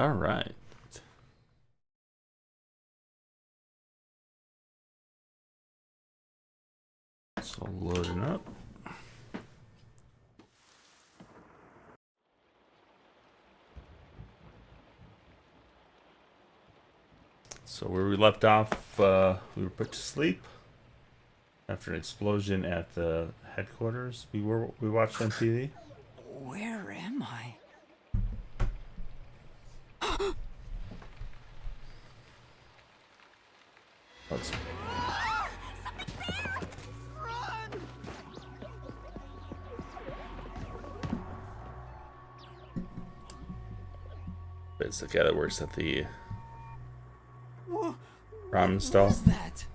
All right. So loading up. So where we left off, we were put to sleep after an explosion at the headquarters. We watched on TV. Where am I? Let's It's the guy that works at the ramen stall. What is that?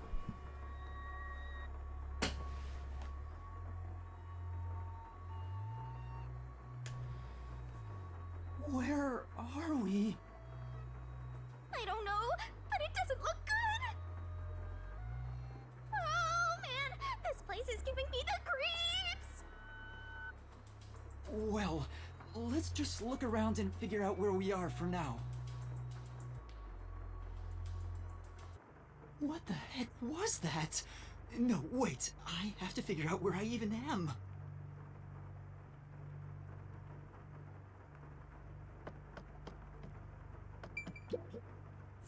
Where are we? I don't know, but it doesn't look good. Oh man, this place is giving me the creeps. Well, let's just look around and figure out where we are for now. What the heck was that? No, wait, I have to figure out where I even am.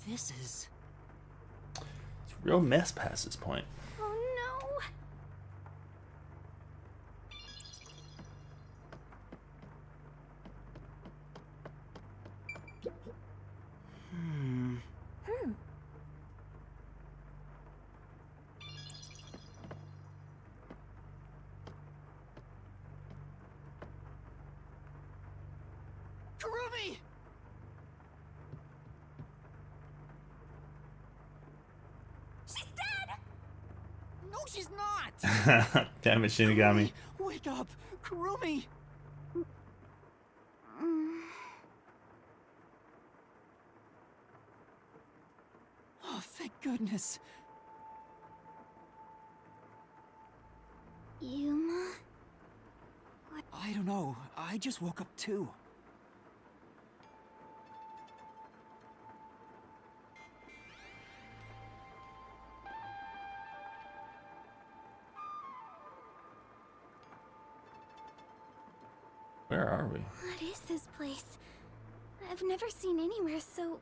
This is... It's a real mess past this point. Oh no. Hmm. Kurumi! She's dead. No, she's not! Damn it, Shinigami. Kurumi, wake up! Kurumi! Oh, thank goodness. Yuma? I don't know. I just woke up too. Where are we? What is this place? I've never seen anywhere so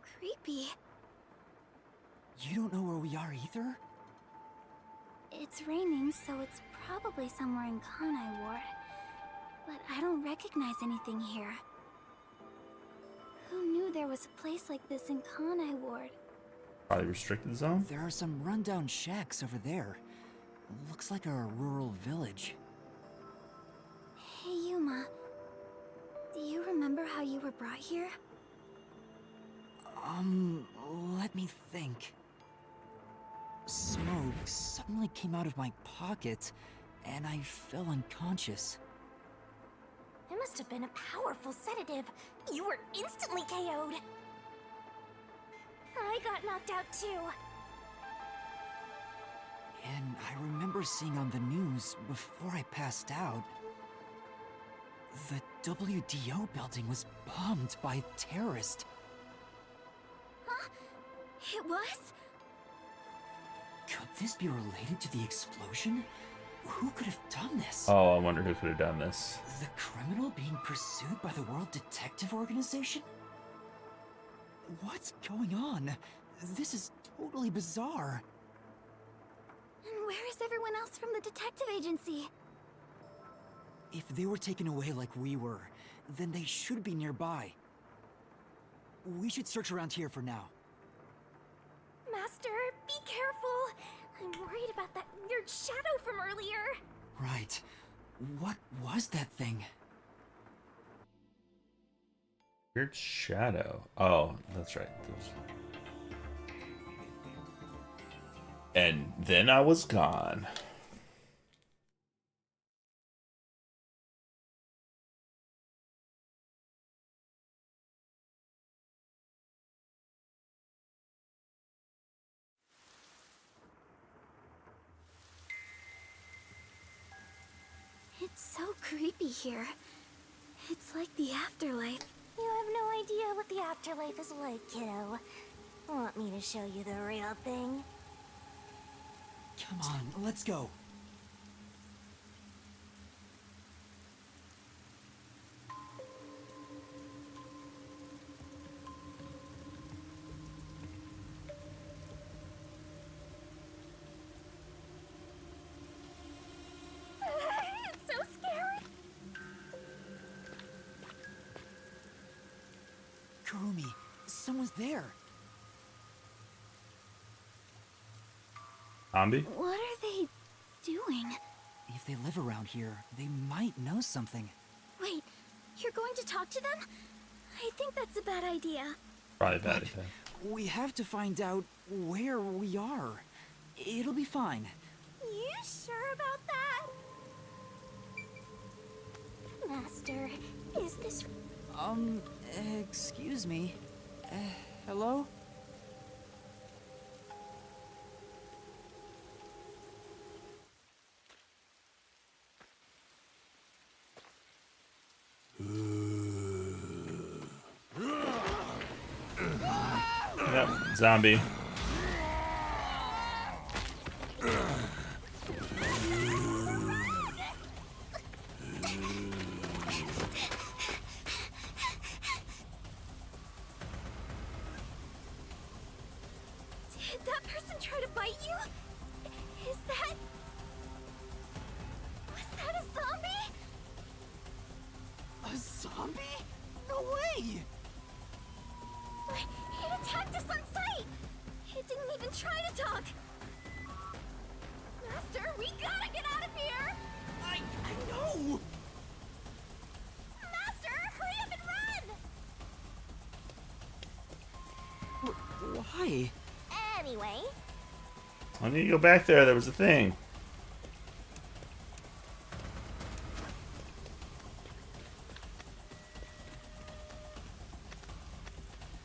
creepy. You don't know where we are either? It's raining, so it's probably somewhere in Kanai Ward. But I don't recognize anything here. Who knew there was a place like this in Kanai Ward? Probably restricted zone? There are some rundown shacks over there. Looks like a rural village. Hey Yuma, do you remember how you were brought here? Let me think. Smoke suddenly came out of my pocket, and I fell unconscious. It must have been a powerful sedative. You were instantly KO'd. I got knocked out too. And I remember seeing on the news before I passed out, the WDO building was bombed by a terrorist. Huh? It was? Could this be related to the explosion? Who could have done this? Oh, I wonder who could have done this. The criminal being pursued by the World Detective Organization? What's going on? This is totally bizarre. And where is everyone else from the detective agency? If they were taken away like we were, then they should be nearby. We should search around here for now. Master, be careful. I'm worried about that weird shadow from earlier. Right. What was that thing? Weird shadow. Oh, that's right. And then I was gone. It's so creepy here. It's like the afterlife. You have no idea what the afterlife is like, kiddo. Want me to show you the real thing? Come on, let's go. It's so scary. Kurumi, someone's there. Zombie? What are they doing? If they live around here, they might know something. Wait, you're going to talk to them? I think that's a bad idea. Probably bad. We have to find out where we are. It'll be fine. You sure about that? Master, is this... Excuse me. Hello? Yep, zombie. Did that person try to bite you? Is that... Was that a zombie? A zombie? No way! It attacked us on sight! It didn't even try to talk! Master, we gotta get out of here! I know! Master, hurry up and run! Why? Anyway, I need to go back there. There was a thing.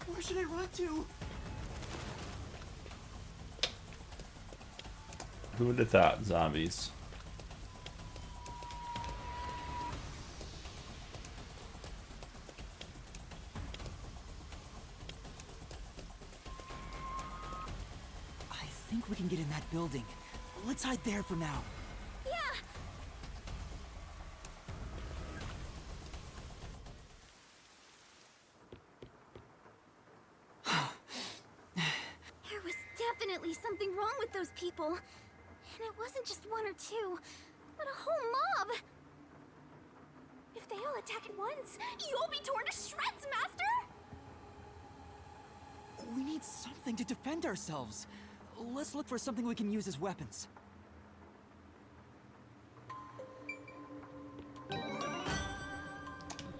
Where should I run to? Who would have thought? Zombies. I think we can get in that building. Let's hide there for now. Yeah! There was definitely something wrong with those people. And it wasn't just one or two, but a whole mob. If they all attack at once, you'll be torn to shreds, Master! We need something to defend ourselves. Let's look for something we can use as weapons.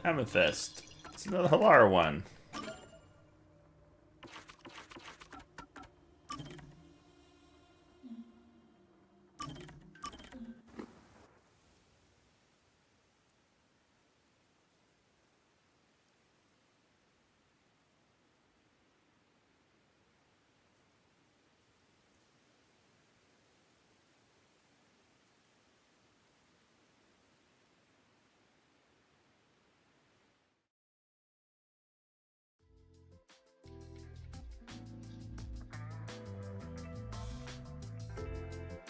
Amethyst. It's another Halara one.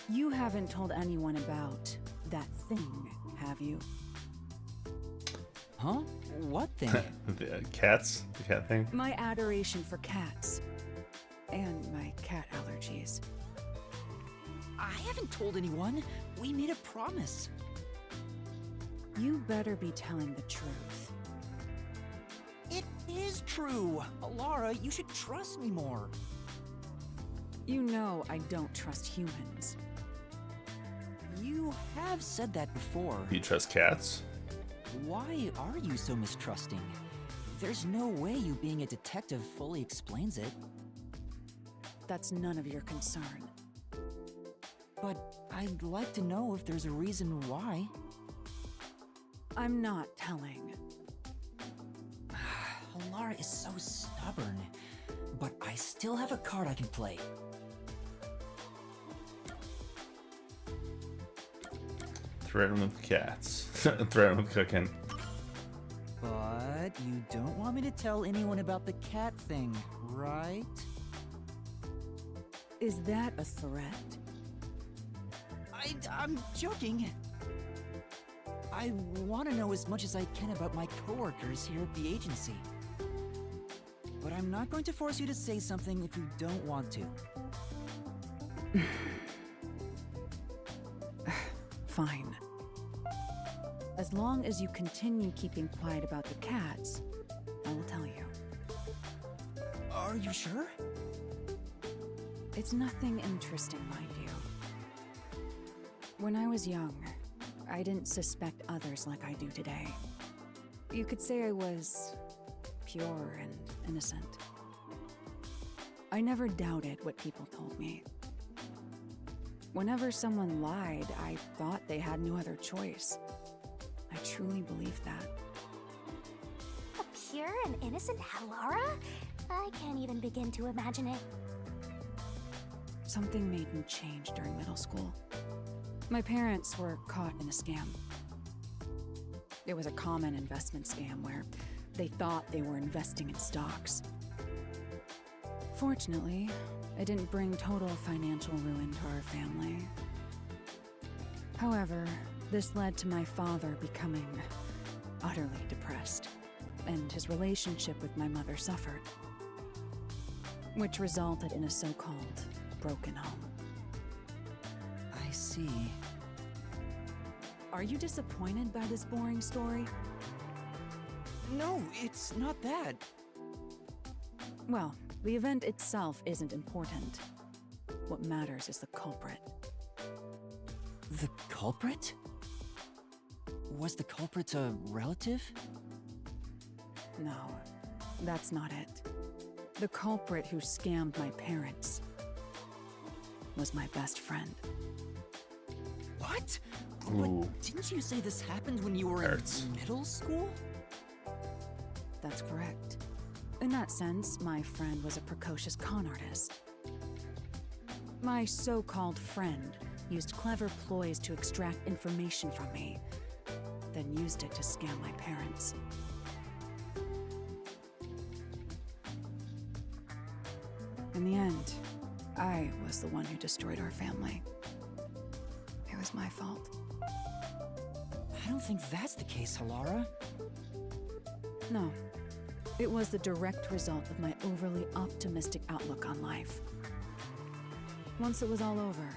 You haven't told anyone about that thing, have you? Huh? What thing? The cats? The cat thing? My adoration for cats. And my cat allergies. I haven't told anyone. We made a promise. You better be telling the truth. It is true. Lara, you should trust me more. You know I don't trust humans. You have said that before. You trust cats? Why are you so mistrusting? There's no way you being a detective fully explains it. That's none of your concern. But I'd like to know if there's a reason why. I'm not telling. Lara is so stubborn. But I still have a card I can play. Threaten with cats. Threaten with cooking. But But you don't want me to tell anyone about the cat thing, right? Is that a threat? I'm joking. I want to know as much as I can about my coworkers here at the agency. But I'm not going to force you to say something if you don't want to. Fine. As long as you continue keeping quiet about the cats, I will tell you. Are you sure? It's nothing interesting, mind you. When I was young, I didn't suspect others like I do today. You could say I was pure and innocent. I never doubted what people told me. Whenever someone lied, I thought they had no other choice. I truly believed that. A pure and innocent Halara? I can't even begin to imagine it. Something made me change during middle school. My parents were caught in a scam. It was a common investment scam where they thought they were investing in stocks. Fortunately, it didn't bring total financial ruin to our family. However, this led to my father becoming utterly depressed, and his relationship with my mother suffered, which resulted in a so-called broken home. I see. Are you disappointed by this boring story? No, it's not that. Well, the event itself isn't important. What matters is the culprit. The culprit? Was the culprit a relative? No, that's not it. The culprit who scammed my parents was my best friend. What? Ooh. But didn't you say this happened when you were Hurts. in middle school? That's correct. In that sense, my friend was a precocious con artist. My so-called friend used clever ploys to extract information from me, then used it to scam my parents. In the end, I was the one who destroyed our family. It was my fault. I don't think that's the case, Halara. No. It was the direct result of my overly optimistic outlook on life. Once it was all over,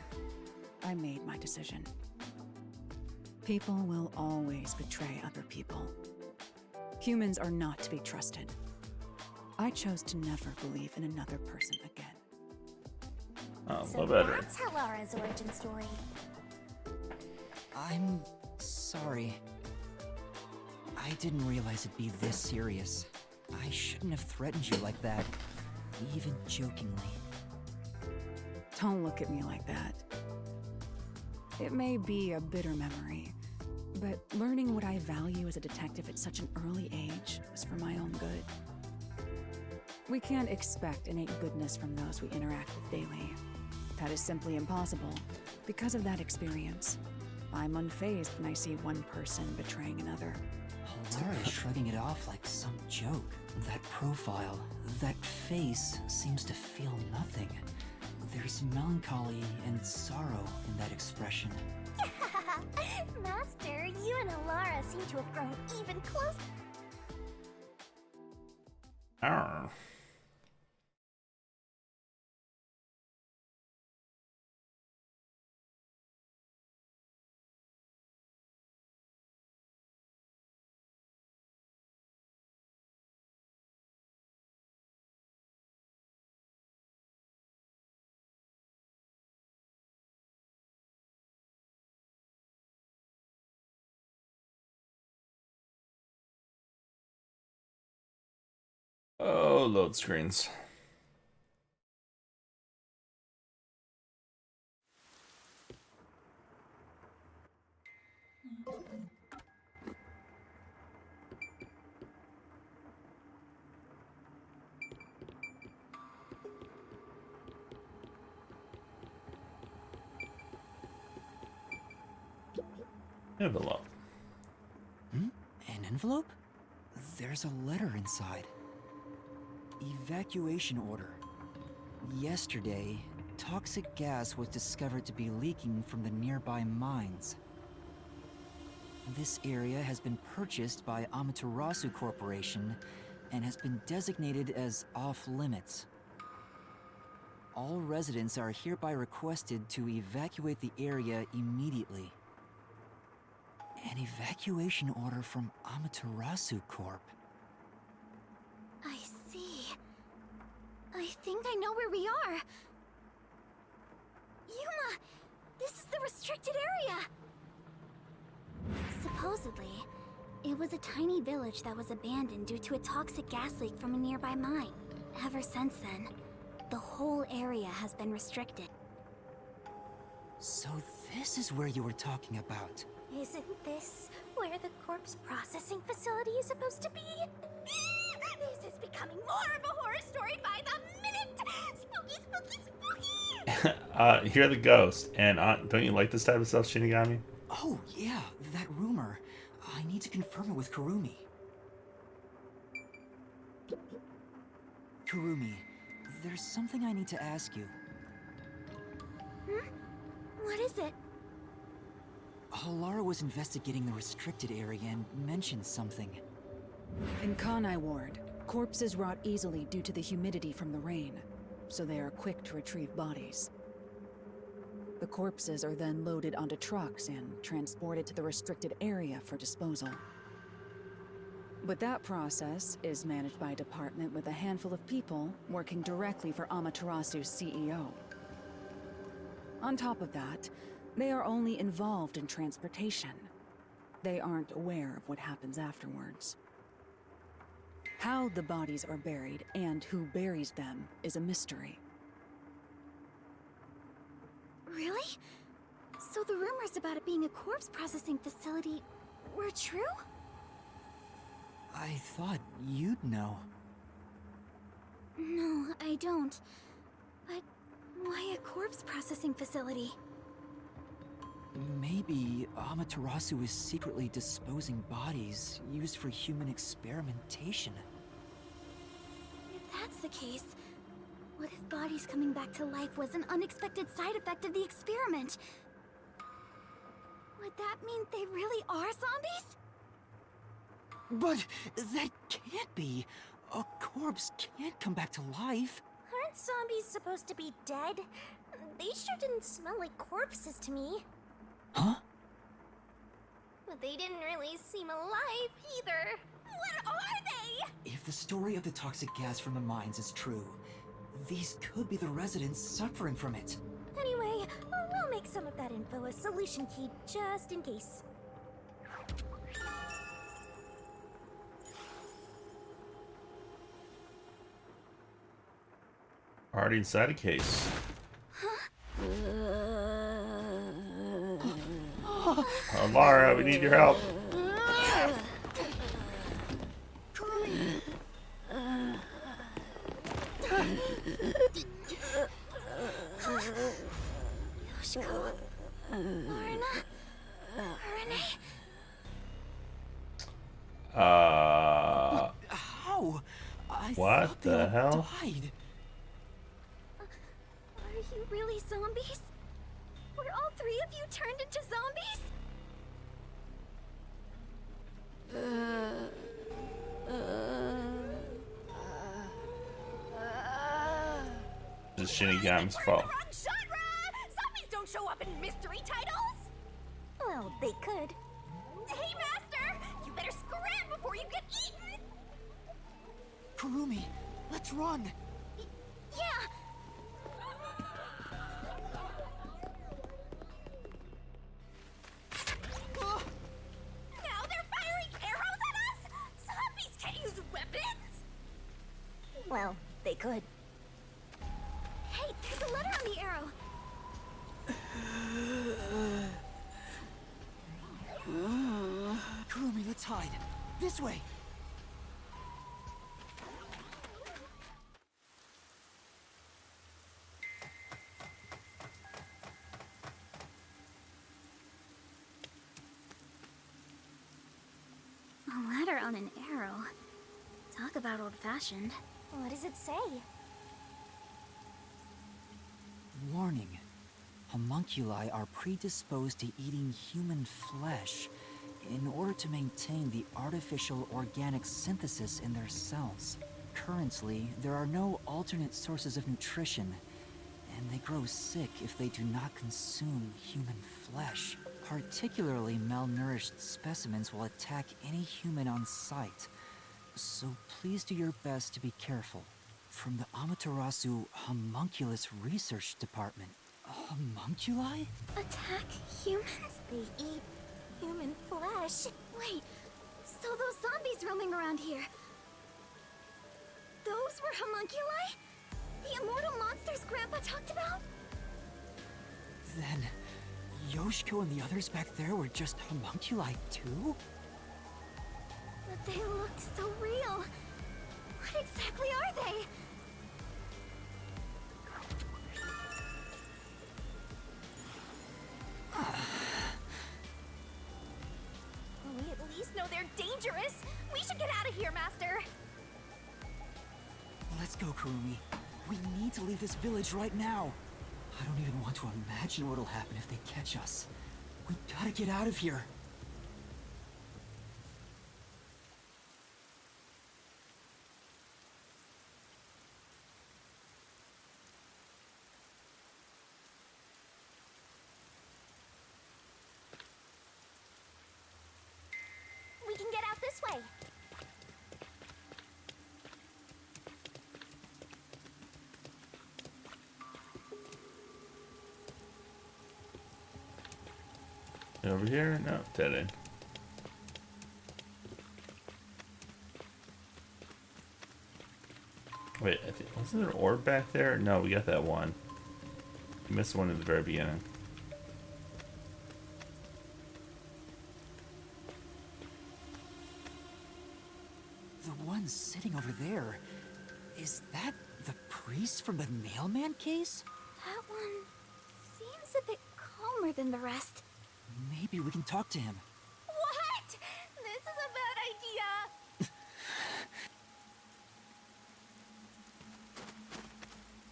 I made my decision. People will always betray other people. Humans are not to be trusted. I chose to never believe in another person again. Oh, So well better. that's Halara's origin story. I'm sorry. I didn't realize it'd be this serious. I shouldn't have threatened you like that, even jokingly. Don't look at me like that. It may be a bitter memory, but learning what I value as a detective at such an early age was for my own good. We can't expect innate goodness from those we interact with daily. That is simply impossible because of that experience. I'm unfazed when I see one person betraying another. Halara is shrugging it off like some joke. That profile, that face seems to feel nothing. There's melancholy and sorrow in that expression. Master, you and Halara seem to have grown even closer. Arr. Oh, load screens. Envelope. An envelope? There's a letter inside. Evacuation order. Yesterday, toxic gas was discovered to be leaking from the nearby mines. This area has been purchased by Amaterasu Corporation and has been designated as off-limits. All residents are hereby requested to evacuate the area immediately. An evacuation order from Amaterasu Corp. I see. I think I know where we are. Yuma! This is the restricted area! Supposedly, it was a tiny village that was abandoned due to a toxic gas leak from a nearby mine. Ever since then, the whole area has been restricted. So this is where you were talking about. Isn't this where the corpse processing facility is supposed to be? This is becoming more of a horror story by the minute! Spooky, spooky, spooky! You're the ghost, and don't you like this type of stuff, Shinigami? Oh, yeah, that rumor. I need to confirm it with Kurumi. Kurumi, there's something I need to ask you. What is it? Halara was investigating the restricted area and mentioned something. In Kanai Ward, corpses rot easily due to the humidity from the rain, so they are quick to retrieve bodies. The corpses are then loaded onto trucks and transported to the restricted area for disposal. But that process is managed by a department with a handful of people working directly for Amaterasu's CEO. On top of that, they are only involved in transportation. They aren't aware of what happens afterwards. How the bodies are buried and who buries them is a mystery. Really? So the rumors about it being a corpse processing facility were true? I thought you'd know. No, I don't. But why a corpse processing facility? Maybe Amaterasu is secretly disposing bodies used for human experimentation. If that's the case, what if bodies coming back to life was an unexpected side effect of the experiment? Would that mean they really are zombies? But that can't be. A corpse can't come back to life. Aren't zombies supposed to be dead? They sure didn't smell like corpses to me. Huh? But they didn't really seem alive either. What are they? If the story of the toxic gas from the mines is true, these could be the residents suffering from it. Anyway, we'll make some of that info a solution key just in case. Already inside a case. Oh, Lara, we need your help. Yoshiko, Lorna, Renee. How? I What thought they the all hell? died. Are you really zombies? Were all three of you turned into zombies? This is Shinigami's fault. Wrong genre! Zombies don't show up in mystery titles! Well, they could. Hey, Master! You better scram before you get eaten! Kurumi, let's run. Yeah! Now they're firing arrows at us? Zombies can't use weapons! Well, they could. Hey, there's a letter on the arrow! Kurumi, let's hide. This way. A letter on an arrow. talk about old-fashioned. What does it say? Warning. Homunculi are predisposed to eating human flesh in order to maintain the artificial organic synthesis in their cells. Currently, there are no alternate sources of nutrition, and they grow sick if they do not consume human flesh. Particularly malnourished specimens will attack any human on sight, so please do your best to be careful. From the Amaterasu Homunculus Research Department. Homunculi? Attack humans? They eat human flesh. Wait, so those zombies roaming around here, those were homunculi? The immortal monsters Grandpa talked about? Then, Yoshiko and the others back there were just homunculi too? But they looked so real. What exactly are they? We at least know they're dangerous. We should get out of here, Master. Let's go, Kurumi. We need to leave this village right now. I don't even want to imagine what'll happen if they catch us. We gotta get out of here. We can get out this way. Over here? No, dead end. Wait, I think, wasn't there an orb back there? No, we got that one. We missed one in the very beginning. The one sitting over there, is that the priest from the mailman case? That one seems a bit calmer than the rest. Maybe we can talk to him. What? This is a bad idea.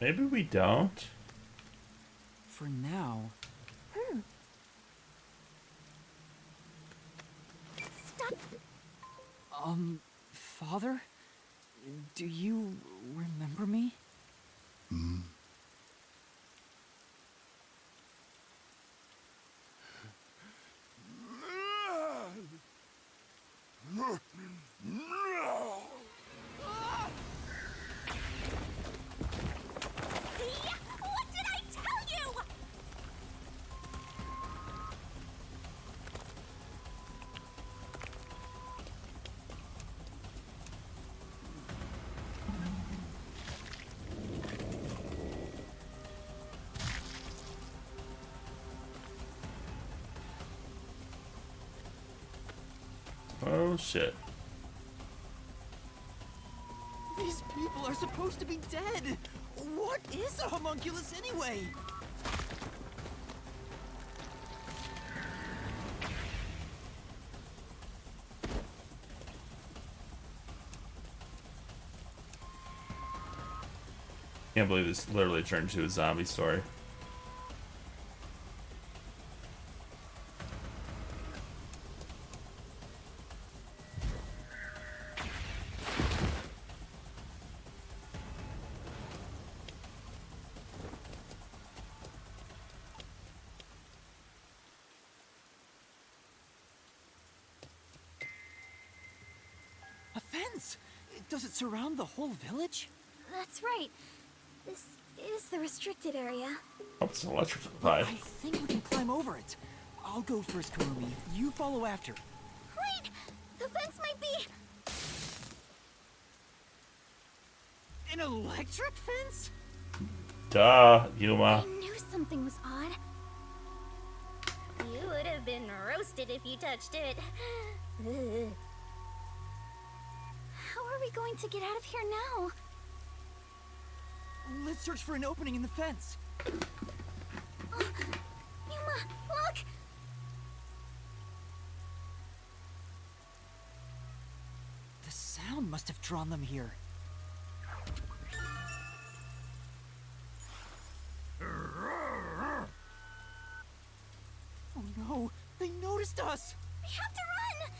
Maybe we don't. For now. Stop. Father? Do you remember me? See? What did I tell you? Oh shit. These people are supposed to be dead! What is a homunculus anyway? Can't believe this literally turned into a zombie story. A fence! Does it surround the whole village? That's right. This is the restricted area. Oh, it's electrified. I think we can climb over it. I'll go first, Kurumi. You follow after. Wait! The fence might be... An electric fence? Duh, Yuma. I knew something was odd. You would have been roasted if you touched it. Ugh. How are we going to get out of here now? Let's search for an opening in the fence. Yuma, look! The sound must have drawn them here. Oh no, they noticed us! We have to run!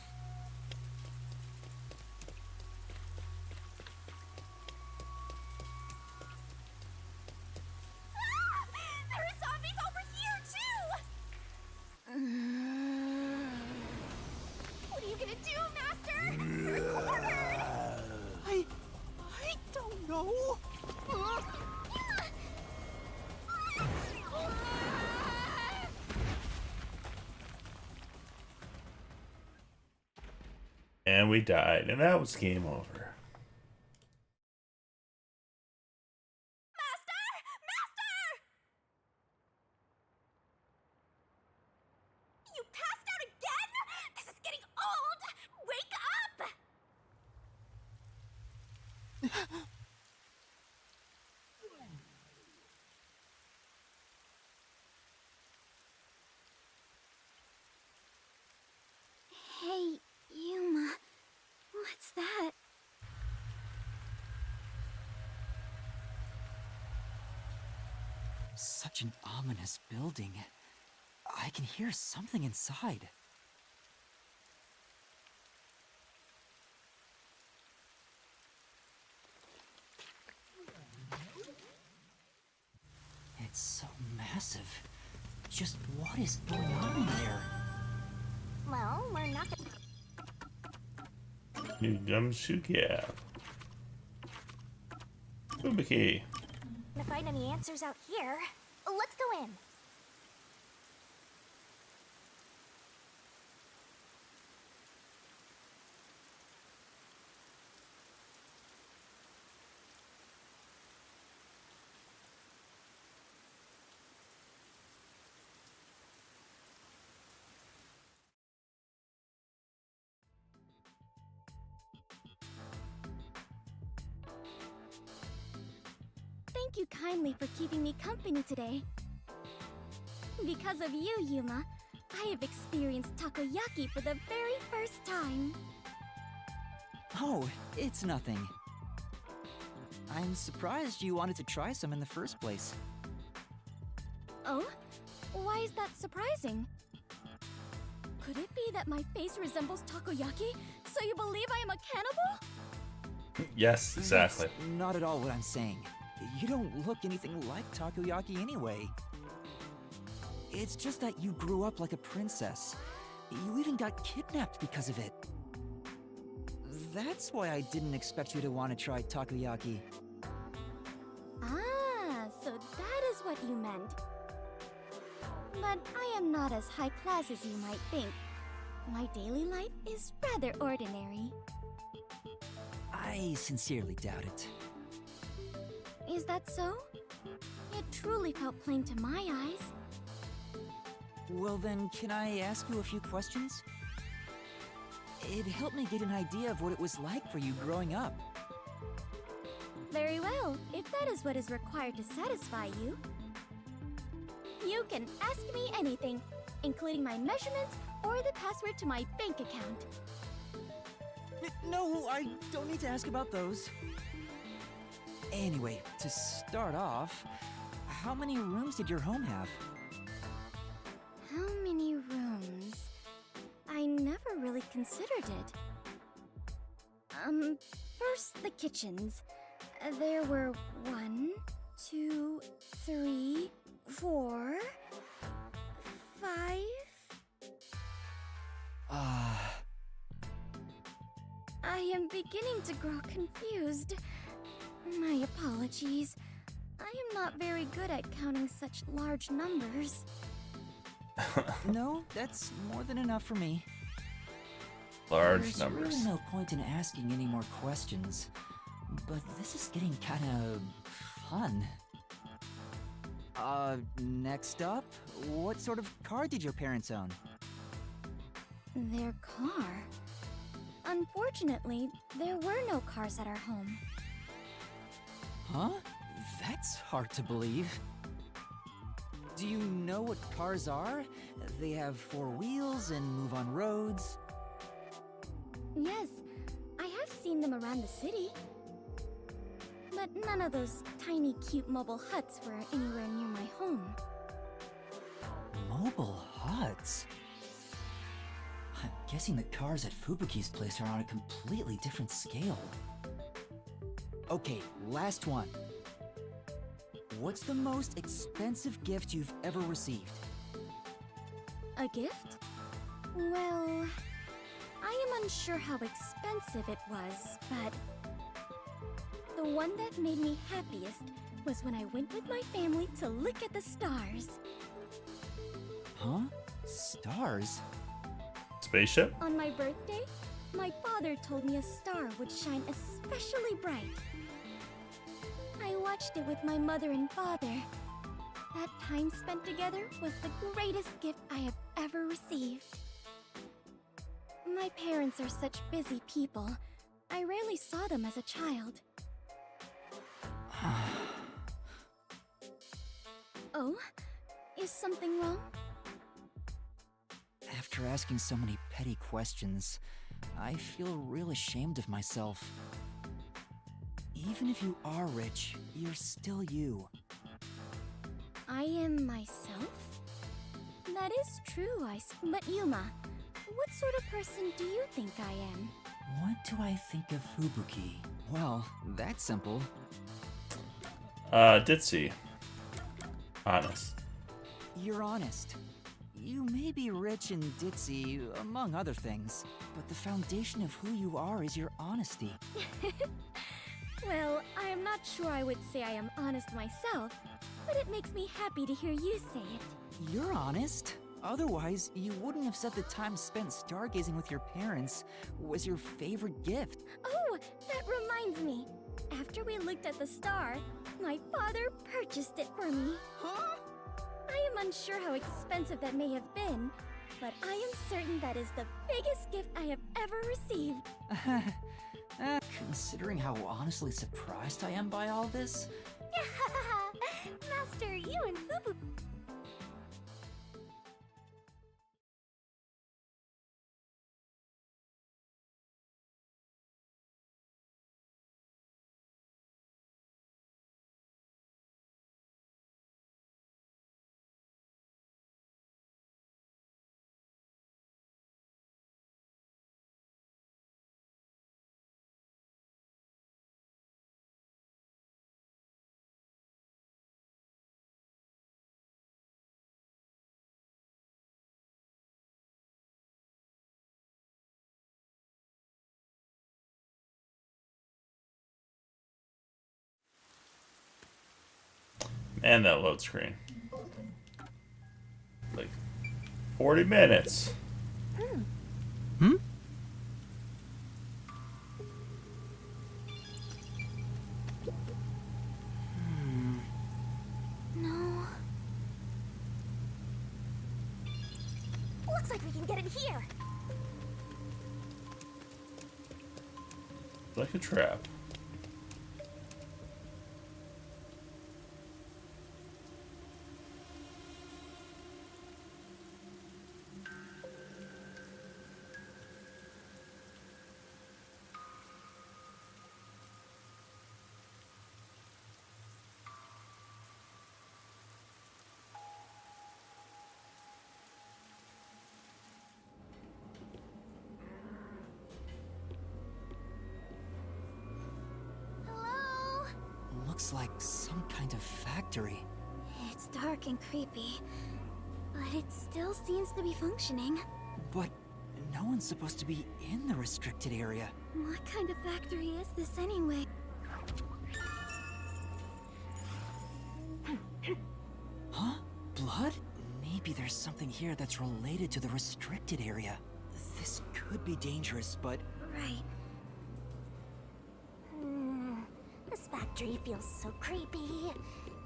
Ah! There are zombies over here too! What are you gonna do, Master? You're cornered! I don't know. And we died, and that was game over. Master! Master! You passed out again? This is getting old! Wake up! Hey, Yuma. What's that? Such an ominous building. I can hear something inside. It's so massive. Just what is going on in there? Well, we're not gonna... New gumshoe cap. Ubiki. find any answers out here. Let's go in. Thank you kindly for keeping me company today. Because of you, Yuma, I have experienced takoyaki for the very first time. Oh, it's nothing. I'm surprised you wanted to try some in the first place. Oh? Why is that surprising? Could it be that my face resembles takoyaki, so you believe I am a cannibal? Yes, exactly. That's not at all what I'm saying. You don't look anything like takoyaki anyway. It's just that you grew up like a princess. You even got kidnapped because of it. That's why I didn't expect you to want to try takoyaki. Ah, so that is what you meant. But I am not as high class as you might think. My daily life is rather ordinary. I sincerely doubt it. Is that so? It truly felt plain to my eyes. Well then, can I ask you a few questions? It helped me get an idea of what it was like for you growing up. Very well, if that is what is required to satisfy you. You can ask me anything, including my measurements or the password to my bank account. No, I don't need to ask about those. Anyway, to start off, how many rooms did your home have? How many rooms? I never really considered it. First the kitchens. There were 1, 2, 3, 4, 5. I am beginning to grow confused. My apologies. I am not very good at counting such large numbers. No, that's more than enough for me. Large There's numbers. really no point in asking any more questions, but this is getting kinda fun. Next up, what sort of car did your parents own? Their car? Unfortunately, there were no cars at our home. Huh? That's hard to believe. Do you know what cars are? They have 4 wheels and move on roads. Yes, I have seen them around the city. But none of those tiny, cute mobile huts were anywhere near my home. Mobile huts? I'm guessing the cars at Fubuki's place are on a completely different scale. Okay, last one. What's the most expensive gift you've ever received? A gift? Well, I am unsure how expensive it was, but the one that made me happiest was when I went with my family to look at the stars. Huh? Stars? Spaceship? On my birthday, my father told me a star would shine especially bright. I watched it with my mother and father. That time spent together was the greatest gift I have ever received. My parents are such busy people. I rarely saw them as a child. Oh? Is something wrong? After asking so many petty questions, I feel real ashamed of myself. Even if you are rich, you're still you. I am myself? That is true, but Yuma, what sort of person do you think I am? What do I think of Fubuki? Well, that's simple. Ditzy. Honest. You're honest. You may be rich and ditzy, among other things, but the foundation of who you are is your honesty. Well, I am not sure I would say I am honest myself, but it makes me happy to hear you say it. You're honest. Otherwise, you wouldn't have said the time spent stargazing with your parents was your favorite gift. Oh, that reminds me. After we looked at the star, my father purchased it for me. Huh? I am unsure how expensive that may have been, but I am certain that is the biggest gift I have ever received. Considering how honestly surprised I am by all this, Master, you and Fubu. Man, that load screen. Like 40 minutes. Hmm? No. Looks like we can get in here. Like a trap. Hello? Looks like some kind of factory. It's dark and creepy, but it still seems to be functioning. But no one's supposed to be in the restricted area. What kind of factory is this anyway? Huh? Blood? Maybe there's something here that's related to the restricted area. This could be dangerous, but Right. This factory feels so creepy.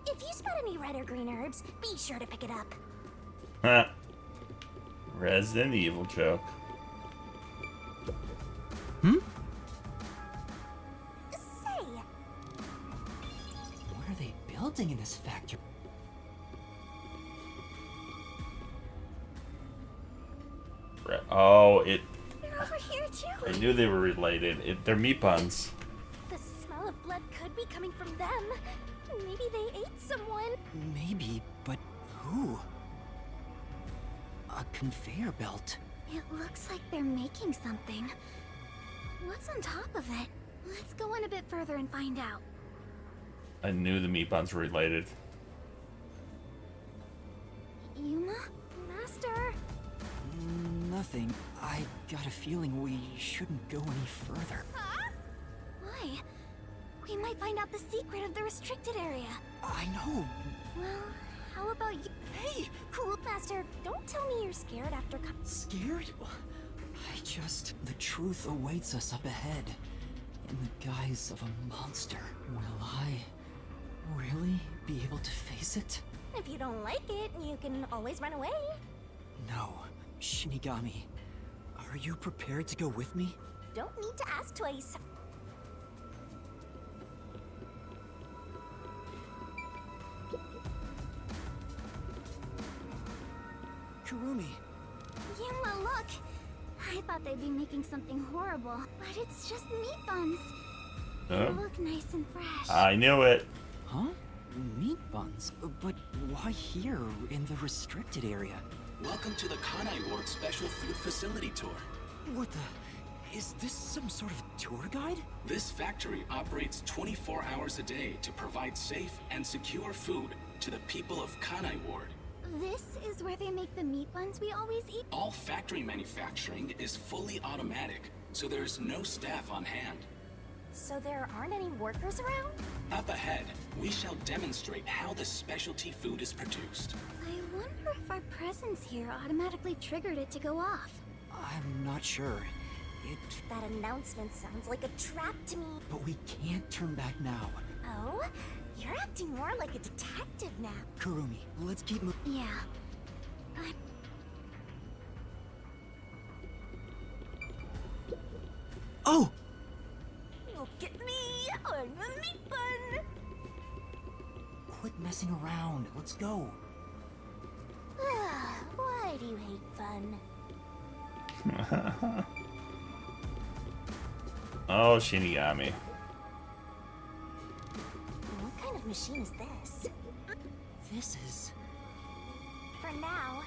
If you spot any red or green herbs, be sure to pick it up. Ha. Resident Evil joke. Say, what are they building in this factory? Oh, it. They're over here too. I knew they were related. They're meat buns. The smell of blood could be coming from them. Maybe they ate someone. Maybe, but who? A conveyor belt. It looks like they're making something. What's on top of it? Let's go in a bit further and find out. I knew the meat buns were related. Yuma? Master, Nothing. I got a feeling we shouldn't go any further. Why? We might find out the secret of the restricted area. I know. Well, how about you? Hey, Master, don't tell me you're scared after scared? The truth awaits us up ahead. In the guise of a monster. Will I really be able to face it? If you don't like it, you can always run away. No. Shinigami, are you prepared to go with me? Don't need to ask twice. Kurumi, Yuma, look! I thought they'd be making something horrible, but it's just meat buns. They look nice and fresh. I knew it. huh? Meat buns? But why here, in the restricted area? Welcome to the Kanai Ward Special Food Facility Tour. What the... Is this some sort of tour guide? This factory operates 24 hours a day to provide safe and secure food to the people of Kanai Ward. This is where they make the meat buns we always eat? All factory manufacturing is fully automatic, so there's no staff on hand. So there aren't any workers around? Up ahead, we shall demonstrate how the specialty food is produced. I wonder if our presence here automatically triggered it to go off. I'm not sure. That announcement sounds like a trap to me. But we can't turn back now. Oh? You're acting more like a detective now. Kurumi, let's keep moving. Yeah. Oh! Look at me! I'm a meat bun! Quit messing around. Let's go. Why do you hate fun? Oh, Shinigami. What kind of machine is this? This is... For now,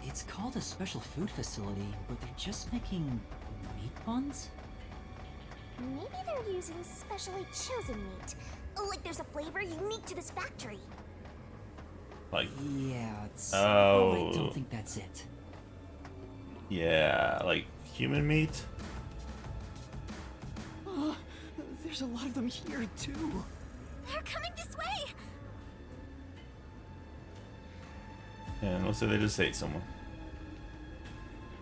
It's called a special food facility, but they're just making meat buns? maybe they're using specially chosen meat. Like there's a flavor unique to this factory. Like, Yeah, it's... Oh. I don't think that's it. yeah, like human meat? Oh, there's a lot of them here, too. They're coming this way! And let's say they just ate someone.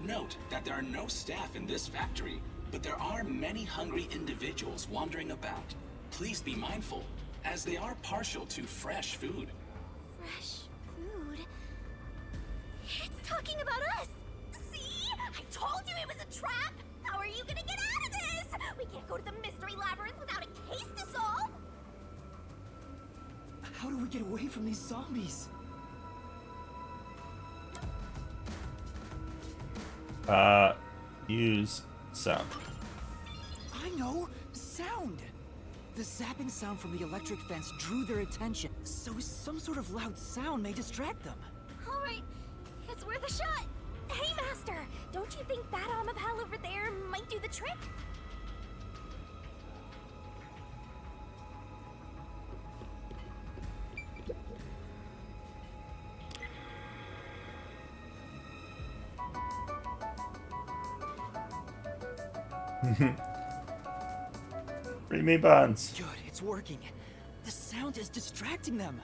Note that there are no staff in this factory, but there are many hungry individuals wandering about. Please be mindful, as they are partial to fresh food. Fresh food? It's talking about us! See? I told you it was a trap! How are you gonna get out of this? We can't go to the mystery labyrinth without a case to solve! How do we get away from these zombies? Use sound. I know! Sound! The zapping sound from the electric fence drew their attention, so some sort of loud sound may distract them. Alright, it's worth a shot! Hey, Master! Don't you think that arm of hell over there might do the trick? Free meat buns. Good, it's working. The sound is distracting them.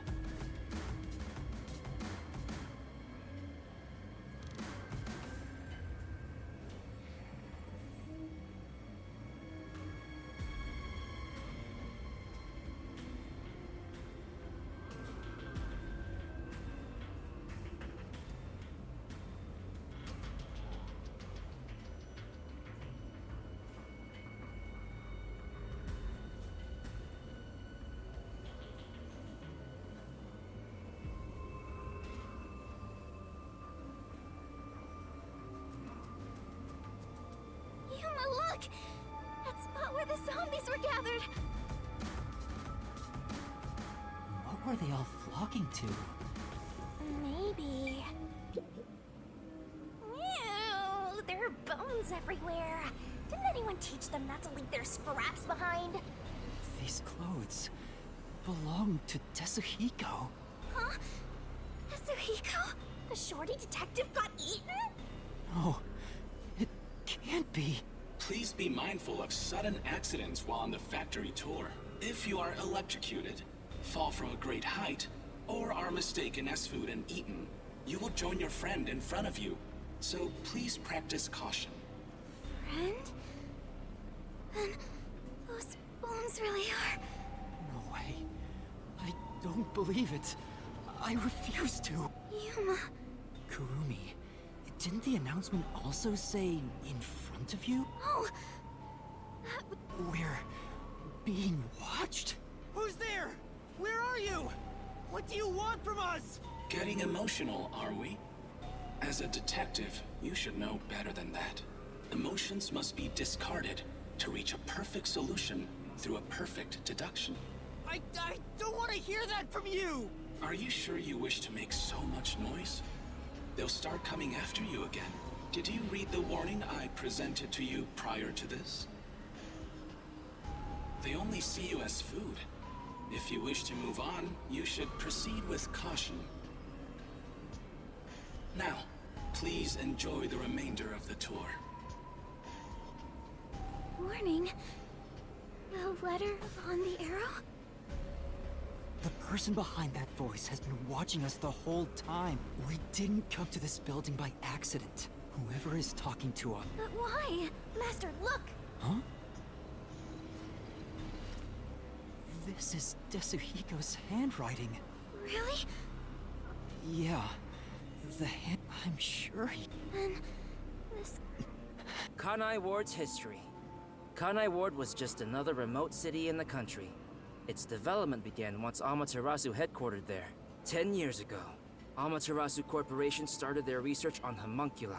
The zombies were gathered. What were they all flocking to? Maybe. Ew, there are bones everywhere. Didn't anyone teach them not to leave their scraps behind? These clothes belong to Tetsuhiko. Huh? Suhiko? The shorty detective got eaten? No, it can't be. Please be mindful of sudden accidents while on the factory tour. If you are electrocuted, fall from a great height, or are mistaken as food and eaten, you will join your friend in front of you. So please practice caution. Friend? Then those bones really are... No way. I don't believe it. I refuse to. Yuma. Kurumi, didn't the announcement also say in front of you? Oh, We're being watched? Who's there? Where are you? What do you want from us? Getting emotional, are we? As a detective, you should know better than that. Emotions must be discarded to reach a perfect solution through a perfect deduction. I don't want to hear that from you! Are you sure you wish to make so much noise? They'll start coming after you again. Did you read the warning I presented to you prior to this? They only see you as food. If you wish to move on, you should proceed with caution. Now, please enjoy the remainder of the tour. warning. The letter on the arrow? The person behind that voice has been watching us the whole time. We didn't come to this building by accident. Whoever is talking to us... But why? Master, look! Huh? This is Tetsuhiko's handwriting. Really? Yeah. The hand... I'm sure he... Then... this... Kanai Ward's history. Kanai Ward was just another remote city in the country. Its development began once Amaterasu headquartered there. 10 years ago, Amaterasu Corporation started their research on homunculi.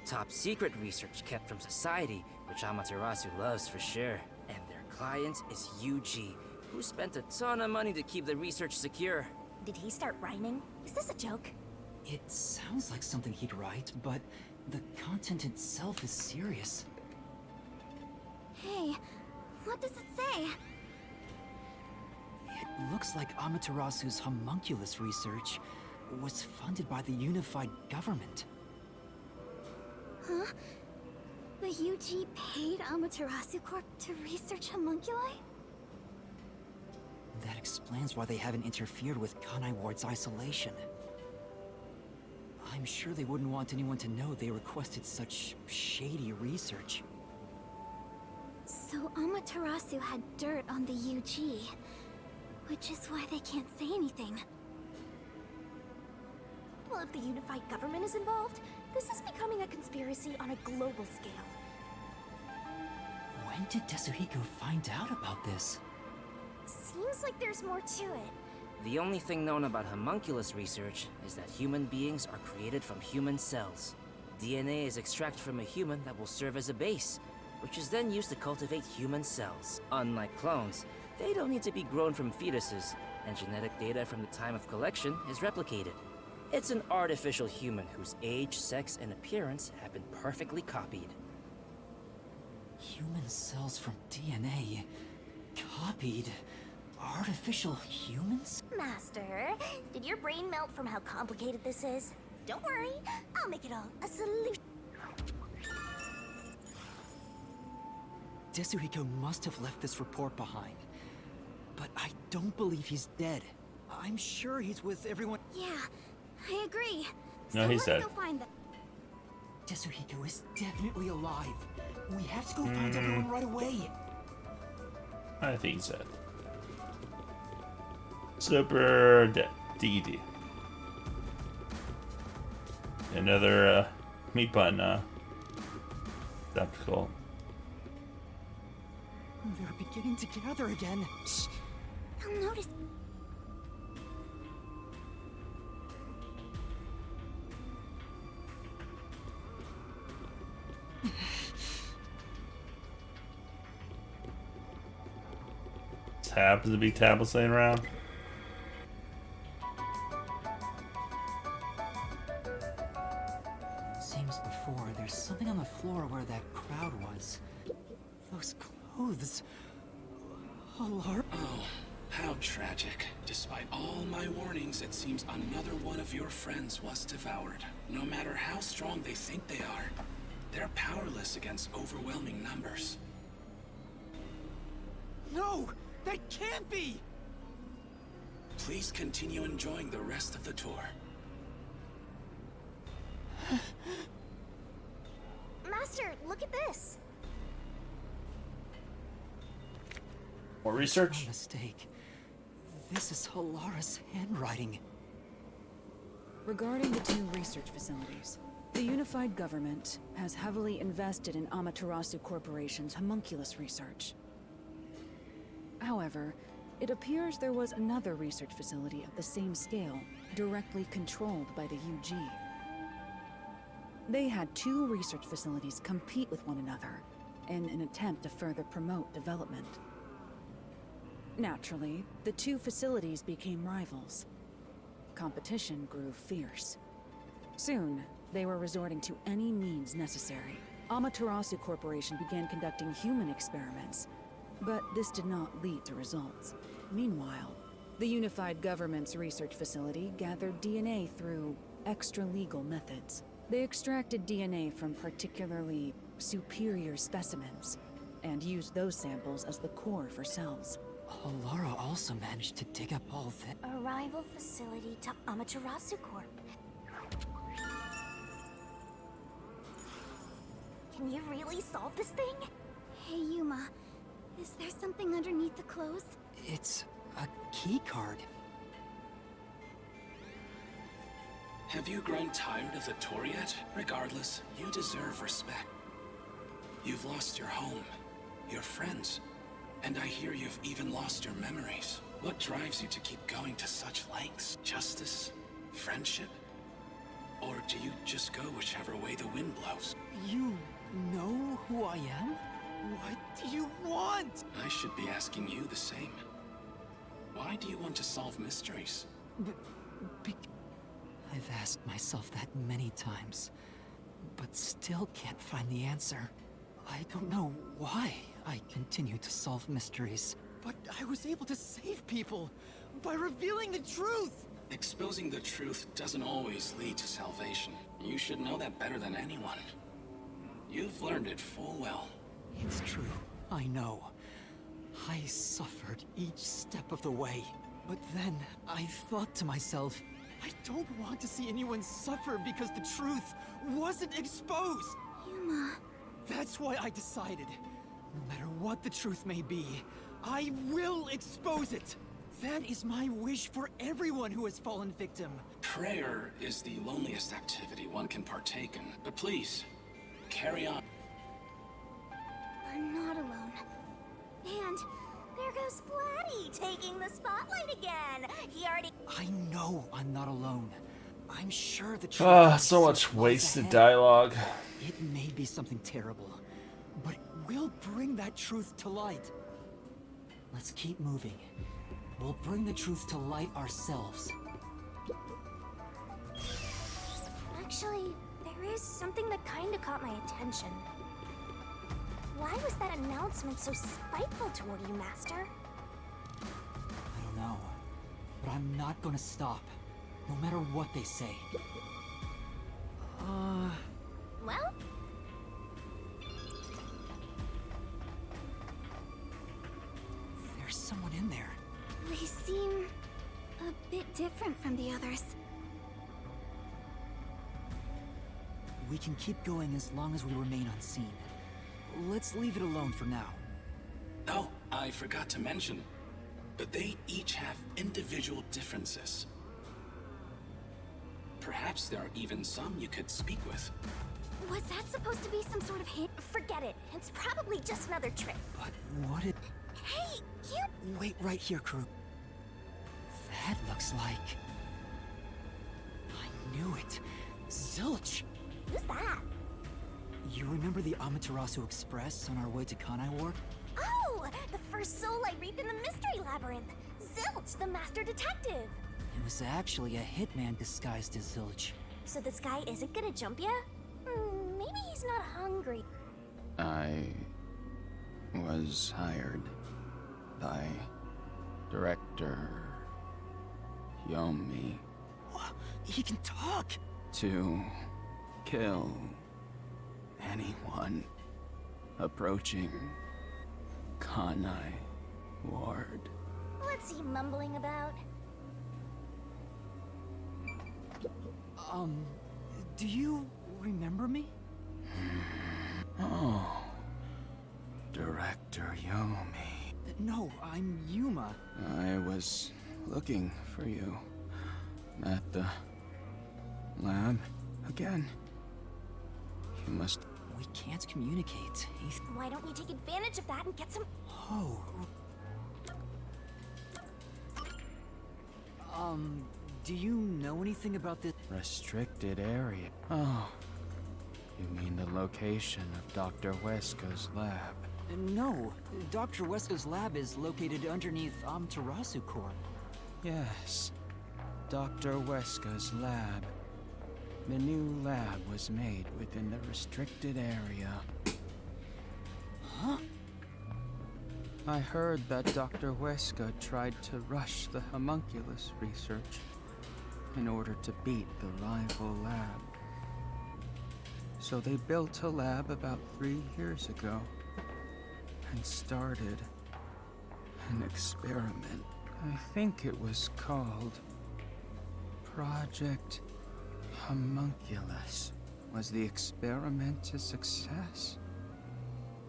Top secret research kept from society, which Amaterasu loves for sure. And their client is Yuji, who spent a ton of money to keep the research secure. Did he start rhyming? Is this a joke? It sounds like something he'd write, but the content itself is serious. Hey, what does it say? It looks like Amaterasu's homunculus research was funded by the unified government. Huh? The UG paid Amaterasu Corp to research homunculi? That explains why they haven't interfered with Kanai Ward's isolation. I'm sure they wouldn't want anyone to know they requested such shady research. So Amaterasu had dirt on the UG, which is why they can't say anything. Well, if the unified government is involved, this is becoming a conspiracy on a global scale. When did Tetsuhiko find out about this? Seems like there's more to it. The only thing known about homunculus research is that human beings are created from human cells. DNA is extracted from a human that will serve as a base, which is then used to cultivate human cells. Unlike clones, they don't need to be grown from fetuses, and genetic data from the time of collection is replicated. It's an artificial human whose age, sex, and appearance have been perfectly copied. Human cells from DNA... copied... artificial humans? Master, did your brain melt from how complicated this is? Don't worry, I'll make it all a solution. Tetsuhiko must have left this report behind. But I don't believe he's dead. I'm sure he's with everyone. Yeah, I agree. No, So he's let's dead. go find them. Tetsuhiko is definitely alive. We have to go find everyone right away. I think he's dead. Super dead. DD. Another meat bun optical. They're beginning to gather again. Shh! They'll notice. happens to be tablets laying around. Same as before, there's something on the floor where that crowd was. Those clothes. Alara. Oh, how tragic. Despite all my warnings, it seems another one of your friends was devoured. No matter how strong they think they are, they're powerless against overwhelming numbers. No! That can't be! Please continue enjoying the rest of the tour. Master, look at this. More No research? mistake. This is Halara's handwriting. Regarding the two research facilities, the unified government has heavily invested in Amaterasu Corporation's homunculus research. However, it appears there was another research facility of the same scale, directly controlled by the UG. They had two research facilities compete with one another in an attempt to further promote development. Naturally, the two facilities became rivals. Competition grew fierce. Soon, they were resorting to any means necessary. Amaterasu Corporation began conducting human experiments, but this did not lead to results. Meanwhile, the unified government's research facility gathered DNA through extra-legal methods. They extracted DNA from particularly superior specimens, and used those samples as the core for cells. Halara also managed to dig up all that. A rival facility to Amaterasu Corp. Can you really solve this thing? Hey, Yuma. Is there something underneath the clothes? It's a key card. Have you grown tired of the tour yet? Regardless, you deserve respect. You've lost your home, your friends, and I hear you've even lost your memories. What drives you to keep going to such lengths? Justice? Friendship? Or do you just go whichever way the wind blows? You know who I am? What do you want? I should be asking you the same. Why do you want to solve mysteries? I've asked myself that many times, but still can't find the answer. I don't know why I continue to solve mysteries. But I was able to save people by revealing the truth! Exposing the truth doesn't always lead to salvation. You should know that better than anyone. You've learned it full well. It's true, I know. I suffered each step of the way. But then I thought to myself, I don't want to see anyone suffer because the truth wasn't exposed! Yuma. That's why I decided, no matter what the truth may be, I will expose it! That is my wish for everyone who has fallen victim. Prayer is the loneliest activity one can partake in. But please, carry on. We're not alone. And there goes Splatty, taking the spotlight again. He already... I know I'm not alone. I'm sure the truth So much lies wasted ahead. dialogue. It may be something terrible, but We'll bring that truth to light. let's keep moving. We'll bring the truth to light ourselves. Actually, there is something that kinda caught my attention. Why was that announcement so spiteful toward you, Master? I don't know, but I'm not gonna stop, no matter what they say. Well, There's someone in there. They seem a bit different from the others. We can keep going as long as we remain unseen. Let's leave it alone for now. Oh, I forgot to mention, but they each have individual differences. Perhaps there are even some you could speak with. Was that supposed to be some sort of hint? forget it. It's probably just another trick. But what it... Hey, you... Wait right here, crew. That looks like... I knew it. Zilch! Who's that? You remember the Amaterasu Express on our way to Kanai Ward? Oh, the first soul I reap in the Mystery Labyrinth. Zilch, the Master Detective. It was actually a hitman disguised as Zilch. So this guy isn't gonna jump ya? Maybe he's not hungry. I was hired by Director Yomi He can talk! to kill anyone approaching Kanai Ward. What's he mumbling about? Do you remember me? Oh, Director Yomi. No, I'm Yuma. I was looking for you at the lab again. You must. We can't communicate. He's... Why don't you take advantage of that and get some... Oh. Do you know anything about this? Restricted area. Oh, you mean the location of Dr. Weska's lab? No, Dr. Weska's lab is located underneath Amaterasu Corp. Yes, Dr. Weska's lab. The new lab was made within the restricted area. Huh? I heard that Dr. Weska tried to rush the homunculus research in order to beat the rival lab. So they built a lab about 3 years ago and started an experiment. I think it was called Project Homunculus. Was the experiment a success?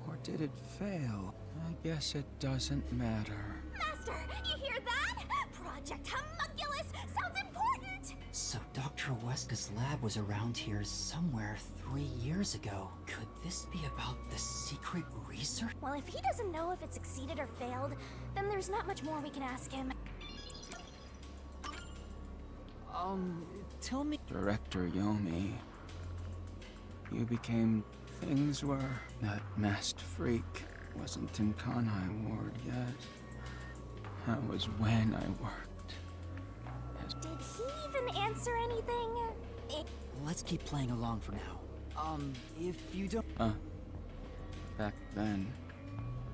Or did it fail? I guess it doesn't matter. Master, you hear that? Project Homunculus sounds important! So Dr. Weska's lab was around here somewhere 3 years ago. Could this be about the secret research? Well, if he doesn't know if it succeeded or failed, then there's not much more we can ask him. Tell me... Director Yomi, you became things were. That masked freak wasn't in Kanai Ward yet. That was when I worked. Did he even answer anything? Let's keep playing along for now. If you don't... Back then,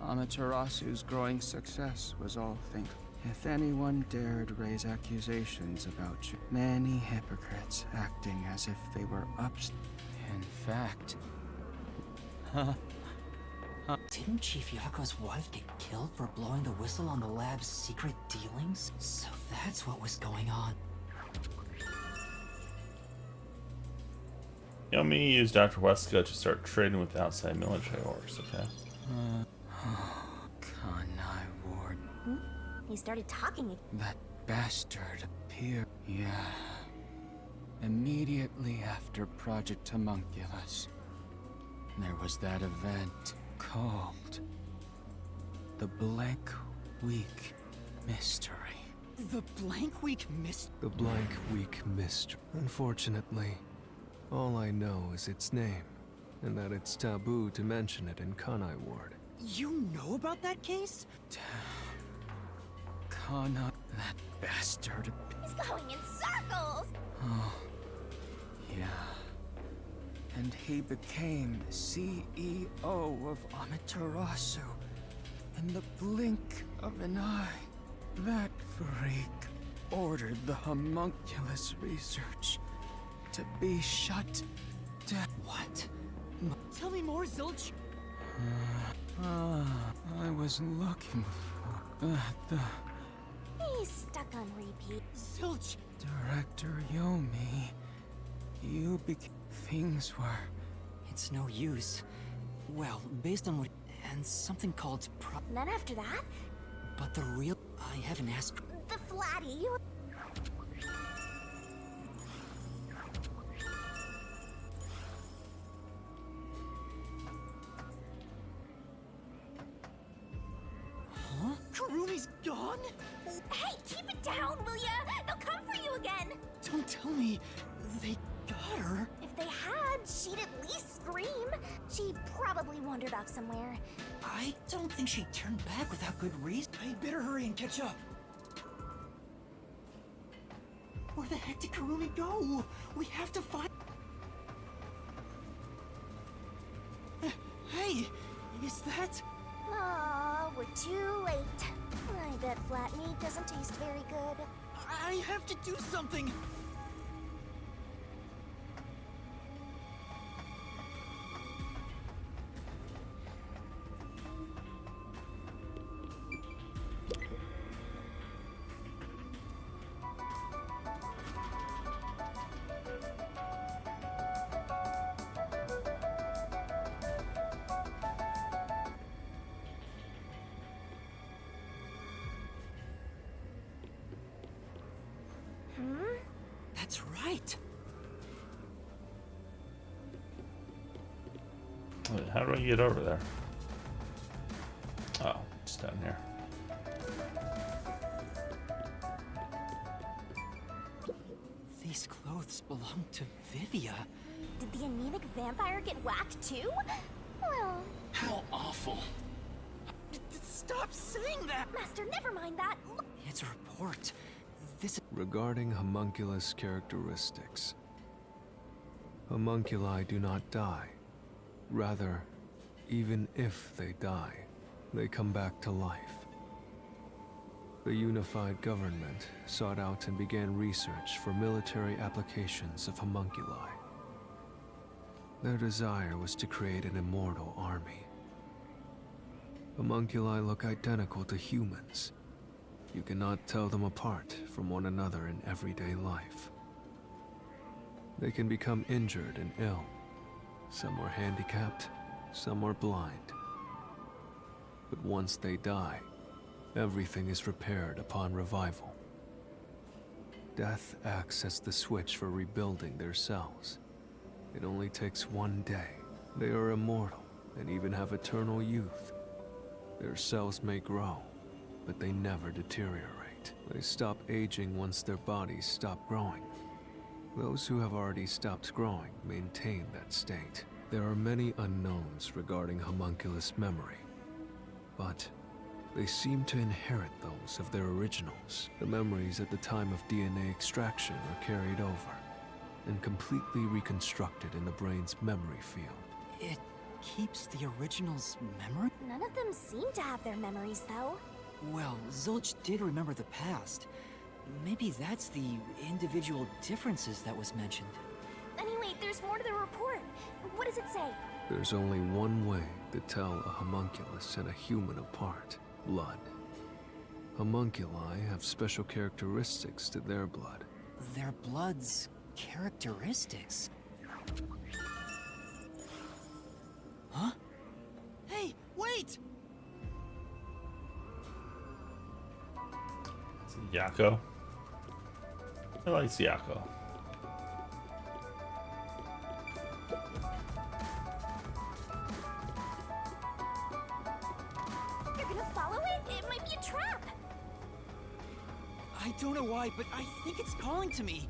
Amaterasu's growing success was all think. If anyone dared raise accusations about you, many hypocrites acting as if they were In fact, Didn't Chief Yako's wife get killed for blowing the whistle on the lab's secret dealings? So that's what was going on. Yomi used Dr. Weska to start trading with the outside military orders, okay? Kanai Ward. He started talking. That bastard appeared. Yeah. Immediately after Project Homunculus, there was that event called the Blank Week Mystery. The Blank Week Mystery? The Blank Week Mystery. Unfortunately, all I know is its name, and that it's taboo to mention it in Kanai Ward. You know about that case? Kana, that bastard. He's going in circles! Oh, yeah. And he became CEO of Amaterasu in the blink of an eye. That freak ordered the homunculus research to be shut down. What? Tell me more, Zilch! I was looking for the He's stuck on repeat. Zilch! Director Yomi. You became... Things were... It's no use. Well, based on what... And something called And then after that, But the real... I haven't asked... the Flatty. Huh? Kurumi's gone? Hey, keep it down, will ya? They'll come for you again. Don't tell me they got her. If they had, she'd at least scream. She probably wandered off somewhere. I don't think she turned back without good reason. I better hurry and catch up. Where the heck did Karumi go? We have to find... Hey, is that... Aw, we're too late. I bet flat meat doesn't taste very good. I have to do something! That's right. Wait, how do I get over there? Oh, it's down here. These clothes belong to Vivia. Did the anemic vampire get whacked too? Well, How awful. Stop saying that! Master, never mind that. Look, It's a report. This is Regarding homunculus characteristics, homunculi do not die. Rather, even if they die, they come back to life. The unified government sought out and began research for military applications of homunculi. Their desire was to create an immortal army. Homunculi look identical to humans. You cannot tell them apart from one another in everyday life. They can become injured and ill. Some are handicapped, some are blind. But once they die, everything is repaired upon revival. Death acts as the switch for rebuilding their cells. It only takes one day. They are immortal and even have eternal youth. Their cells may grow, but they never deteriorate. They stop aging once their bodies stop growing. Those who have already stopped growing maintain that state. There are many unknowns regarding homunculus memory, but they seem to inherit those of their originals. The memories at the time of DNA extraction are carried over and completely reconstructed in the brain's memory field. It keeps the original's memory? none of them seem to have their memories, though. Well, Zilch did remember the past. Maybe that's the individual differences that was mentioned. Anyway, there's more to the report. What does it say? There's only one way to tell a homunculus and a human apart: blood. Homunculi have special characteristics to their blood. Their blood's characteristics. Huh? Hey, wait! Is it Yako? I like Yako. You're gonna follow it? It might be a trap. I don't know why, but I think it's calling to me.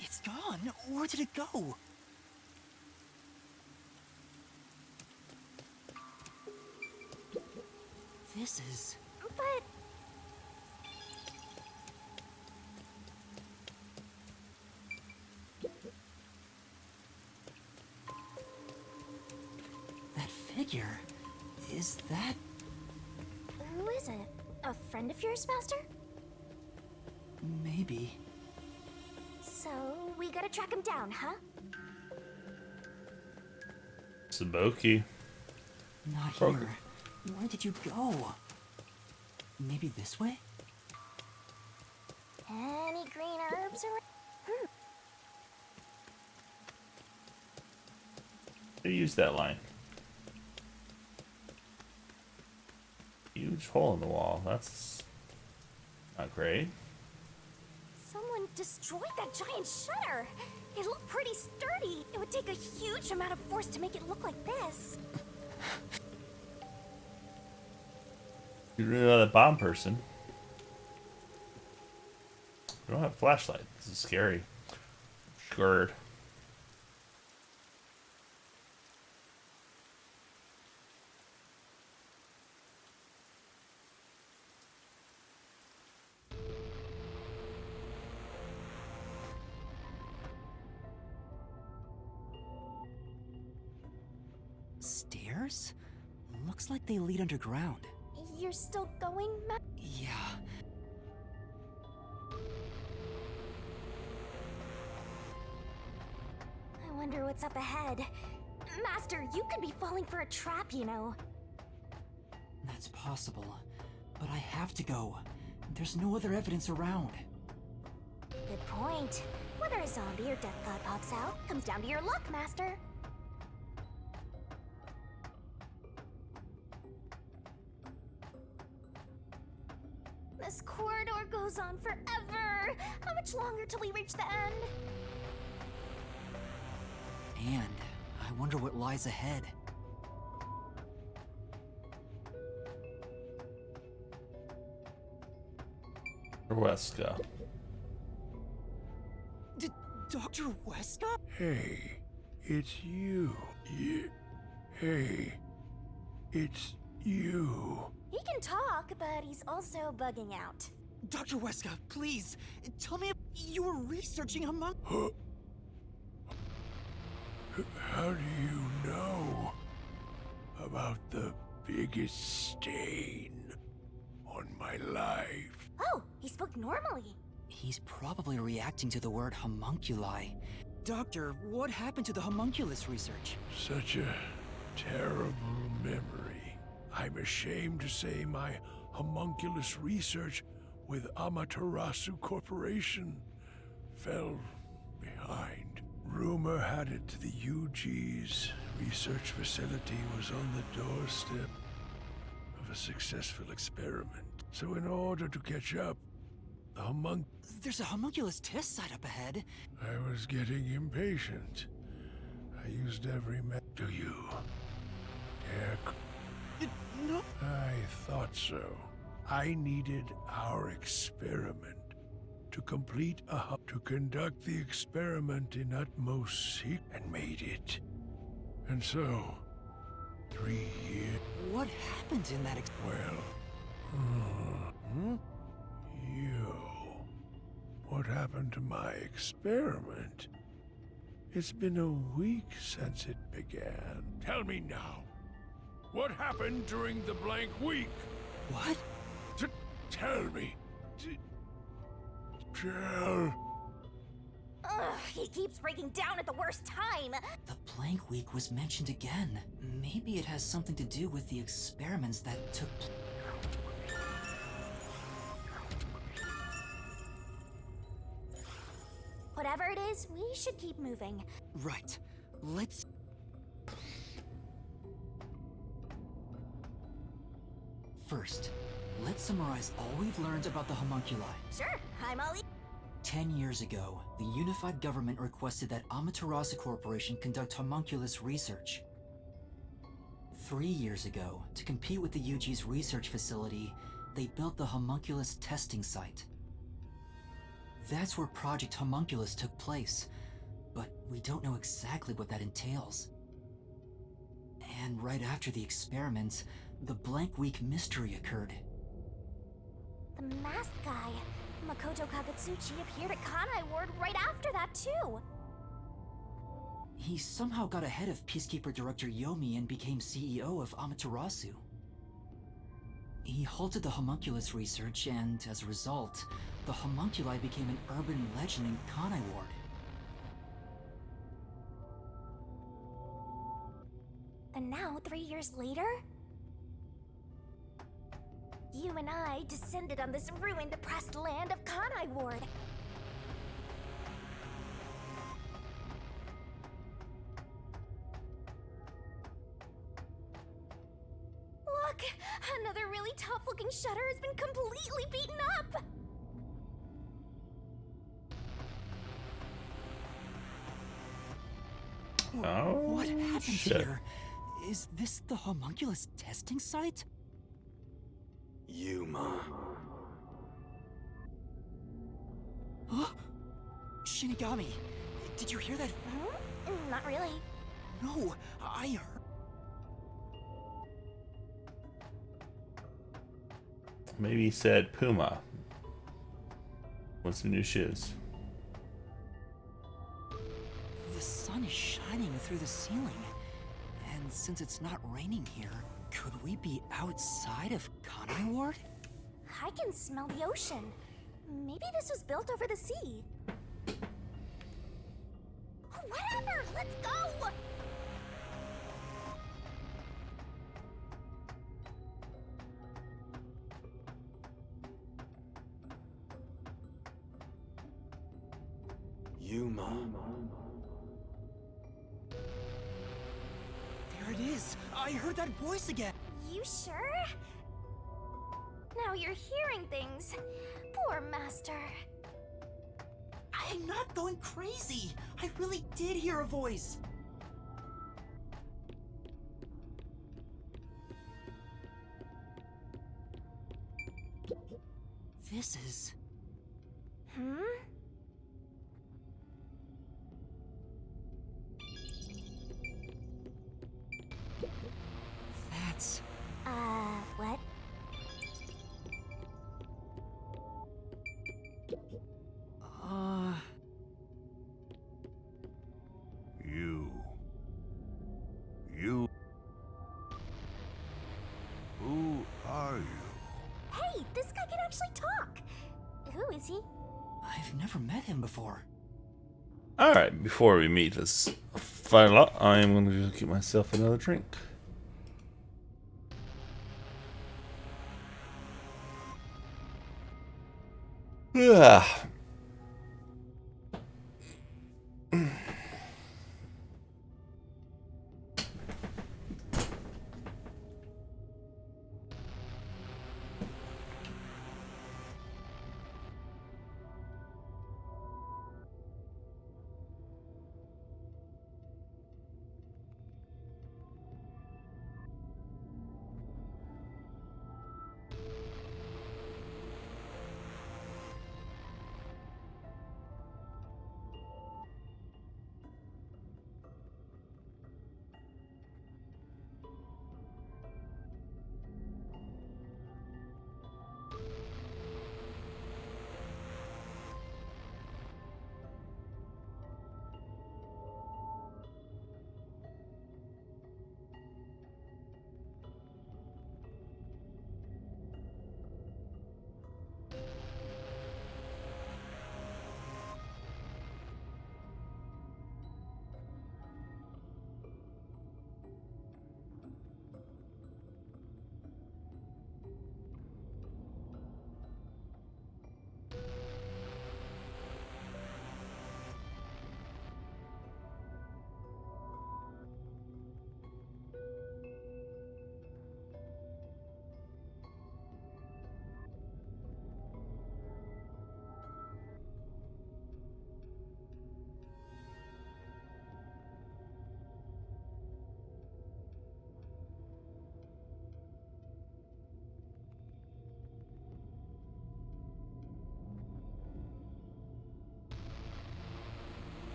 It's gone. Where did it go? This is... But that figure. Is that... who is it? A friend of yours, Master? maybe... So, we gotta track him down, huh? Saboki. Not Broken. here. Where did you go? Maybe this way? Any green herbs around? They use that line. Huge hole in the wall. That's not great. Someone destroyed that giant shutter. It looked pretty sturdy. It would take a huge amount of force to make it look like this. You really know that bomb person. We don't have a flashlight. This is scary. Scared. Stairs? Looks like they lead underground. You're still going, Yeah. I wonder what's up ahead. Master, you could be falling for a trap, you know. That's possible. But I have to go. There's no other evidence around. Good point. Whether a zombie or death god pops out comes down to your luck, Master. This corridor goes on forever. How much longer till we reach the end? And I wonder what lies ahead. Wesker. Dr. Wesker? Hey, it's you. Hey, it's you. He can talk, but he's also bugging out. Dr. Wesker, please, tell me you were researching among... How do you know about the biggest stain on my life? Oh, he spoke normally. He's probably reacting to the word homunculi. Doctor, what happened to the homunculus research? Such a terrible memory. I'm ashamed to say my homunculus research with Amaterasu Corporation fell behind. Rumor had it the UG's research facility was on the doorstep of a successful experiment. So in order to catch up, There's a homunculus test site up ahead. I was getting impatient. I used every Do you dare? No. I thought so. I needed our experiment to complete a hub to conduct the experiment in utmost secret and made it. And so, 3 years. What happened in that You. What happened to my experiment? It's been a week since it began. Tell me now. What happened during the blank week? What? Tell me. Tell. Ugh, he keeps breaking down at the worst time. The blank week was mentioned again. Maybe it has something to do with the experiments that took place. Whatever it is, we should keep moving. Right. Let's... First, let's summarize all we've learned about the homunculi. Sure, I'm all 10 years ago, the unified government requested that Amaterasu Corporation conduct homunculus research. 3 years ago, to compete with the UG's research facility, they built the homunculus testing site. That's where Project Homunculus took place, but we don't know exactly what that entails. And right after the experiments, the blank week mystery occurred. The masked guy, Makoto Kagutsuchi, appeared at Kanai Ward right after that, too. He somehow got ahead of Peacekeeper Director Yomi and became CEO of Amaterasu. He halted the homunculus research, and as a result, the homunculi became an urban legend in Kanai Ward. And now, 3 years later, you and I descended on this ruined, oppressed land of Kanai Ward. Look! Another really tough-looking shutter has been completely beaten up! Oh, What happened shit. here? Is this the homunculus testing site? Yuma. Huh? Shinigami, did you hear that? Not really. No, I heard. Maybe he said Puma. Want some new shoes? The sun is shining through the ceiling. And since it's not raining here, could we be outside of Kanai Ward? I can smell the ocean. Maybe this was built over the sea. Whatever, let's go! Yuma. There it is! I heard that voice again! You sure? Now you're hearing things. Poor Master. I'm not going crazy! I really did hear a voice! This is... Hmm? That's... What? You. Who are you? Hey, this guy can actually talk. Who is he? I've never met him before. Alright, before we meet this final up, I am going to go get myself another drink. Ah.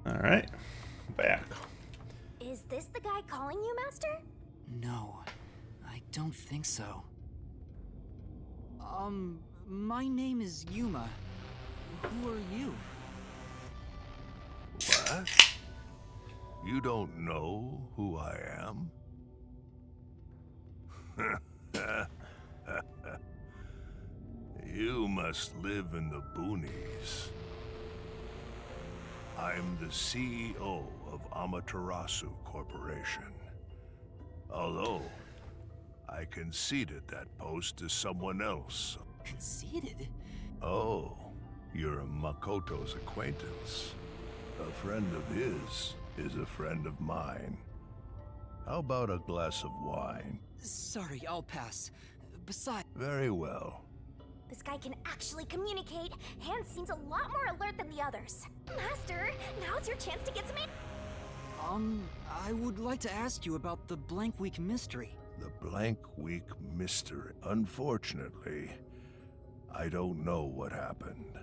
Alright, back. Is this the guy calling you, Master? No, I don't think so. My name is Yuma. Who are you? What? You don't know who I am? You must live in the boonies. I'm the CEO of Amaterasu Corporation. Although, I conceded that post to someone else. Conceded? Oh, you're Makoto's acquaintance. A friend of his is a friend of mine. How about a glass of wine? Sorry, I'll pass. Besides... Very well. This guy can actually communicate. Hans seems a lot more alert than the others. Master, now's your chance to get some... I would like to ask you about the Blank Week mystery. The Blank Week mystery. Unfortunately, I don't know what happened.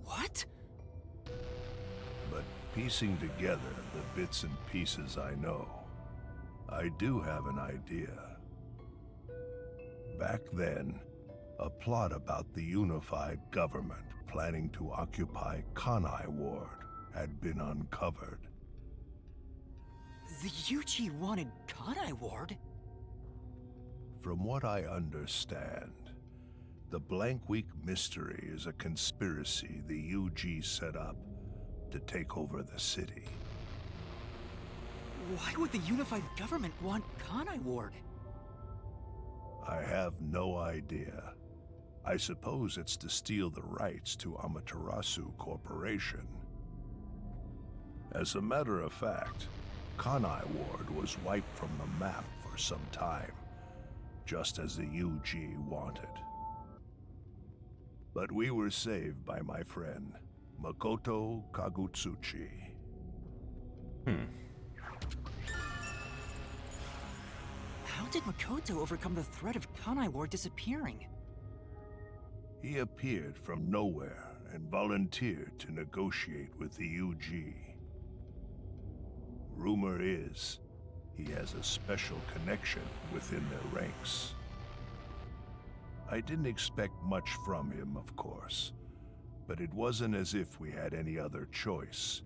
What? But piecing together the bits and pieces I know, I do have an idea. Back then, a plot about the unified government planning to occupy Kanai Ward had been uncovered. The UG wanted Kanai Ward? From what I understand, the Blank Week mystery is a conspiracy the UG set up to take over the city. Why would the unified government want Kanai Ward? I have no idea. I suppose it's to steal the rights to Amaterasu Corporation. As a matter of fact, Kanai Ward was wiped from the map for some time, just as the UG wanted. But we were saved by my friend, Makoto Kagutsuchi. How did Makoto overcome the threat of Kanai Ward disappearing? He appeared from nowhere and volunteered to negotiate with the UG. Rumor is, he has a special connection within their ranks. I didn't expect much from him, of course, but it wasn't as if we had any other choice.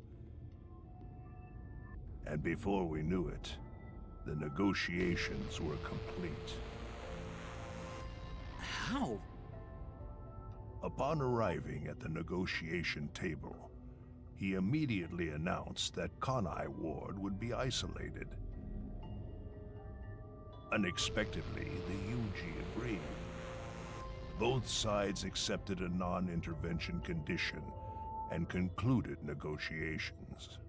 And before we knew it, the negotiations were complete. How? Upon arriving at the negotiation table, he immediately announced that Kanai Ward would be isolated. Unexpectedly, the UG agreed. Both sides accepted a non-intervention condition and concluded negotiations.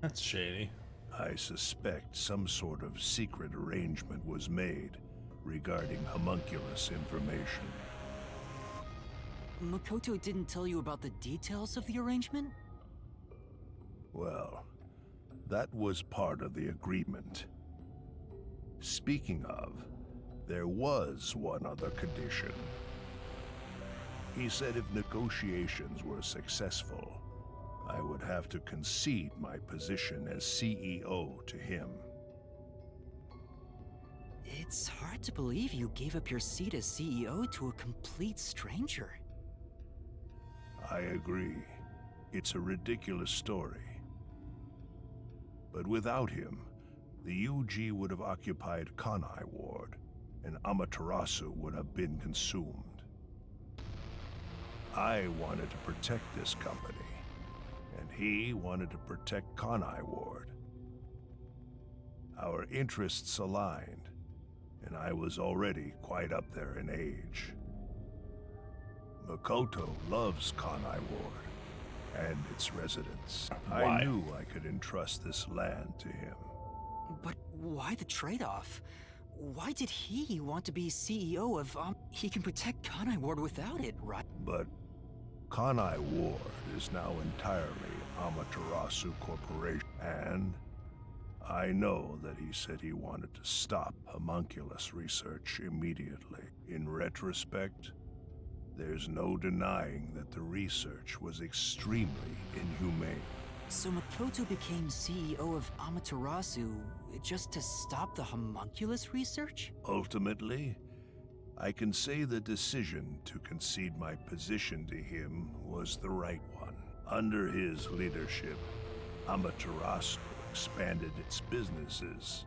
That's shady. I suspect some sort of secret arrangement was made regarding homunculus information. Makoto didn't tell you about the details of the arrangement? Well, that was part of the agreement. Speaking of, there was one other condition. He said if negotiations were successful, I would have to concede my position as CEO to him. It's hard to believe you gave up your seat as CEO to a complete stranger. I agree. It's a ridiculous story. But without him, the UG would have occupied Kanai Ward, and Amaterasu would have been consumed. I wanted to protect this company, and he wanted to protect Kanai Ward. Our interests aligned, and I was already quite up there in age. Makoto loves Kanai Ward and its residents. Why? I knew I could entrust this land to him. But why the trade-off? Why did he want to be CEO of, he can protect Kanai Ward without it, right? But Kanai Ward is now entirely Amaterasu Corporation, and I know that he said he wanted to stop homunculus research immediately. In retrospect, there's no denying that the research was extremely inhumane. So Makoto became CEO of Amaterasu just to stop the homunculus research? Ultimately, I can say the decision to concede my position to him was the right one. Under his leadership, Amaterasu expanded its businesses.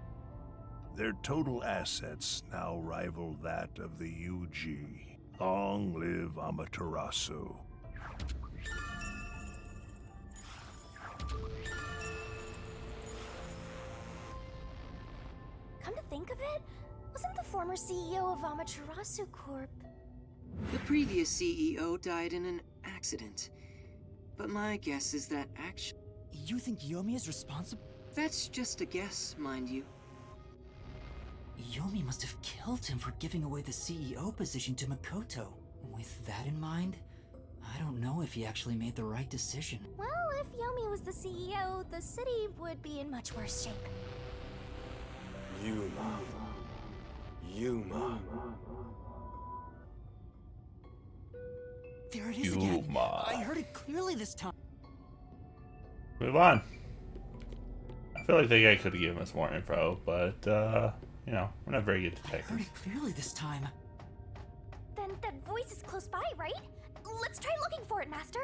Their total assets now rival that of the UG. Long live Amaterasu. Come to think of it, wasn't the former CEO of Amaterasu Corp... The previous CEO died in an accident. But my guess is that actually... You think Yomi is responsible? That's just a guess, mind you. Yomi must have killed him for giving away the CEO position to Makoto. With that in mind, I don't know if he actually made the right decision. Well, if Yomi was the CEO, the city would be in much worse shape. Yuma. Yuma. There it is again. Yuma. I heard it clearly this time. Move on. I feel like the guy could have given us more info, but, you know, we're not very good I heard detectives. it clearly this time. Then that voice is close by, right? Let's try looking for it, Master.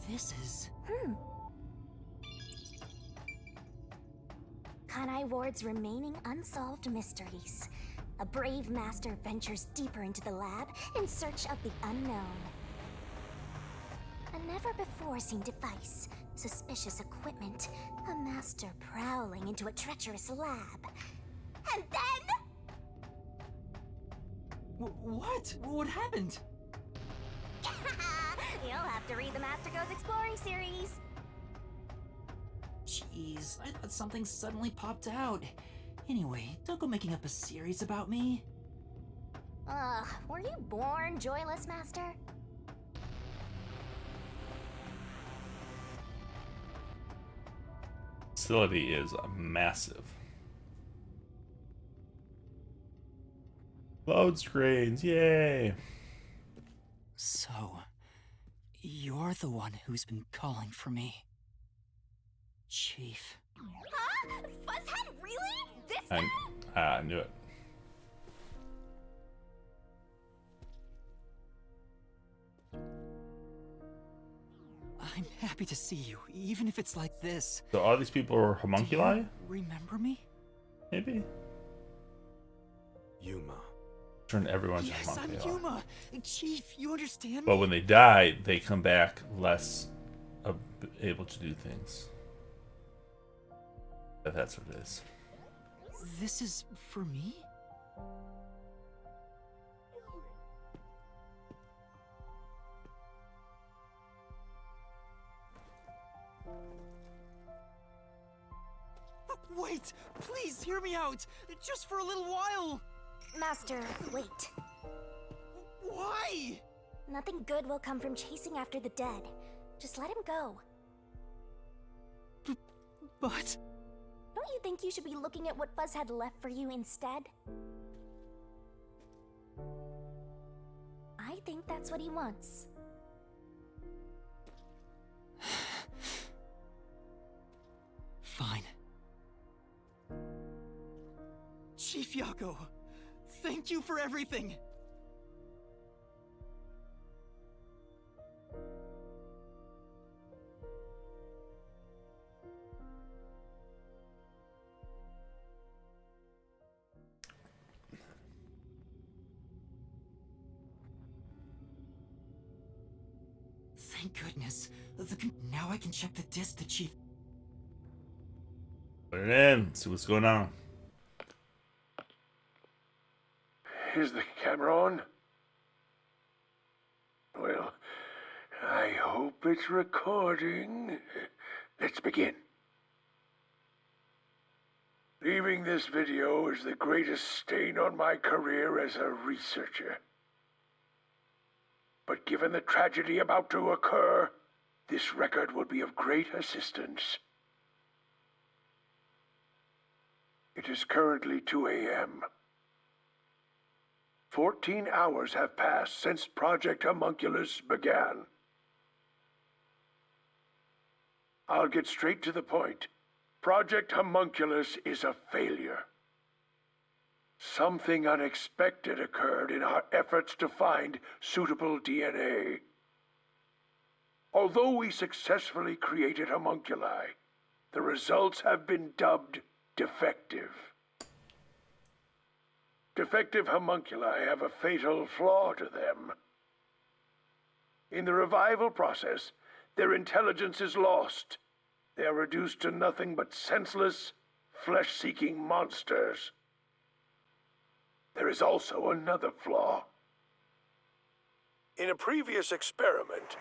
This is... Kanai Ward's remaining unsolved mysteries. A brave master ventures deeper into the lab in search of the unknown. A never-before-seen device, suspicious equipment, a master prowling into a treacherous lab. And then... What? What happened? You'll have to read the Master Goes Exploring series. Jeez, I thought something suddenly popped out. Anyway, don't go making up a series about me. Ugh, were you born joyless, Master? Facility is massive. Load screens, yay! So, you're the one who's been calling for me. Chief. Huh? Fuzzhead, really? This guy? I knew it. I'm happy to see you, even if it's like this. So all these people are homunculi? Remember me? Maybe? Yuma. Turn everyone to Yes, I'm homunculi. Yuma. Chief, you understand But me? when they die, they come back less able to do things. But that's what it is. This is for me? Wait! Please hear me out! Just for a little while! Master, wait. Why? Nothing good will come from chasing after the dead. Just let him go. But... Don't you think you should be looking at what Fuzzhead left for you instead? I think that's what he wants. Fine. Chief Yako, thank you for everything! Thank goodness. Now I can check the disc the Chief... Put it in, see what's going on. Is the camera on? Well, I hope it's recording. Let's begin. Leaving this video is the greatest stain on my career as a researcher. But given the tragedy about to occur, this record will be of great assistance. It is currently 2 a.m. 14 hours have passed since Project Homunculus began. I'll get straight to the point. Project Homunculus is a failure. Something unexpected occurred in our efforts to find suitable DNA. Although we successfully created homunculi, the results have been dubbed defective. Defective homunculi have a fatal flaw to them. In the revival process, their intelligence is lost. They are reduced to nothing but senseless, flesh-seeking monsters. There is also another flaw. In a previous experiment,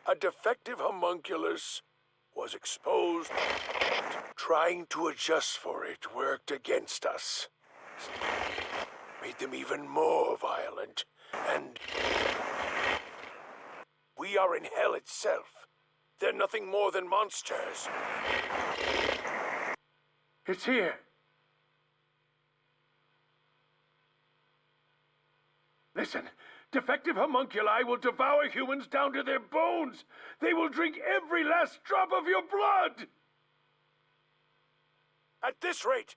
a defective homunculus was exposed. Trying to adjust for it worked against us. Made them even more violent, and we are in hell itself. They're nothing more than monsters. It's here. Listen, defective homunculi will devour humans down to their bones. They will drink every last drop of your blood. At this rate,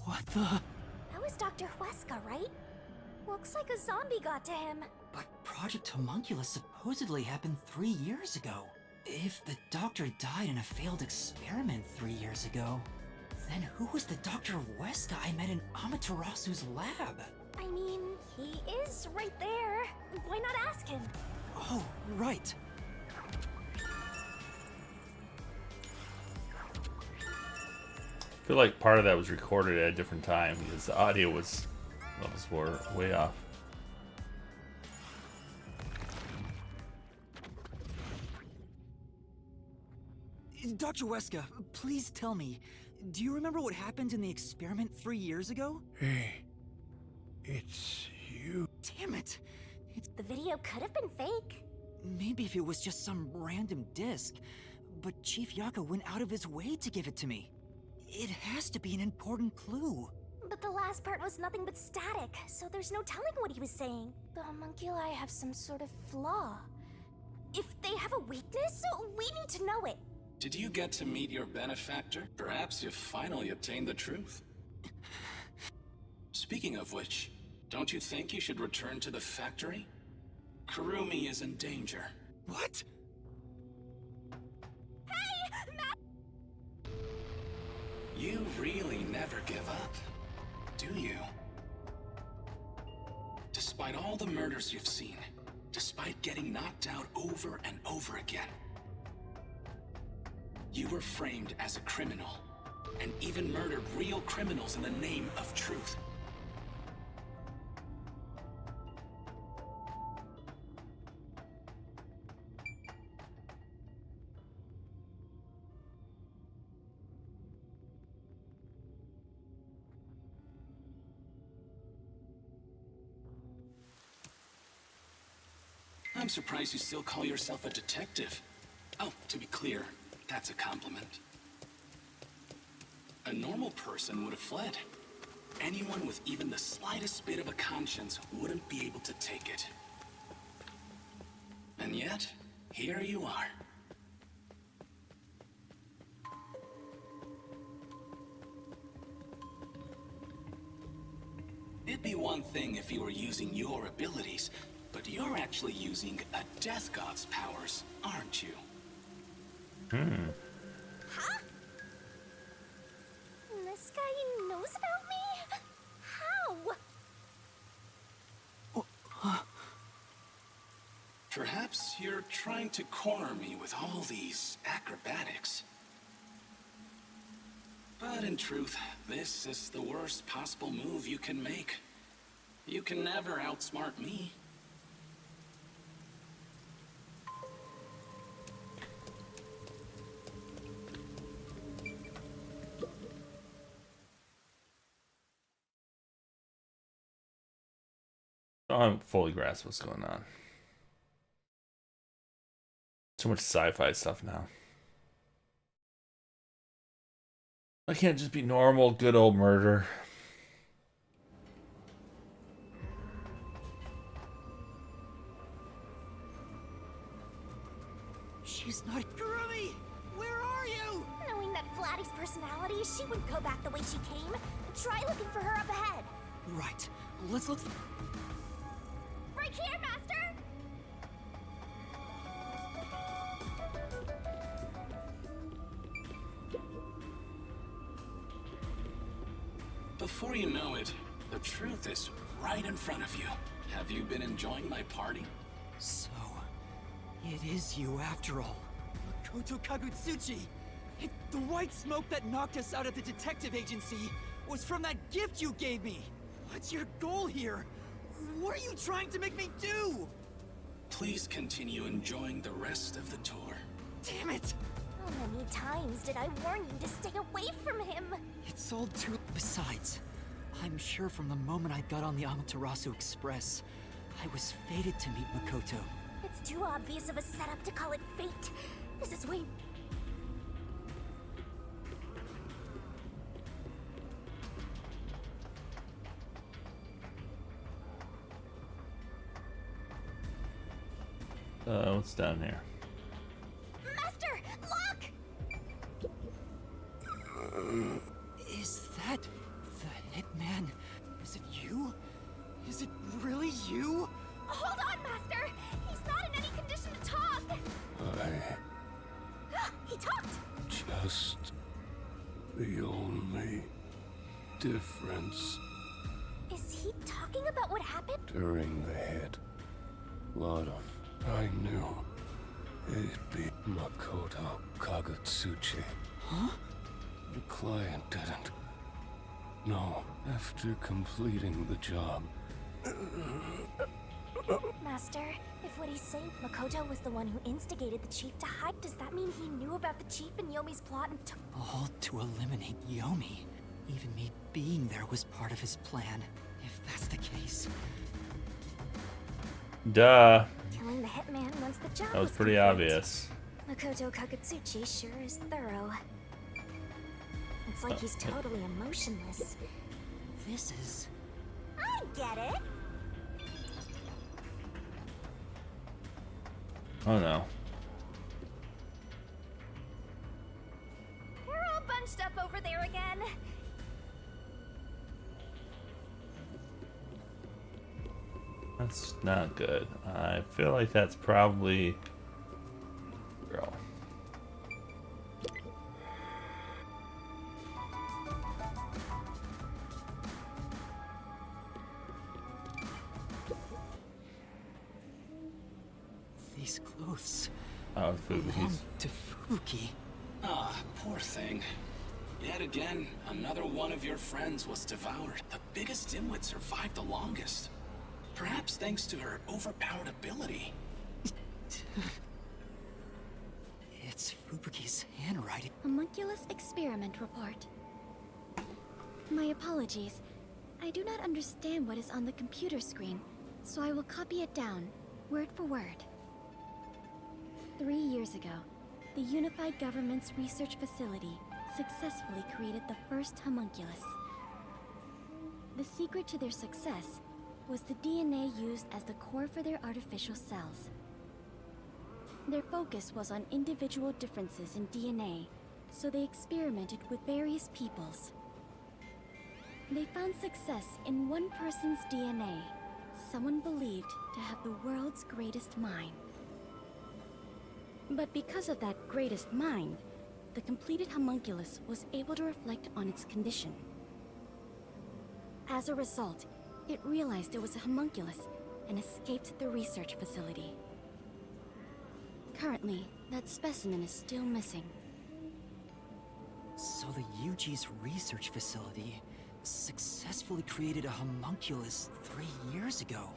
What the? That was Dr. Huesca, right? Looks like a zombie got to him. But Project Homunculus supposedly happened 3 years ago. If the doctor died in a failed experiment 3 years ago, then who was the Dr. Huesca I met in Amaterasu's lab? I mean, he is right there. Why not ask him? Oh, right. I feel like part of that was recorded at a different time because the audio levels were way off. Dr. Huesca, please tell me, do you remember what happened in the experiment 3 years ago? hey, it's you. Damn it! The video could have been fake. Maybe if it was just some random disc, but Chief Yaka went out of his way to give it to me. It has to be an important clue. But the last part was nothing but static, so there's no telling what he was saying. The homunculi have some sort of flaw. If they have a weakness, we need to know it. Did you get to meet your benefactor? Perhaps you've finally obtained the truth. Speaking of which, don't you think you should return to the factory? Kurumi is in danger. What? Hey, Matt! You really never give up, do you? Despite all the murders you've seen, despite getting knocked out over and over again, you were framed as a criminal, and even murdered real criminals in the name of truth. I'm surprised you still call yourself a detective. Oh, to be clear, that's a compliment. A normal person would have fled. Anyone with even the slightest bit of a conscience wouldn't be able to take it. And yet, here you are. It'd be one thing if you were using your abilities, but you're actually using a Death God's powers, aren't you? Huh? This guy knows about me? How? Perhaps you're trying to corner me with all these acrobatics. But in truth, this is the worst possible move you can make. You can never outsmart me. I don't fully grasp what's going on. Too much sci-fi stuff now. I can't just be normal, good old murder. She's not... Kurumi! Where are you? Knowing that Vladdy's personality, she wouldn't go back the way she came. Try looking for her up ahead. Right. Let's look. Right here, Master! Before you know it, the truth is right in front of you. Have you been enjoying my party? So, it is you after all. Makoto Kagutsuchi! The white smoke that knocked us out of the detective agency was from that gift you gave me! What's your goal here? What are you trying to make me do? Please continue enjoying the rest of the tour. Damn it! How many times did I warn you to stay away from him? It's all too. Besides, I'm sure from the moment I got on the Amaterasu Express, I was fated to meet Makoto. It's too obvious of a setup to call it fate. This is way... What's down here? Master, look! Is that the hitman? Is it you? Is it really you? Hold on, Master! He's not in any condition to talk! He talked! Just the only difference Is he talking about what happened? during the hit. Lodon, I knew it'd be Makoto Kagutsuchi. Huh? The client didn't. No, after completing the job, Master, if what he's saying, Makoto was the one who instigated the chief to hide, does that mean he knew about the chief and Yomi's plot and took... All to eliminate Yomi. Even me being there was part of his plan. If that's the case. Duh. Killing the hitman once the job That was pretty complete. obvious. Makoto Kagutsuchi sure is thorough. It's like he's totally emotionless. This is... I get it! Oh no. We're all bunched up over there again. That's not good. I feel like that's probably... Girl. These clothes Oh, belong Fubuki's. to Fubuki. Ah, poor thing. Yet again, another one of your friends was devoured. The biggest dimwit survived the longest. Perhaps thanks to her overpowered ability. It's Fubuki's handwriting. Homunculus experiment report. My apologies. I do not understand what is on the computer screen, so I will copy it down, word for word. 3 years ago, the Unified Government's research facility successfully created the first homunculus. The secret to their success was the DNA used as the core for their artificial cells. Their focus was on individual differences in DNA, so they experimented with various peoples. They found success in one person's DNA, someone believed to have the world's greatest mind. But because of that greatest mind, the completed homunculus was able to reflect on its condition. As a result, it realized it was a homunculus and escaped the research facility. Currently, that specimen is still missing. So the UG's research facility successfully created a homunculus 3 years ago.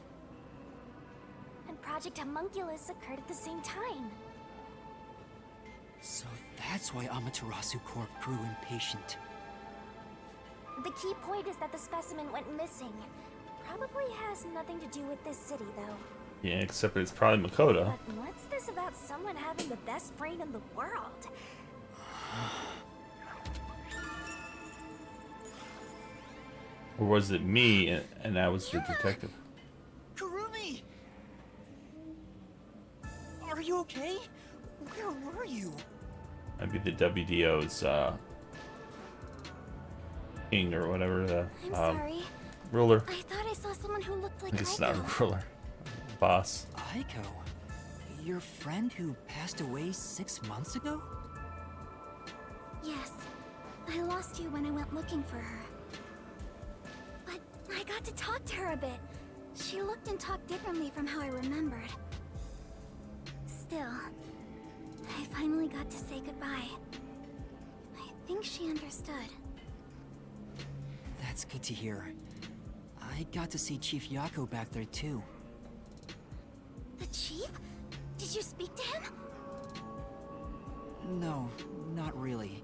And Project Homunculus occurred at the same time. So that's why Amaterasu Corp grew impatient. The key point is that the specimen went missing. Probably has nothing to do with this city, though. Yeah, except it's probably Makoto. But what's this about someone having the best brain in the world? Or was it me and I was the detective? Kurumi! Are you okay? Where were you? Maybe the WDO's king or whatever the I'm sorry. ruler. I thought I saw someone who looked like I guess it's Aiko. not a ruler. Boss. Aiko? Your friend who passed away 6 months ago? Yes. I lost you when I went looking for her. But I got to talk to her a bit. She looked and talked differently from how I remembered. Still, I finally got to say goodbye. I think she understood. That's good to hear. I got to see Chief Yako back there too. The chief? Did you speak to him? No, not really.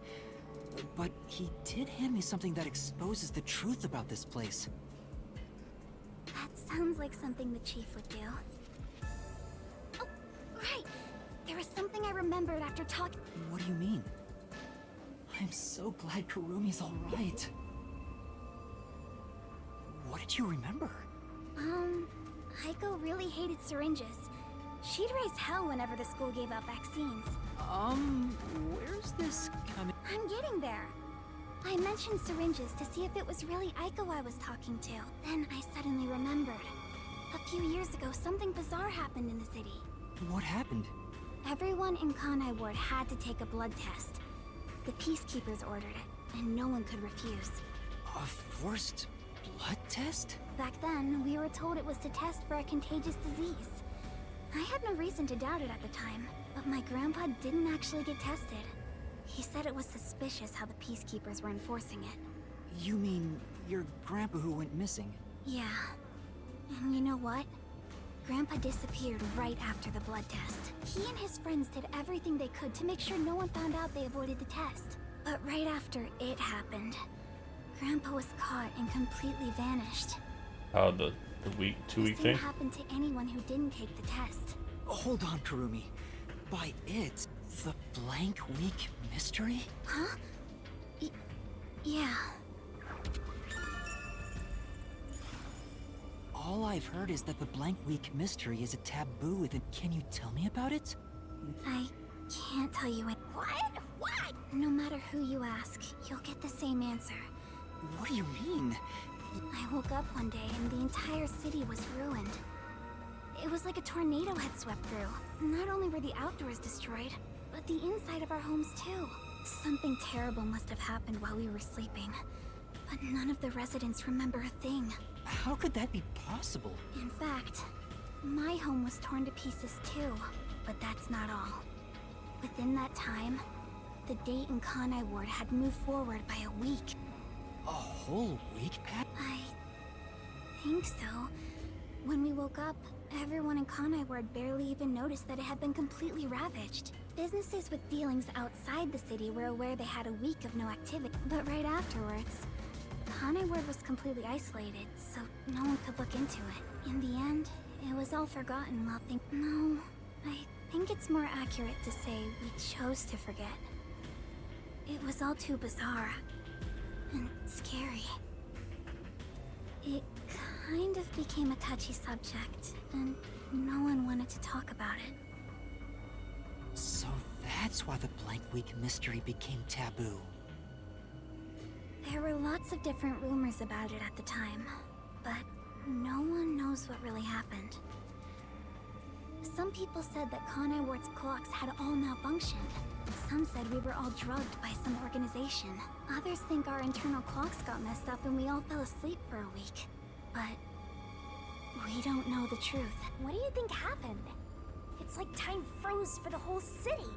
But he did hand me something that exposes the truth about this place. That sounds like something the chief would do. Oh, right. There was something I remembered after talking. What do you mean? I'm so glad Kurumi's alright. What did you remember? Aiko really hated syringes. She'd raise hell whenever the school gave out vaccines. Where's this coming? I'm getting there. I mentioned syringes to see if it was really Aiko I was talking to. Then I suddenly remembered. A few years ago, something bizarre happened in the city. What happened? Everyone in Kanai Ward had to take a blood test. The Peacekeepers ordered it, and no one could refuse. A forced blood test? Back then, we were told it was to test for a contagious disease. I had no reason to doubt it at the time, but my grandpa didn't actually get tested. He said it was suspicious how the Peacekeepers were enforcing it. You mean your grandpa who went missing? Yeah. And you know what? Grandpa disappeared right after the blood test. He and his friends did everything they could to make sure no one found out they avoided the test. But right after it happened, Grandpa was caught and completely vanished. Oh, the week, 2-week The thing? same happened to anyone who didn't take the test. Hold on, Kurumi. By it, the blank week mystery? Huh? Yeah. All I've heard is that the blank week mystery is a taboo within. Can you tell me about it? I can't tell you it. What? What? No matter who you ask, you'll get the same answer. What do you mean? I woke up one day and the entire city was ruined. It was like a tornado had swept through. Not only were the outdoors destroyed, but the inside of our homes too. Something terrible must have happened while we were sleeping. But none of the residents remember a thing. How could that be possible? In fact, my home was torn to pieces too. But that's not all. Within that time, the date in Kanai Ward had moved forward by a week. A whole week, Pat? I think so. When we woke up, everyone in Kanai Ward barely even noticed that it had been completely ravaged. Businesses with dealings outside the city were aware they had a week of no activity. But right afterwards, Kanai Ward was completely isolated, so no one could look into it. In the end, it was all forgotten while No, I think it's more accurate to say we chose to forget. It was all too bizarre. And scary. It kind of became a touchy subject, and no one wanted to talk about it. So that's why the blank week mystery became taboo. There were lots of different rumors about it at the time, but no one knows what really happened. Some people said that Kanai Ward's clocks had all malfunctioned. Some said we were all drugged by some organization. Others think our internal clocks got messed up and we all fell asleep for a week. But we don't know the truth. What do you think happened? It's like time froze for the whole city.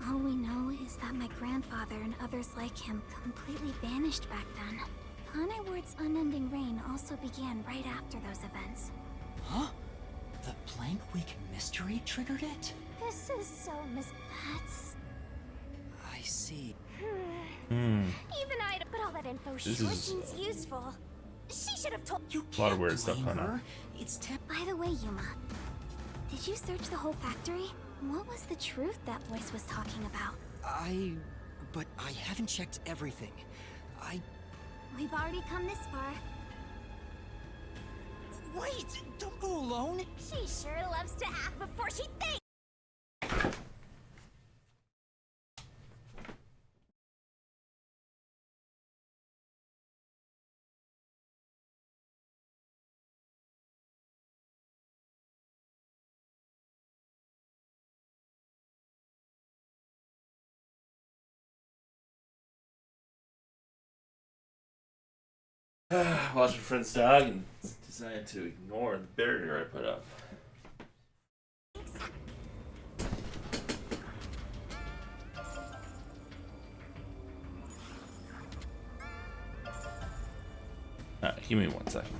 All we know is that my grandfather and others like him completely vanished back then. Kanai Ward's unending reign also began right after those events. Huh? The blank week mystery triggered it? This is so That's... I see. Even I, but all that info This sure is- seems useful. She should have told You A lot of can't weird stuff blame going on. her. It's By the way, Yuma, did you search the whole factory? What was the truth that voice was talking about? But I haven't checked everything. We've already come this far. Wait! Don't go alone! She sure loves to act before she thinks. Watching Friend's dog and decided to ignore the barrier I put up. Alright, give me 1 second.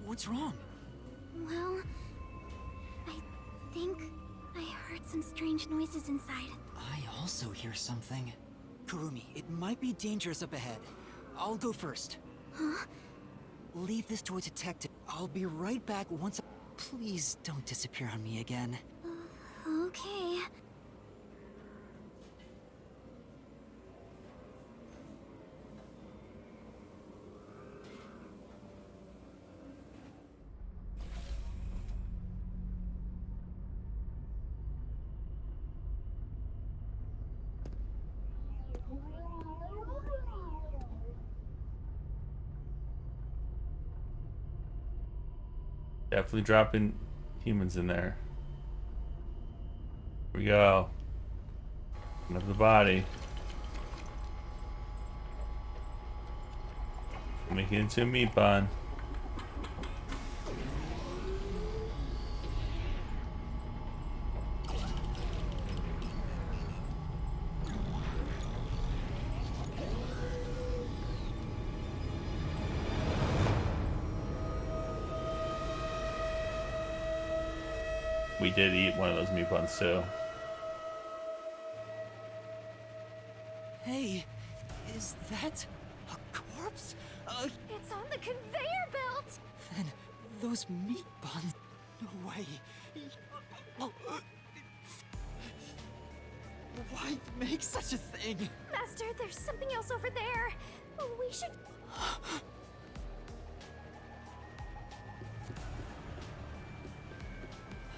What's wrong? Well, I think I heard some strange noises inside. I also hear something. Kurumi, it might be dangerous up ahead. I'll go first. Huh? Leave this to a detective. I'll be right back once. Please don't disappear on me again. Okay. Definitely dropping humans in there. Here we go. Another body. Make it into a meat bun. We did eat one of those meat buns too. Hey, is that a corpse? It's on the conveyor belt! Then those meat buns. No way. Why make such a thing? Master, there's something else over there. We should...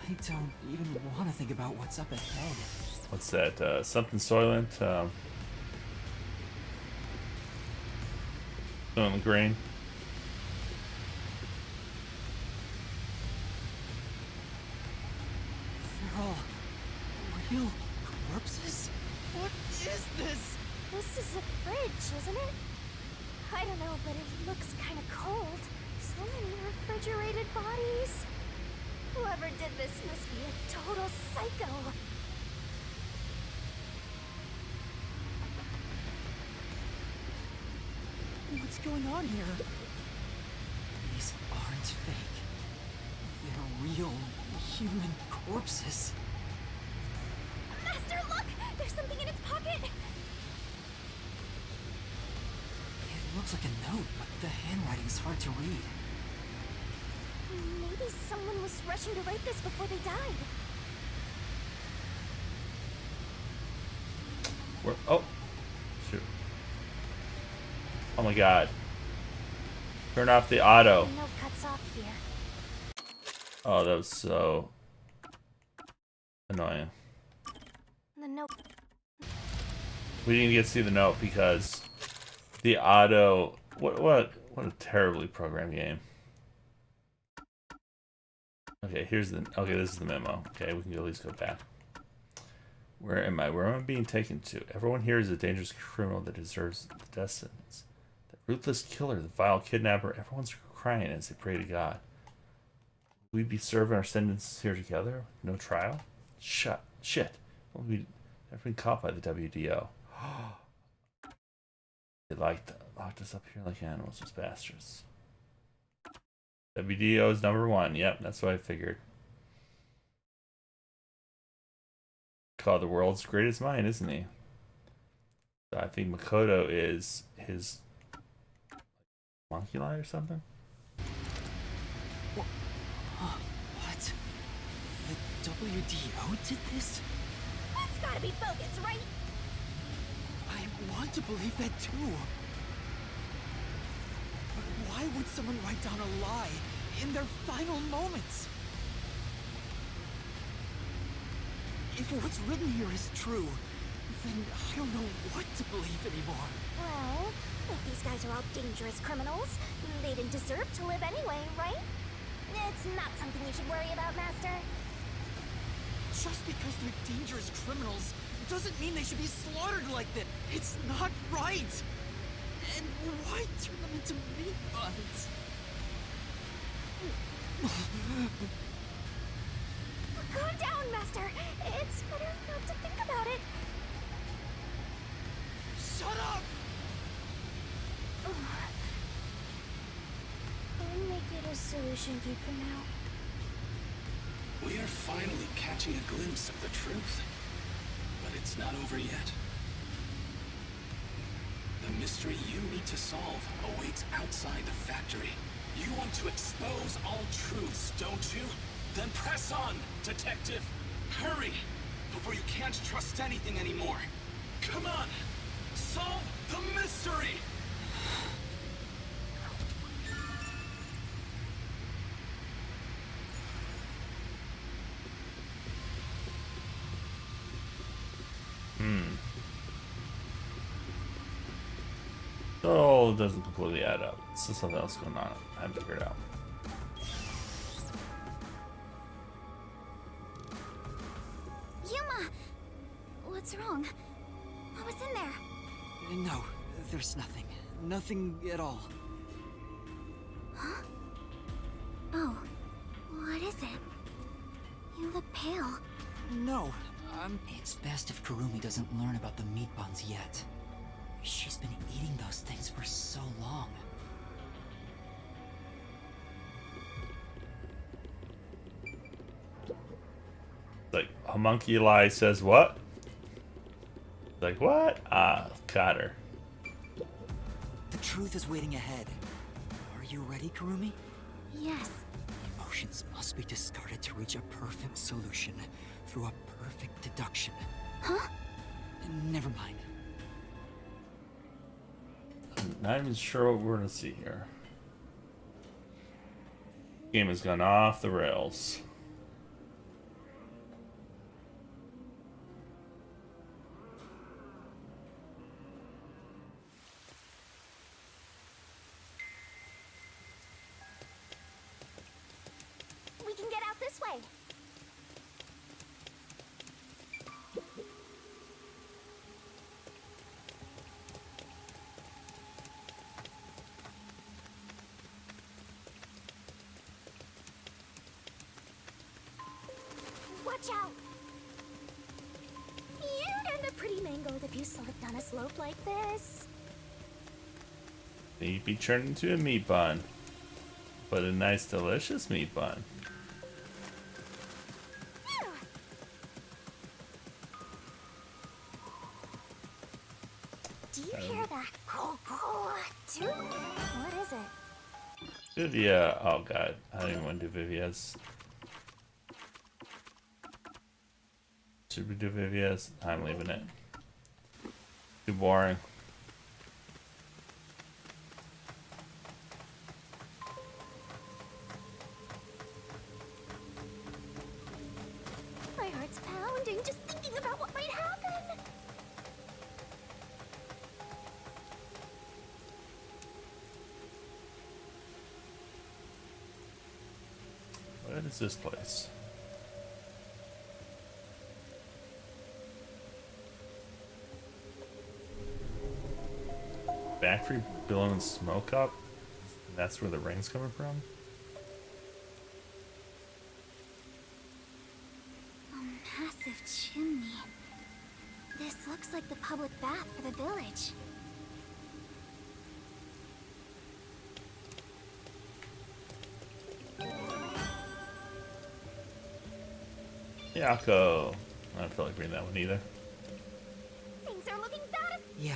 I don't even want to think about what's up ahead. What's that? Something Soylent? Soylent Green? They're all real corpses? What is this? This is a fridge, isn't it? I don't know, but it looks kind of cold. So many refrigerated bodies. Whoever did this must be a total psycho. What's going on here? These aren't fake. They're real human corpses. Master, look! There's something in its pocket! It looks like a note, but the handwriting's hard to read. Maybe someone was rushing to write this before they died. Where? Oh, shoot! Oh my God! Turn off the auto. The note cuts off here. Oh, that was so annoying. The note. We didn't get to see the note because the auto. What a terribly programmed game. Okay, here's the. Okay, this is the memo. Okay, we can at least go back. Where am I? Where am I being taken to? Everyone here is a dangerous criminal that deserves the death sentence. The ruthless killer, the vile kidnapper, everyone's crying as they pray to God. Will we be serving our sentences here together? No trial? Shit. Well, we have been caught by the WDO. They locked us up here like animals, those bastards. WDO is #1. Yep, that's what I figured. Called the world's greatest mind, isn't he? So I think Makoto is his homunculi or something. What? The WDO did this? That's gotta be bogus, right? I want to believe that too. But why would someone write down a lie in their final moments? If what's written here is true, then I don't know what to believe anymore. Well, if these guys are all dangerous criminals, they didn't deserve to live anyway, right? It's not something you should worry about, Master. Just because they're dangerous criminals doesn't mean they should be slaughtered like that. It's not right. And why turn them into meat buns? Calm down, Master. It's better not to think about it. Shut up! I'll make it a solution key for now. We are finally catching a glimpse of the truth. But it's not over yet. The mystery you need to solve awaits outside the factory. You want to expose all truths, don't you? Then press on, detective! Hurry! Before you can't trust anything anymore. Come on! Solve the mystery! So it doesn't completely add up. It's just something else going on. I haven't figured it out. Yuma! What's wrong? What was in there? No, there's nothing. Nothing at all. Huh? Oh, what is it? You look pale. No, It's best if Kurumi doesn't learn about the meat buns yet. She's been eating those things for so long. Like, homunculi says what? Like, what? Ah, got her. The truth is waiting ahead. Are you ready, Kurumi? Yes. Emotions must be discarded to reach a perfect solution through a perfect deduction. Huh? Never mind. I'm not even sure what we're gonna see here. Game has gone off the rails. We can get out this way. Watch out! You'd end up pretty mangled if you slipped on a slope like this. You'd be turned into a meat bun. But a nice, delicious meat bun. Do you hear that? Too? What is it? Vivia. Oh god. I don't even want to do Vivia's. Should we do Vivia's? I'm leaving it. Too boring. My heart's pounding just thinking about what might happen. What is this place? factory billowing smoke up? That's where the rain's coming from? A massive chimney. This looks like the public bath for the village. Yako. I don't feel like reading that one either. Things are looking bad. Yeah.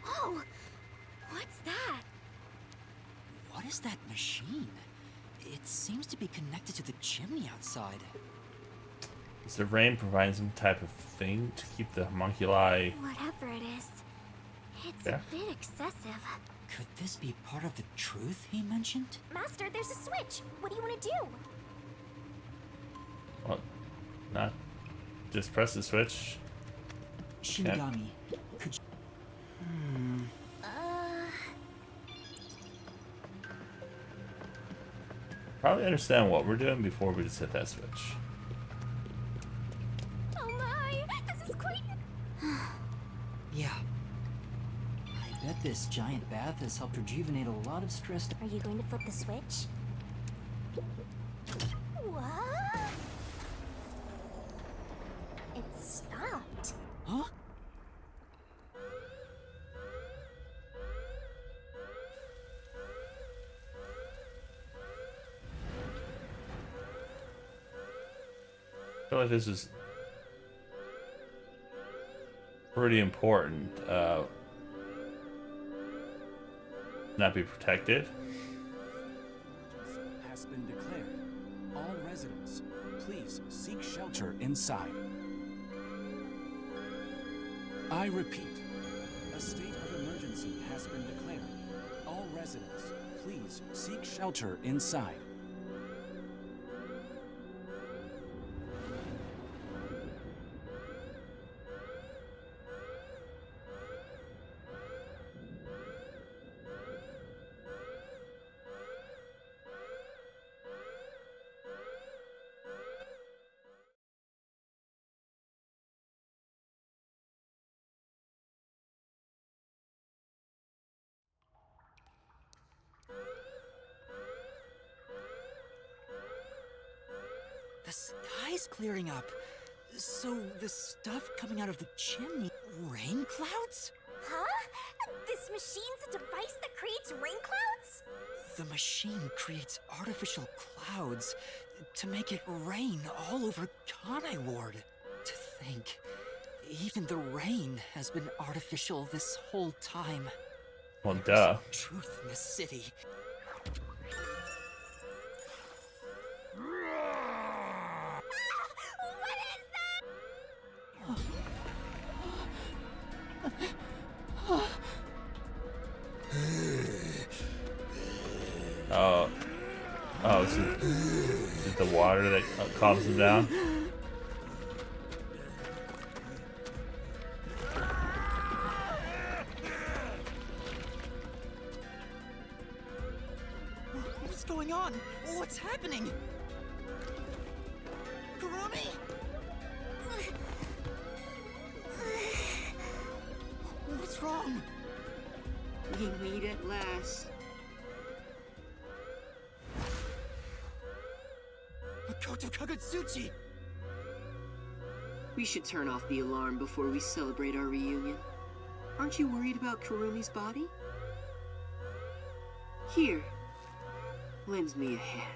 Whoa! What's that? What is that machine? It seems to be connected to the chimney outside. Is the rain providing some type of thing to keep the homunculi? Whatever it is, it's Yeah. a bit excessive. Could this be part of the truth he mentioned? Master, there's a switch. What do you want to do? Well, not just press the switch. Shinigami, could you... Probably understand what we're doing before we just hit that switch. Oh my! This is quite... Yeah. I bet this giant bath has helped rejuvenate a lot of stressed... Are you going to flip the switch? What? It stopped. Huh? I feel like this is pretty important. Not be protected. Has been declared. All residents, please seek shelter inside. I repeat, a state of emergency has been declared. All residents, please seek shelter inside. The sky's clearing up. So the stuff coming out of the chimney... Rain clouds? Huh? This machine's a device that creates rain clouds? The machine creates artificial clouds to make it rain all over Kanai Ward. To think, even the rain has been artificial this whole time. Well, duh. Truth in this city. Oh, is it the water that calms them down? What's going on? What's happening? Kurumi? What's wrong? We meet at last. Makoto Kagutsuchi! We should turn off the alarm before we celebrate our reunion. Aren't you worried about Kurumi's body? Here, lend me a hand.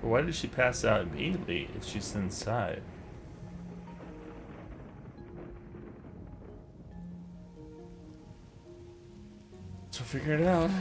But why did she pass out immediately if she's inside? So figure it out.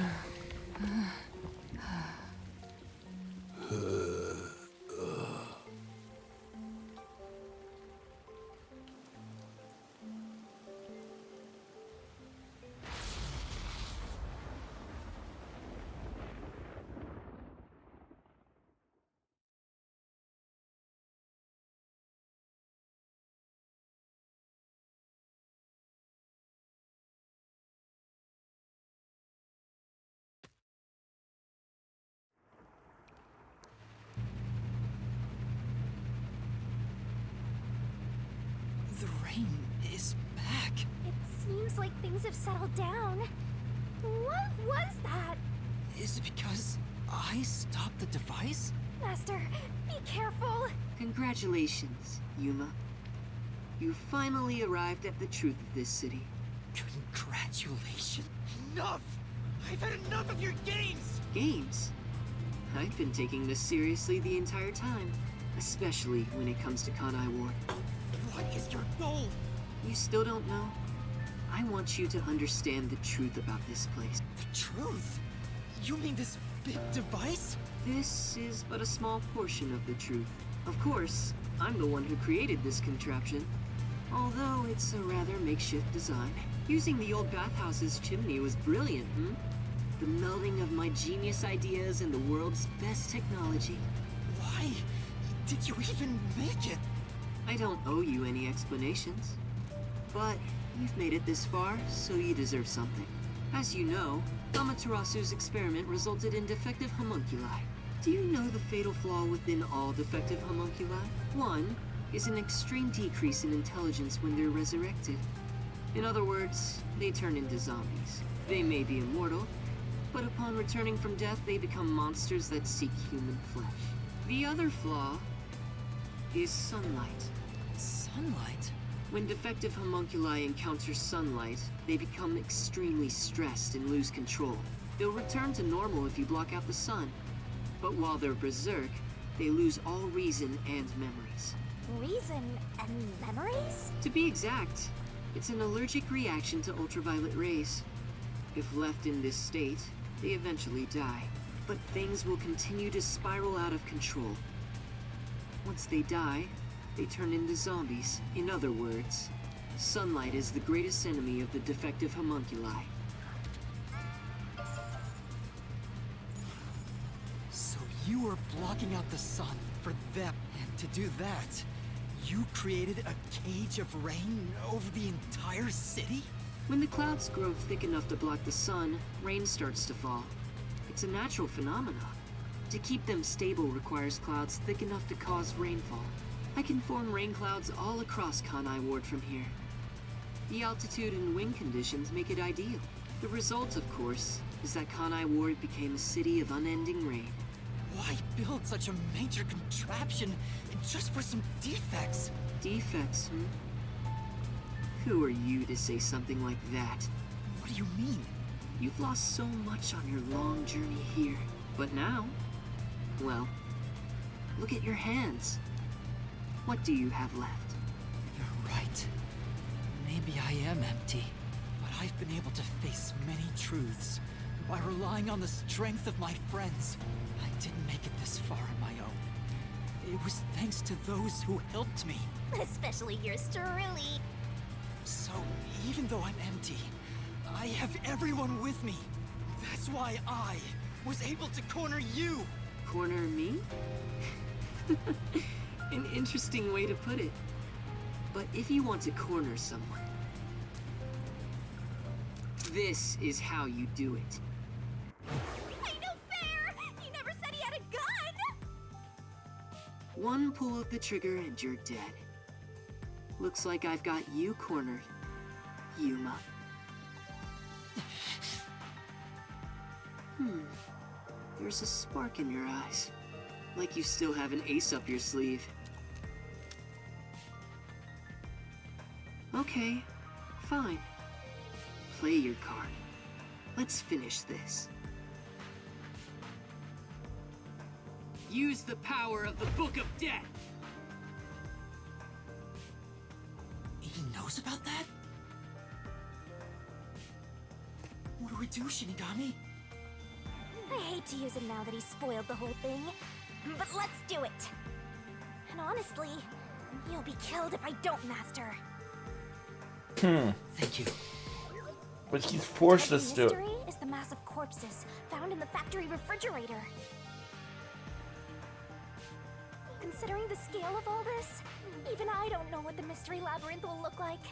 The rain is back. It seems like things have settled down. What was that? Is it because I stopped the device? Master, be careful. Congratulations, Yuma. You finally arrived at the truth of this city. Congratulations. Enough! I've had enough of your games! Games? I've been taking this seriously the entire time, especially when it comes to Kanai Ward. What is your goal? You still don't know? I want you to understand the truth about this place. The truth? You mean this big device? This is but a small portion of the truth. Of course, I'm the one who created this contraption. Although it's a rather makeshift design. Using the old bathhouse's chimney was brilliant, The melding of my genius ideas and the world's best technology. Why did you even make it? I don't owe you any explanations. But you've made it this far, so you deserve something. As you know, Amaterasu's experiment resulted in defective homunculi. Do you know the fatal flaw within all defective homunculi? One is an extreme decrease in intelligence when they're resurrected. In other words, they turn into zombies. They may be immortal, but upon returning from death, they become monsters that seek human flesh. The other flaw is sunlight. Sunlight? When defective homunculi encounter sunlight, they become extremely stressed and lose control. They'll return to normal if you block out the sun. But while they're berserk, they lose all reason and memories. Reason and memories? To be exact, it's an allergic reaction to ultraviolet rays. If left in this state, they eventually die. But things will continue to spiral out of control. Once they die, they turn into zombies. In other words, sunlight is the greatest enemy of the defective homunculi. So you were blocking out the sun for them, and to do that, you created a cage of rain over the entire city? When the clouds grow thick enough to block the sun, rain starts to fall. It's a natural phenomenon. To keep them stable requires clouds thick enough to cause rainfall. I can form rain clouds all across Kanai Ward from here. The altitude and wind conditions make it ideal. The result, of course, is that Kanai Ward became a city of unending rain. Why build such a major contraption just for some defects? Defects, Who are you to say something like that? What do you mean? You've lost so much on your long journey here. But now, well, look at your hands. What do you have left? You're right. Maybe I am empty. But I've been able to face many truths by relying on the strength of my friends. I didn't make it this far on my own. It was thanks to those who helped me. Especially yours truly. So, even though I'm empty, I have everyone with me. That's why I was able to corner you. Corner me? An interesting way to put it. But if you want to corner someone, this is how you do it. Ain't no fair! He never said he had a gun! One pull of the trigger and you're dead. Looks like I've got you cornered, Yuma. There's a spark in your eyes. Like you still have an ace up your sleeve. Okay, fine. Play your card. Let's finish this. use the power of the Book of Death. He knows about that? What do we do, Shinigami? I hate to use him now that he's spoiled the whole thing, but let's do it. And honestly, you'll be killed if I don't, Master. Thank you. But he's forced us to do it. The mystery is the mass of corpses found in the factory refrigerator. Considering the scale of all this, even I don't know what the mystery labyrinth will look like.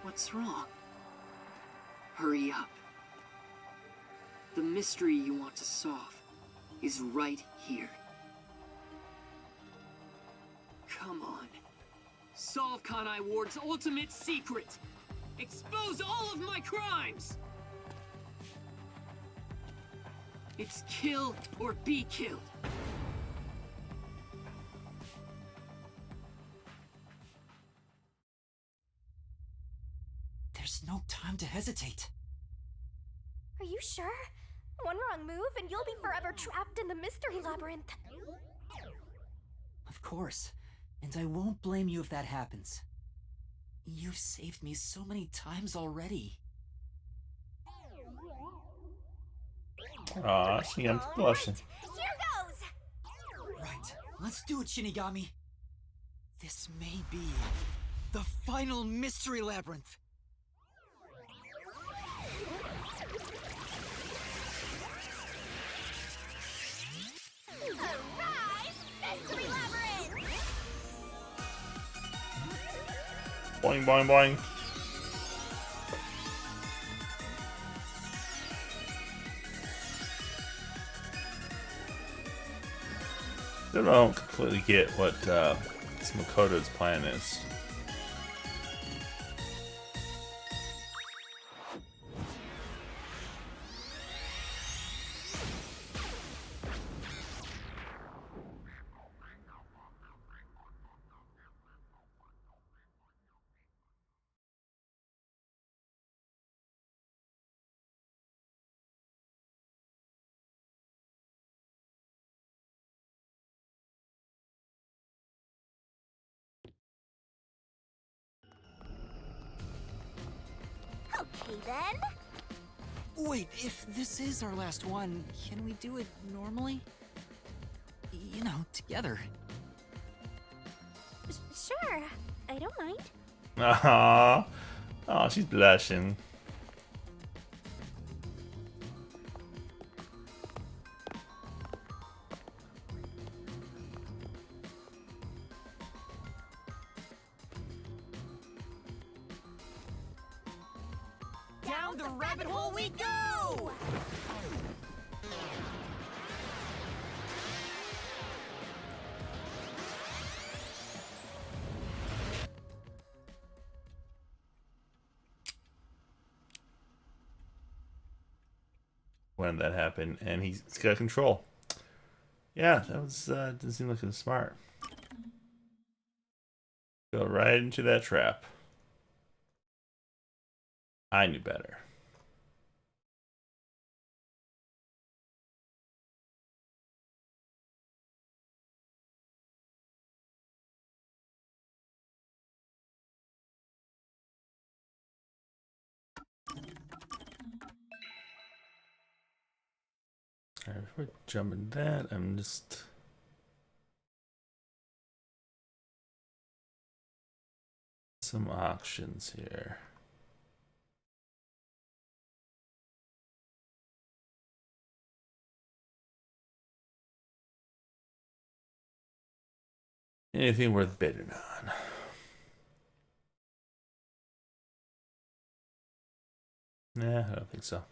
What's wrong? Hurry up. The mystery you want to solve is right here. Come on. Solve Kanai Ward's ultimate secret! Expose all of my crimes! It's kill or be killed. There's no time to hesitate. Are you sure? One wrong move and you'll be forever trapped in the mystery labyrinth. Of course. And I won't blame you if that happens. You've saved me so many times already. Aw, I'm blushing. Here goes! Right, let's do it, Shinigami. This may be the final mystery labyrinth. Arise, mystery labyrinth! Boing, boing, boing. Still don't completely get what Makoto's plan is. Okay then. Wait, if this is our last one, can we do it normally? You know, together. Sure, I don't mind. Aww. Oh, she's blushing. Down the rabbit hole we go! When that happened, and he's got control. Yeah, that was didn't seem like it was smart. Go right into that trap. I knew better. Alright, before I jump into that, I'm just some auctions here. Anything worth bidding on. Nah, I don't think so.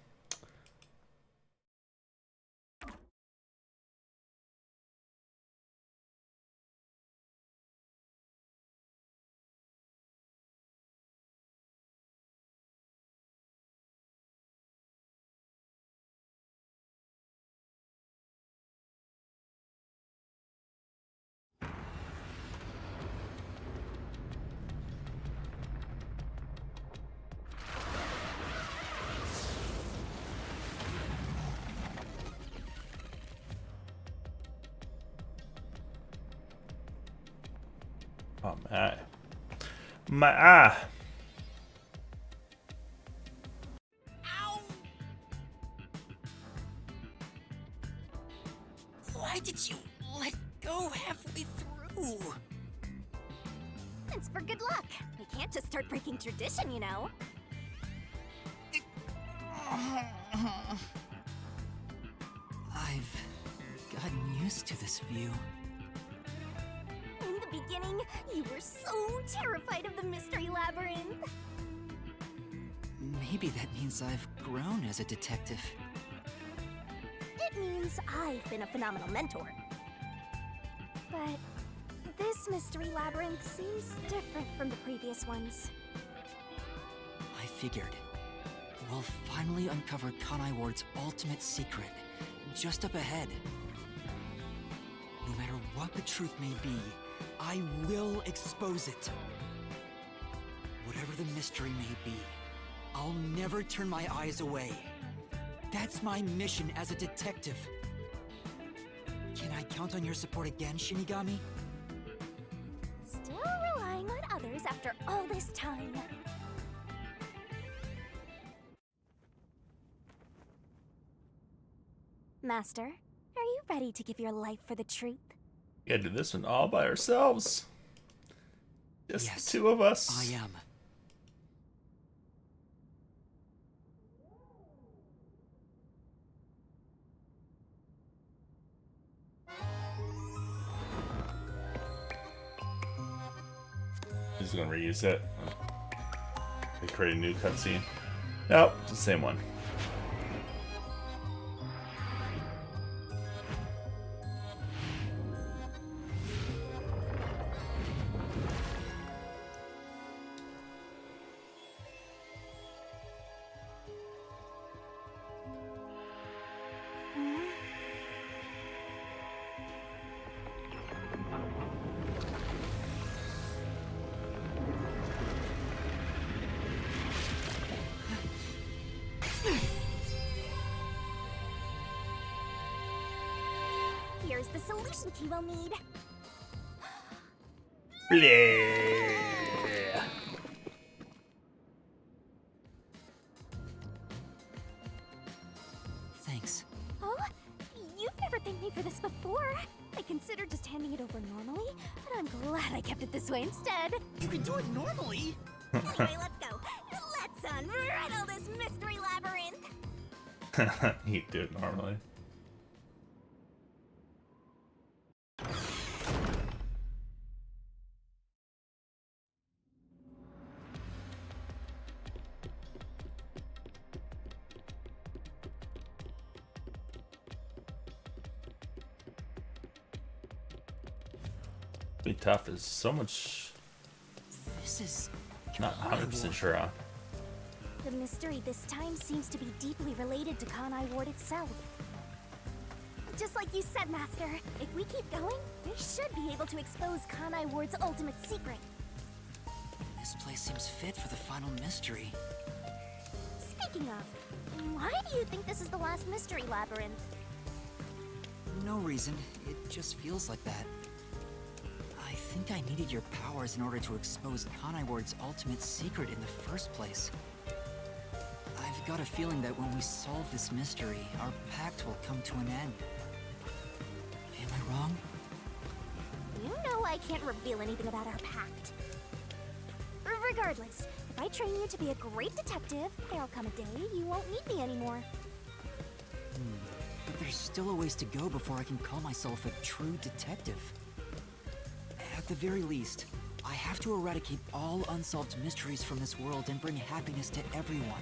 Oh my. My eye. Ow! Why did you let go halfway through? It's for good luck. We can't just start breaking tradition, you know. I've gotten used to this view. In the beginning, you were so terrified of the Mystery Labyrinth. Maybe that means I've grown as a detective. It means I've been a phenomenal mentor. But this Mystery Labyrinth seems different from the previous ones. I figured. We'll finally uncover Kanai Ward's ultimate secret, just up ahead. No matter what the truth may be, I will expose it. Whatever the mystery may be, I'll never turn my eyes away. That's my mission as a detective. Can I count on your support again, Shinigami? Still relying on others after all this time. Master, are you ready to give your life for the truth? We gotta do this one all by ourselves. Just Yes, the two of us. I am. Just gonna reuse it. They create a new cutscene. Nope, it's the same one. Here's the solution key we'll need. Bleh. Thanks. Oh, you've never thanked me for this before. I considered just handing it over normally, but I'm glad I kept it this way instead. You can do it normally. Anyway, let's go. Let's unriddle this mystery labyrinth. He'd do it normally. Be tough is so much This is not 100% sure on. The mystery this time seems to be deeply related to Kanai Ward itself. Just like you said, Master, if we keep going, we should be able to expose Kanai Ward's ultimate secret. This place seems fit for the final mystery. Speaking of, why do you think this is the last mystery labyrinth? No reason. It just feels like that. I think I needed your powers in order to expose Kanai Ward's ultimate secret in the first place. I've got a feeling that when we solve this mystery, our pact will come to an end. Am I wrong? You know I can't reveal anything about our pact. Regardless, if I train you to be a great detective, there'll come a day you won't need me anymore. But there's still a ways to go before I can call myself a true detective. At the very least, I have to eradicate all unsolved mysteries from this world and bring happiness to everyone.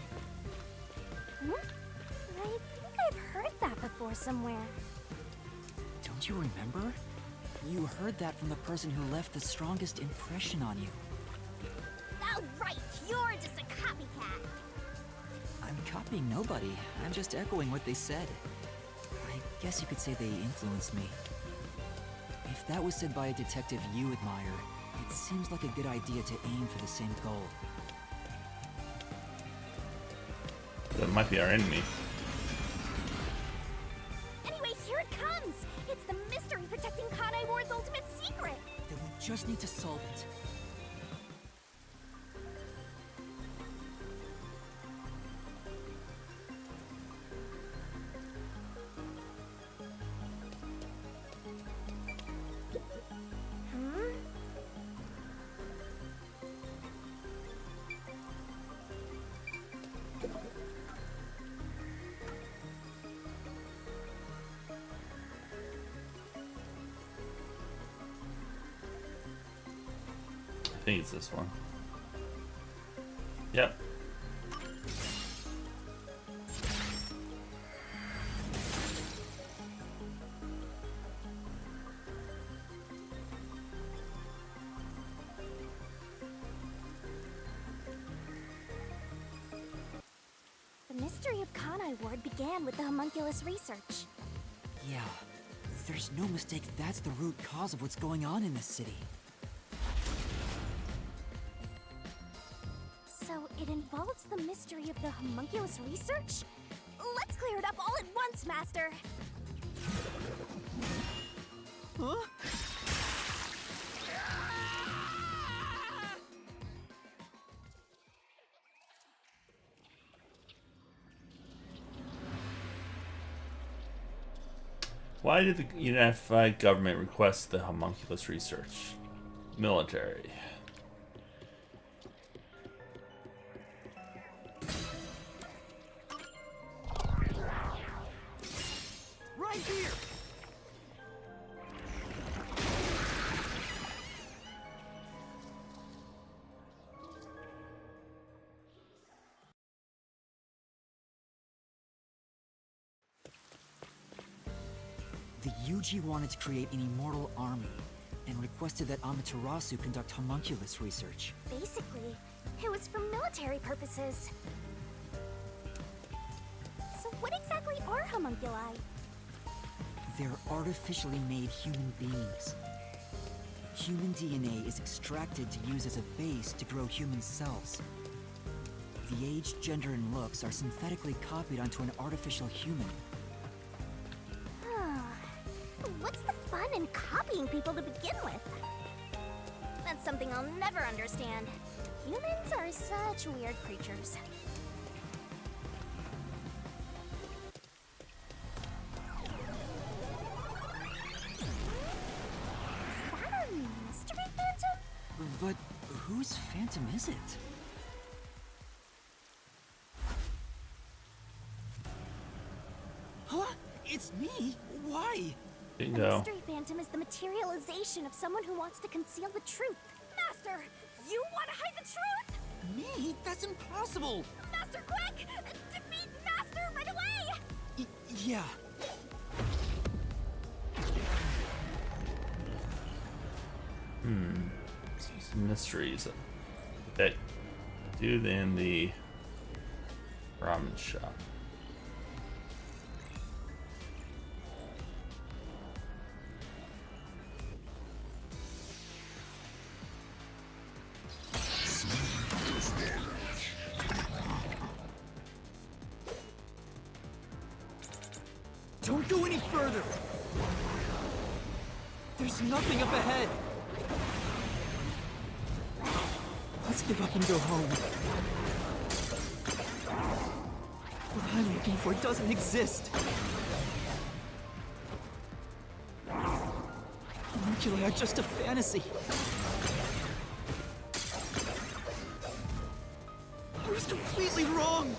I think I've heard that before somewhere. Don't you remember? You heard that from the person who left the strongest impression on you. Oh, right, you're just a copycat. I'm copying nobody. I'm just echoing what they said. I guess you could say they influenced me. If that was said by a detective you admire, it seems like a good idea to aim for the same goal. That might be our enemy. Anyway, here it comes! It's the mystery protecting Kanai Ward's ultimate secret! Then we just need to solve it. I think it's this one. Yep. The mystery of Kanai Ward began with the homunculus research. Yeah, there's no mistake that's the root cause of what's going on in this city. So it involves the mystery of the homunculus research? Let's clear it up all at once, Master! Huh? Why did the unified government request the homunculus research? Military. Right here! The Yuji wanted to create an immortal army, and requested that Amaterasu conduct homunculus research. Basically, it was for military purposes. So what exactly are homunculi? They're artificially made human beings. Human DNA is extracted to use as a base to grow human cells. The age, gender, and looks are synthetically copied onto an artificial human. What's the fun in copying people to begin with? That's something I'll never understand. Humans are such weird creatures. Is that a mystery phantom? But whose phantom is it? Huh? It's me? Why? The Bingo. mystery phantom is the materialization of someone who wants to conceal the truth. Master, you want to hide the truth? Me? That's impossible! Master, quick! Defeat Master right away! Yeah. Some mysteries that dude in the ramen shop. Don't go any further! There's nothing up ahead! Let's give up and go home. What I'm looking for doesn't exist. Homunculi are just a fantasy. I was completely wrong!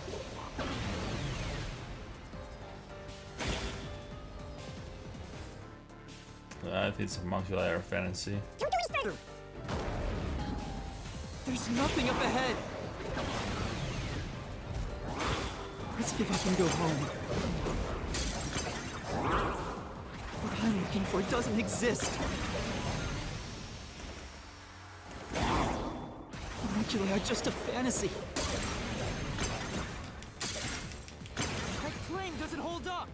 I think it's a homunculi or fantasy. Don't do any further! There's nothing up ahead! Let's give up and go home. What I'm looking for doesn't exist. Homunculi are just a fantasy. My claim doesn't hold up!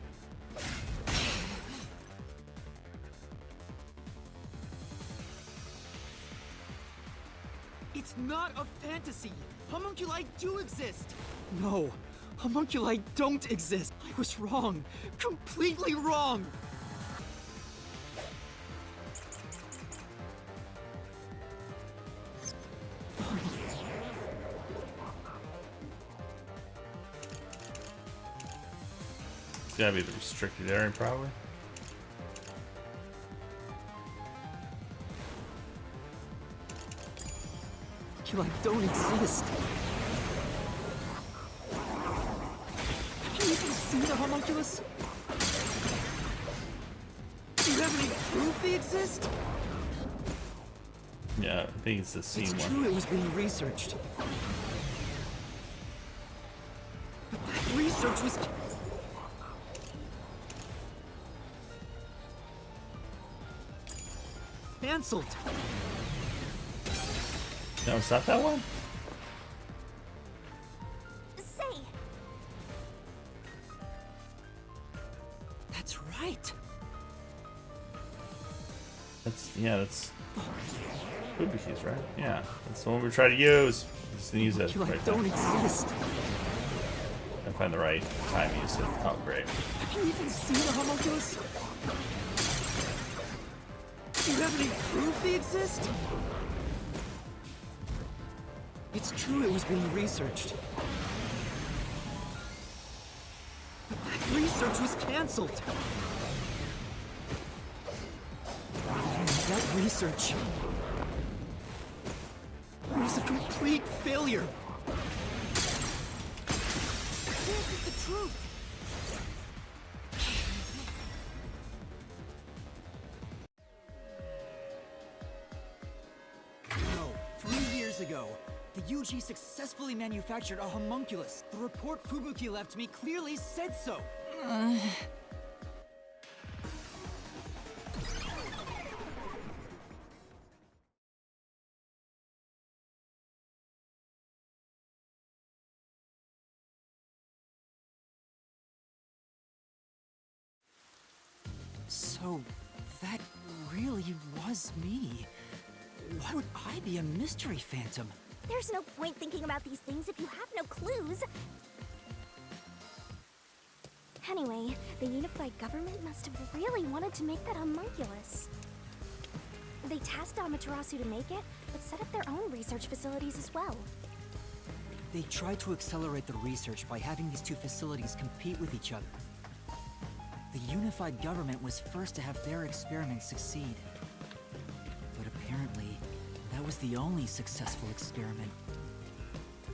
It's not a fantasy! Homunculi do exist! No, homunculi don't exist! I was wrong! Completely wrong! gotta be the restricted area, probably. You don't exist. Can you even see the homunculus? Do you have any proof they exist? Yeah, I think it's the scene It's one. true it was being researched. But that research was... cancelled. No, it's not that one? Say, That's right. That's Fubuki's, right? Yeah, that's the one we try to use. Just use it You right don't there. exist. I find the right time to use it. Oh, great. Can you even see the homunculus? Do you have any proof they exist? It's true it was being researched. But that research was cancelled. And that research was a complete failure. This is the truth. No, 3 years ago, the UG successfully manufactured a homunculus. The report Fubuki left me clearly said so. So, that really was me. Why would I be a mystery phantom? there's no point thinking about these things if you have no clues. Anyway, the unified government must have really wanted to make that homunculus. They tasked Amaterasu to make it, but set up their own research facilities as well. They tried to accelerate the research by having these two facilities compete with each other. The unified government was first to have their experiments succeed. But apparently, that was the only successful experiment.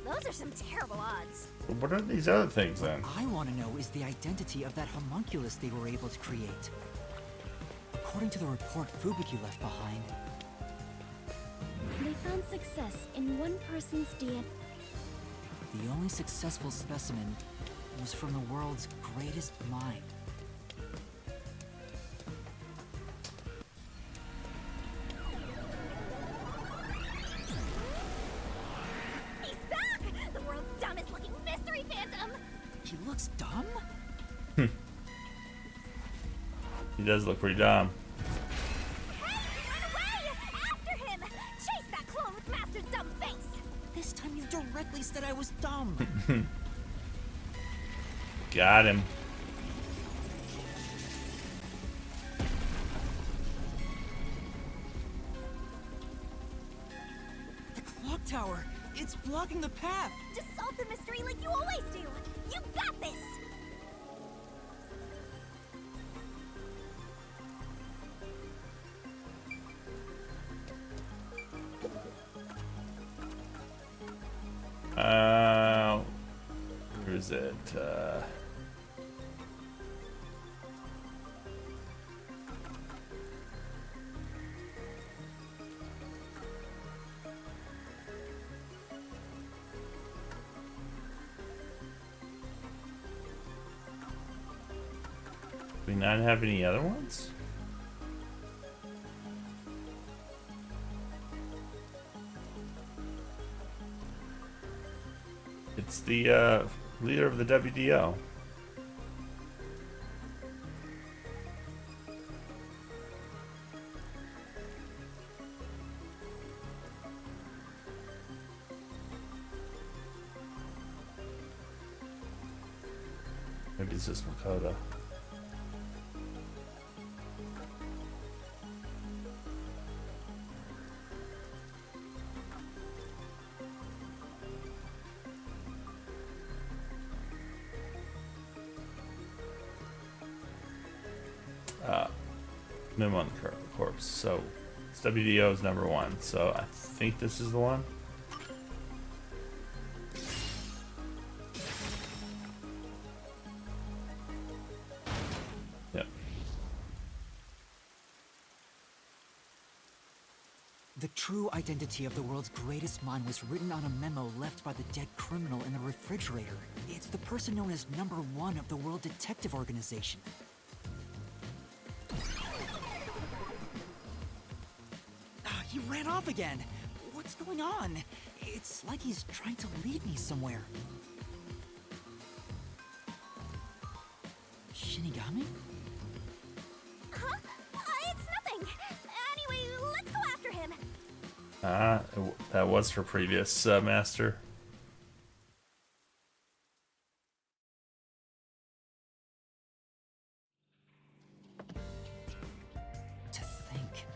Those are some terrible odds. What are these other things then? I want to know is the identity of that homunculus they were able to create. According to the report Fubuki left behind, They found success in one person's DNA. the only successful specimen was from the world's greatest mind. He's back! The world's dumbest looking mystery phantom! He looks dumb? He does look pretty dumb. Run away! After him! Chase that clone with Master's dumb face! This time you directly said I was dumb. Got him. The clock tower! It's blocking the path! Just solve the mystery like you always do! You got this! Where is it? Do we not have any other ones? It's the leader of the WDO. Maybe it's just Makoto. memo on the corpse. So it's WDO is number 1. So I think this is the one. Yep. The true identity of the world's greatest mind was written on a memo left by the dead criminal in the refrigerator. It's the person known as Number 1 of the World Detective Organization. He ran off again. What's going on? It's like he's trying to lead me somewhere. Shinigami? Huh? It's nothing. Anyway, let's go after him. That was her previous master. To think,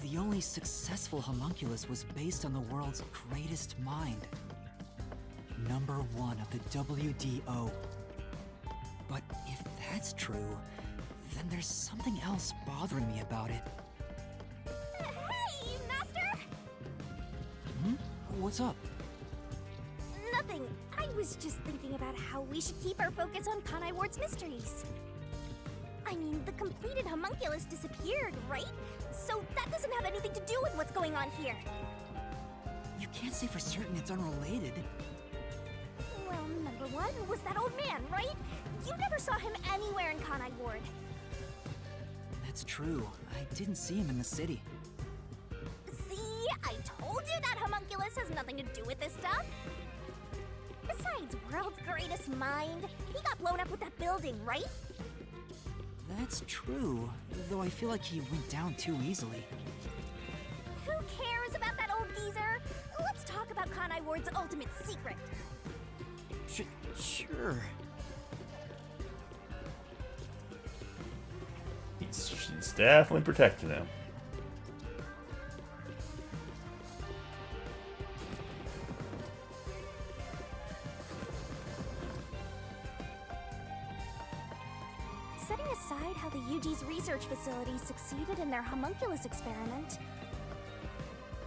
the only successful homunculus was based on the world's greatest mind. Number 1 of the WDO. But if that's true, then there's something else bothering me about it. Hey, Master! Hmm? What's up? Nothing. I was just thinking about how we should keep our focus on Kanai Ward's mysteries. I mean, the completed homunculus disappeared, right? So that doesn't have anything to do with what's going on here. You can't say for certain it's unrelated. Well, number 1 was that old man, right? You never saw him anywhere in Kanai Ward. That's true. I didn't see him in the city. See? I told you that homunculus has nothing to do with this stuff. Besides, world's greatest mind. He got blown up with that building, right? That's true, though I feel like he went down too easily. Who cares about that old geezer? Let's talk about Kanai Ward's ultimate secret. Sure. She's definitely protecting him. Setting aside how the UG's research facility succeeded in their homunculus experiment,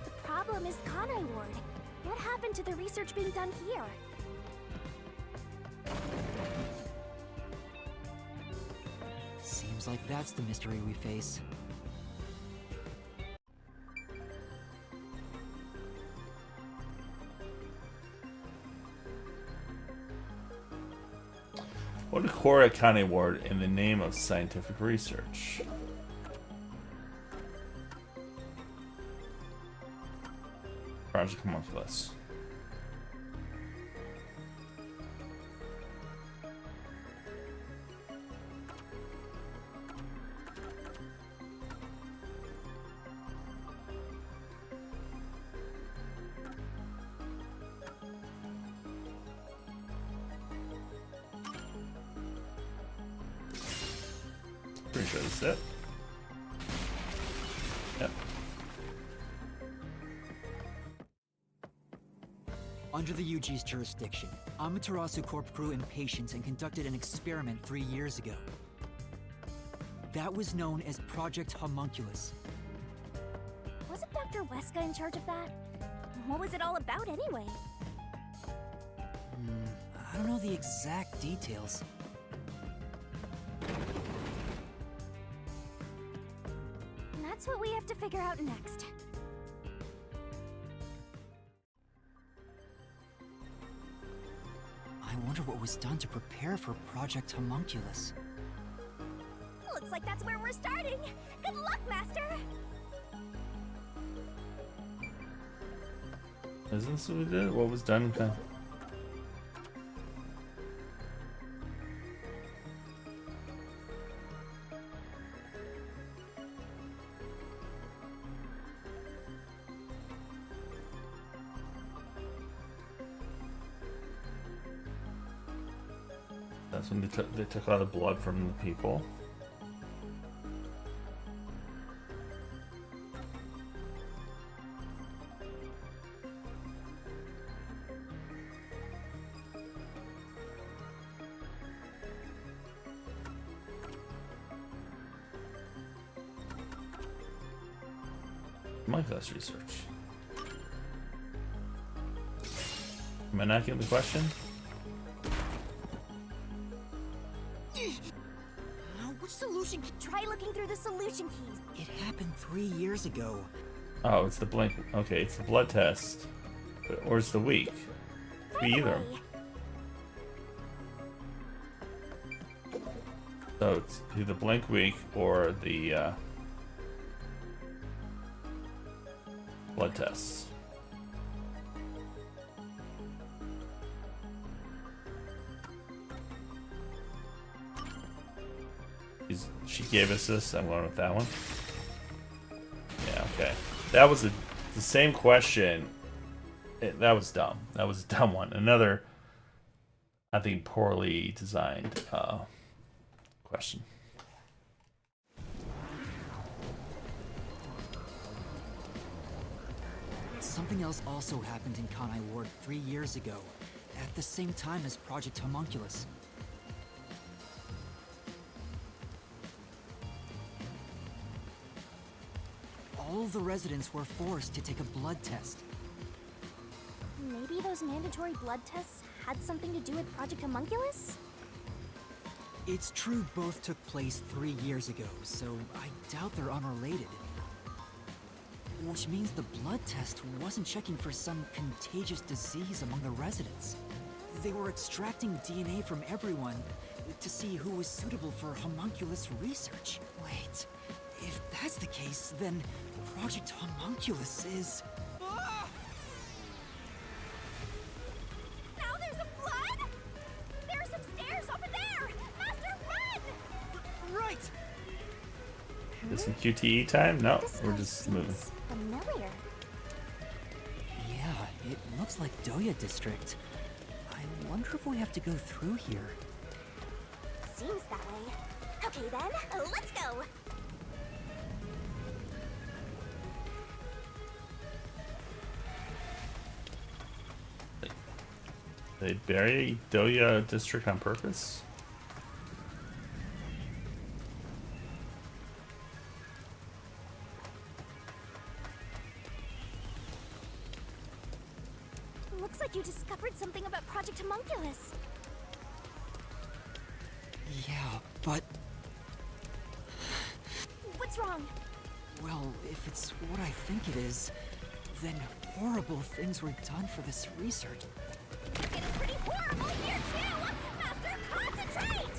the problem is Kanai Ward. What happened to the research being done here? Seems like that's the mystery we face. What did Cora Kanai Ward in the name of scientific research? Project Homunculus. Pretty sure that's it. Yep. Under the UG's jurisdiction, Amaterasu Corp grew impatience and conducted an experiment 3 years ago. That was known as Project Homunculus. Wasn't Dr. Weska in charge of that? What was it all about anyway? I don't know the exact details. That's what we have to figure out next. I wonder what was done to prepare for Project Homunculus. Looks like that's where we're starting. Good luck, Master! Isn't this what we did? What was done? That's when they took all the blood from the people. Homunculus research. Am I not getting the question? Which solution? Try looking through the solution keys. It happened 3 years ago. Oh, it's the blink. Okay, it's the blood test. Or it's the week. Be either. So it's either blink week or the blood tests. She gave us this. I'm going with that one. Yeah, okay. That was the same question. That was dumb. That was a dumb one. Another, I think, poorly designed question. Something else also happened in Kanai Ward 3 years ago, at the same time as Project Homunculus. All the residents were forced to take a blood test. Maybe those mandatory blood tests had something to do with Project Homunculus? It's true both took place 3 years ago, so I doubt they're unrelated. Which means the blood test wasn't checking for some contagious disease among the residents. They were extracting DNA from everyone to see who was suitable for homunculus research. Wait, if that's the case, then Project Homunculus is... Now there's a flood? There are some stairs over there! Master, run! Right! Is some QTE time? No, This we're place just moving. seems familiar. Yeah, it looks like Doya District. I wonder if we have to go through here. Seems that way. Okay then, let's go! They bury Doya District on purpose? Looks like you discovered something about Project Homunculus. Yeah, but... What's wrong? Well, if it's what I think it is, then horrible things were done for this research. It's pretty horrible here too! Master, concentrate!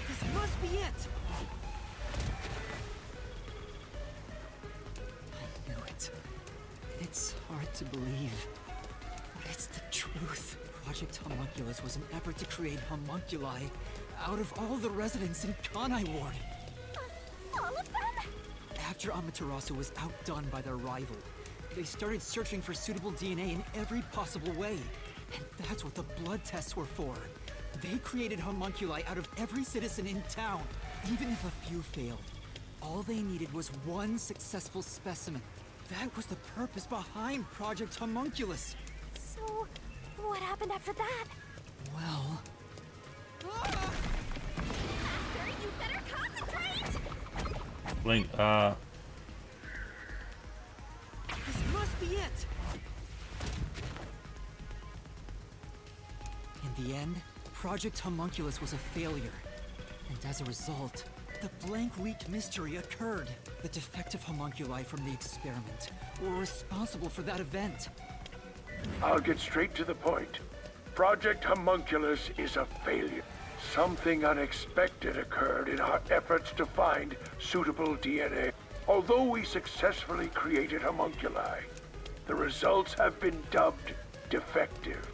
This must be it! I knew it. It's hard to believe, but it's the truth. Project Homunculus was an effort to create homunculi out of all the residents in Kanai Ward. All of them? After Amaterasu was outdone by their rival, they started searching for suitable DNA in every possible way. And that's what the blood tests were for. They created homunculi out of every citizen in town. Even if a few failed, all they needed was one successful specimen. That was the purpose behind Project Homunculus. So, what happened after that? Well... Master, you better concentrate! Blink, This must be it! In the end, Project Homunculus was a failure. And as a result, the blank week mystery occurred. The defective homunculi from the experiment were responsible for that event. I'll get straight to the point. Project Homunculus is a failure. Something unexpected occurred in our efforts to find suitable DNA. Although we successfully created homunculi, the results have been dubbed defective.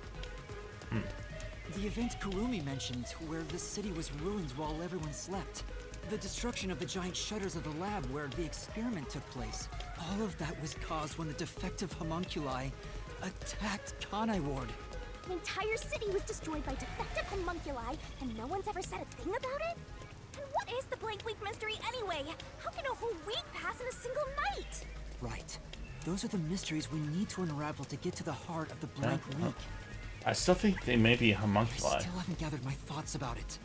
The event Kurumi mentioned, where the city was ruined while everyone slept. The destruction of the giant shutters of the lab where the experiment took place. All of that was caused when the defective homunculi attacked Kanai Ward. An entire city was destroyed by defective homunculi, and no one's ever said a thing about it? And what is the blank week mystery anyway? How can a whole week pass in a single night? Right. Those are the mysteries we need to unravel to get to the heart of the blank week. I still think they may be homunculi. I still haven't gathered my thoughts about it.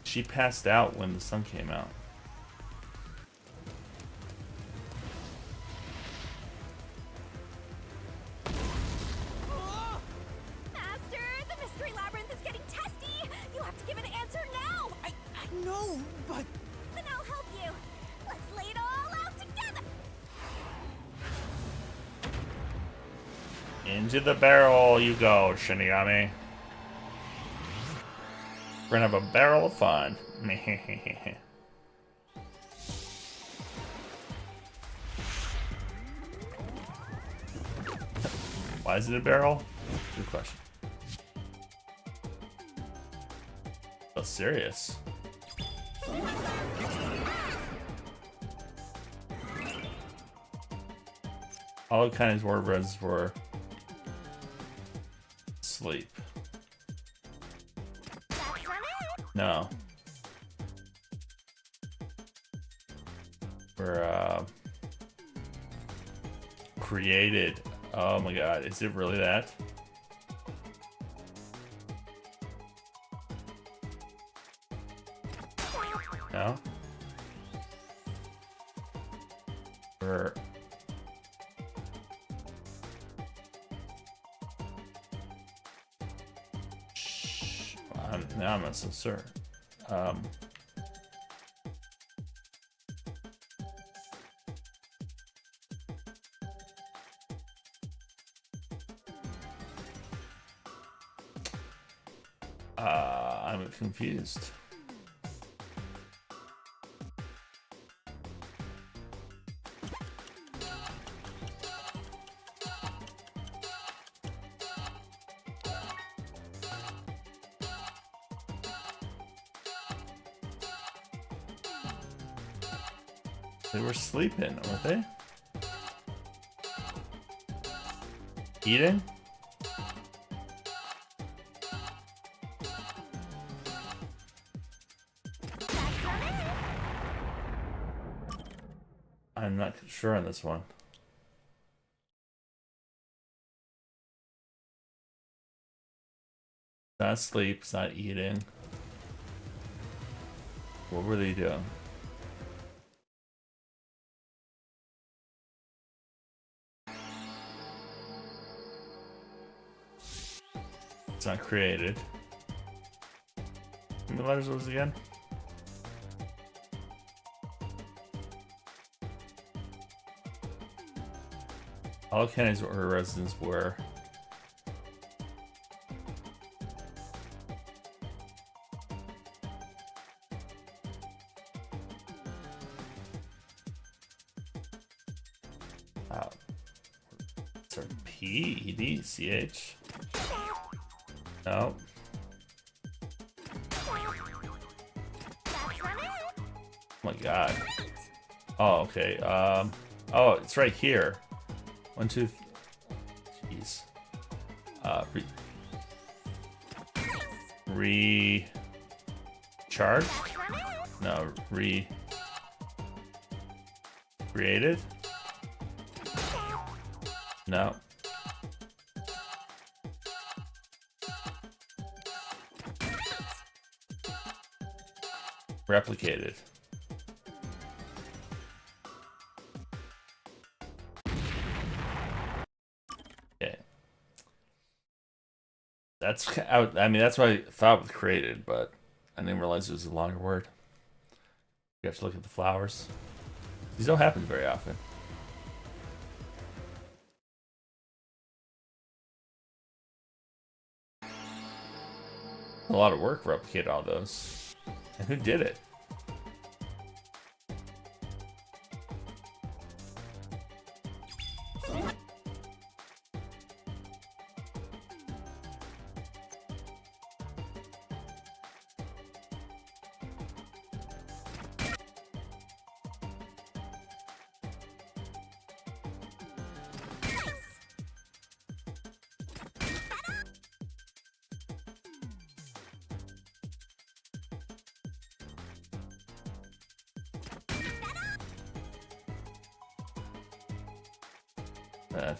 She passed out when the sun came out. No, but... Then I'll help you. Let's lay it all out together. Into the barrel you go, Shinigami. We're gonna have a barrel of fun. Why is it a barrel? Good question. Oh, serious. All kinds of word reds were sleep. No. We're created. Oh my god, is it really that? No? We're now I'm not so certain. I'm confused. They were sleeping, weren't they? Eating? I'm not sure on this one. It's not sleep, it's not eating. What were they doing? It's not created. How many letters was it again? All candidates or residents were sorry, P-E-D-C-H. No. Oh my god. Oh, okay. Oh, it's right here. 1, 2, jeez. Recharged? No, created? No. Replicated. Okay. That's out. I mean, that's what I thought was created, but I didn't realize it was a longer word. You have to look at the flowers. These don't happen very often. A lot of work to replicate all those. And who did it?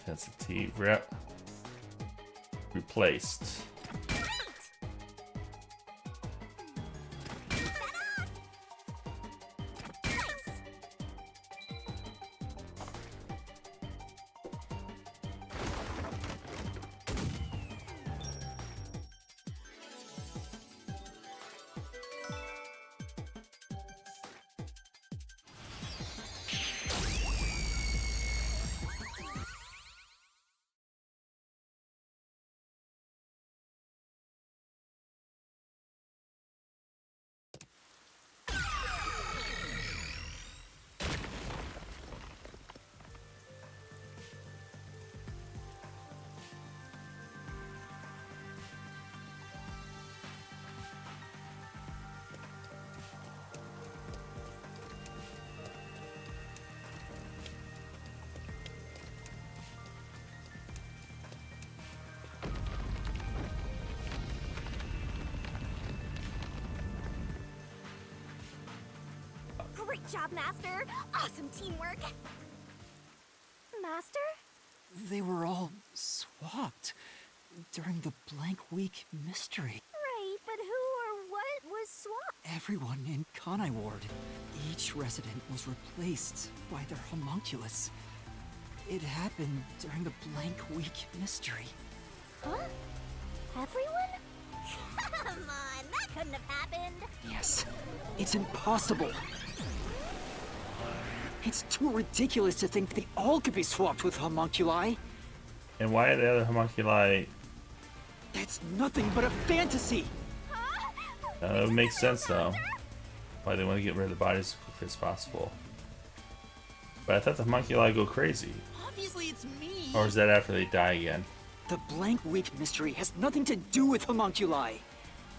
That's a T. Replaced. job, Master! Awesome teamwork! Master? They were all swapped during the Blank Week mystery. Right, but who or what was swapped? Everyone in Kanai Ward. Each resident was replaced by their homunculus. It happened during the Blank Week mystery. Huh? Everyone? Come on, that couldn't have happened! Yes, it's impossible. It's too ridiculous to think they all could be swapped with homunculi. And why are the other homunculi? That's nothing but a fantasy. It makes sense though. Why they want to get rid of the bodies as quickly as possible. But I thought the homunculi go crazy. Obviously, it's me. Or is that after they die again? The Blank Week mystery has nothing to do with homunculi.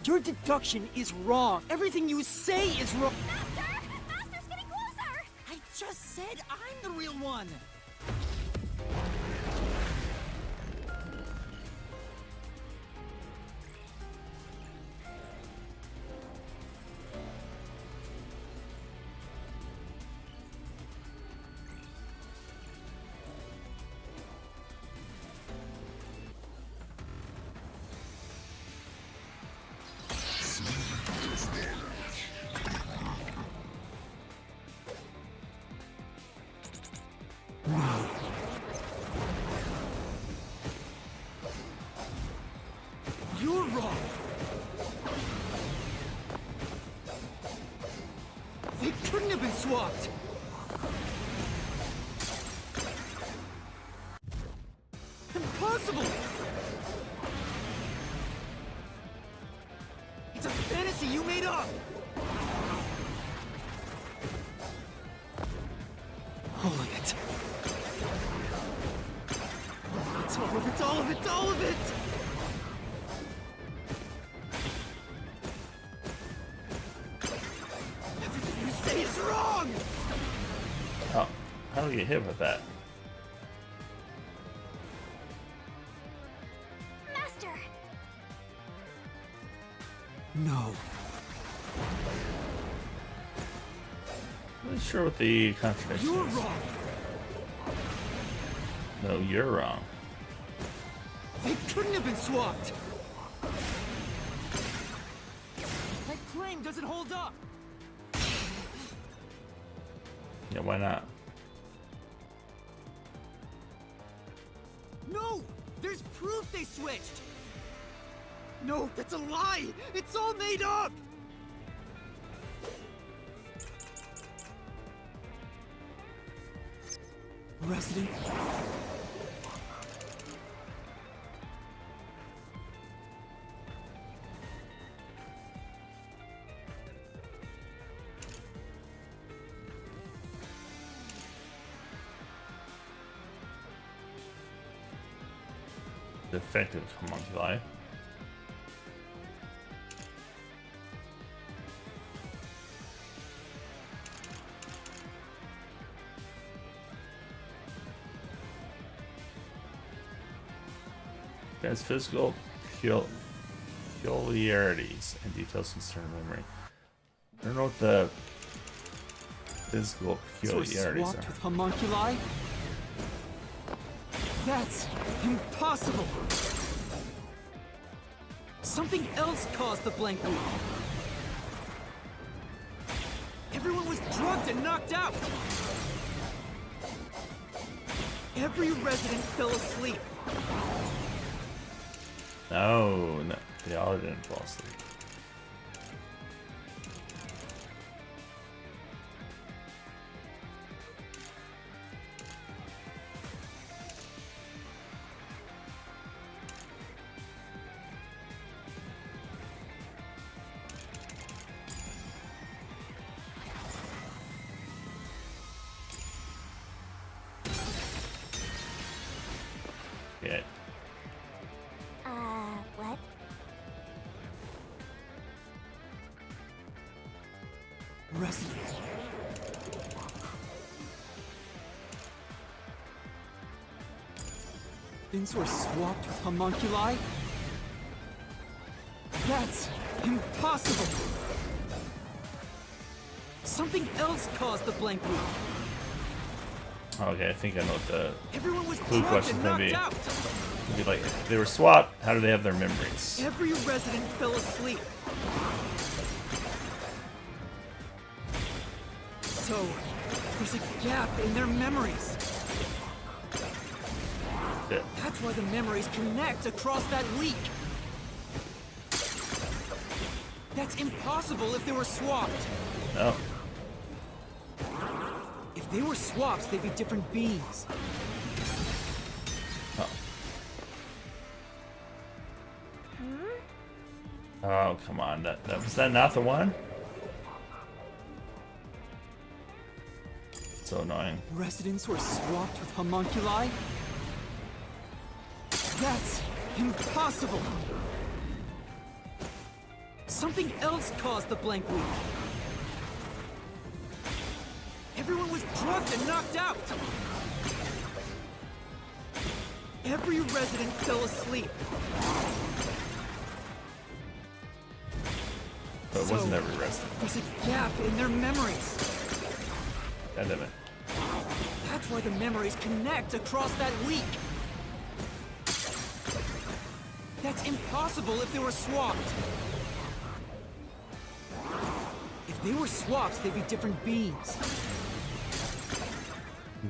Your deduction is wrong. Everything you say is wrong. Master! Master's getting closer! I just said I'm the real one. You're wrong. They couldn't have been swapped. Impossible. It's a fantasy you made up. All of it. It's all of it, all of it, all of it! Everything you say is wrong! Oh, how do we get hit with that? Master! No. I'm not sure what the contradiction You're is. wrong! No, you're wrong. They couldn't have been swapped! That claim doesn't hold up! Yeah, why not? No! There's proof they switched! No, that's a lie! It's all made up! Resident. Defective homunculi. Has physical peculiarities and details concerning memory. I don't know what the physical peculiarities swapped are. with homunculi? That's impossible! Something else caused the blank week. Everyone was drugged and knocked out! Every resident fell asleep. No, they all didn't fall asleep. Yeah. What? Resident. Things were swapped with homunculi? That's impossible! Something else caused the blank week. Okay, I think I know what the Everyone was clue drugged question's and gonna be. knocked out. It'd be like, if they were swapped, how do they have their memories? Every resident fell asleep. So, there's a gap in their memories. Yeah. That's why the memories connect across that week. That's impossible if they were swapped. No. If they were swaps, they'd be different beings. Oh, come on. That was that not the one? So annoying. Residents were swapped with homunculi? That's impossible! Something else caused the blank week. Everyone was drugged and knocked out! Every resident fell asleep. But it wasn't every resident. There's a gap in their memories. God damn it. That's why the memories connect across that week. That's impossible if they were swapped. If they were swaps, they'd be different beings.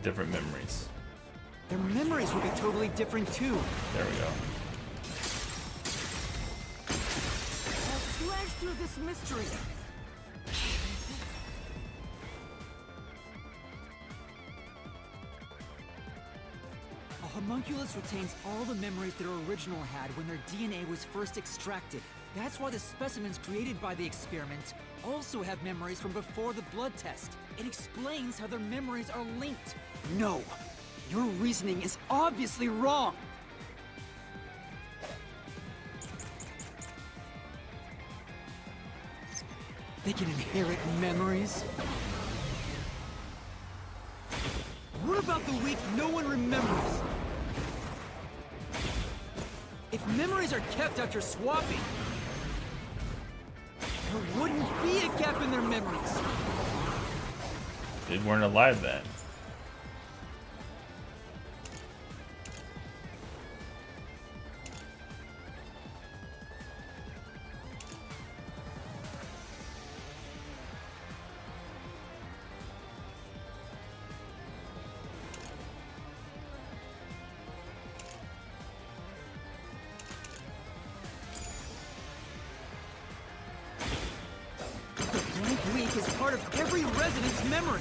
Different memories. Their memories would be totally different too. There we go. I'll slash through this mystery. A homunculus retains all the memories their original had when their DNA was first extracted. That's why the specimens created by the experiment also have memories from before the blood test. It explains how their memories are linked. No, your reasoning is obviously wrong. They can inherit memories? What about the week no one remembers? If memories are kept after swapping, there wouldn't be a gap in their memories. They weren't alive then. The blank week is part of every resident's memory.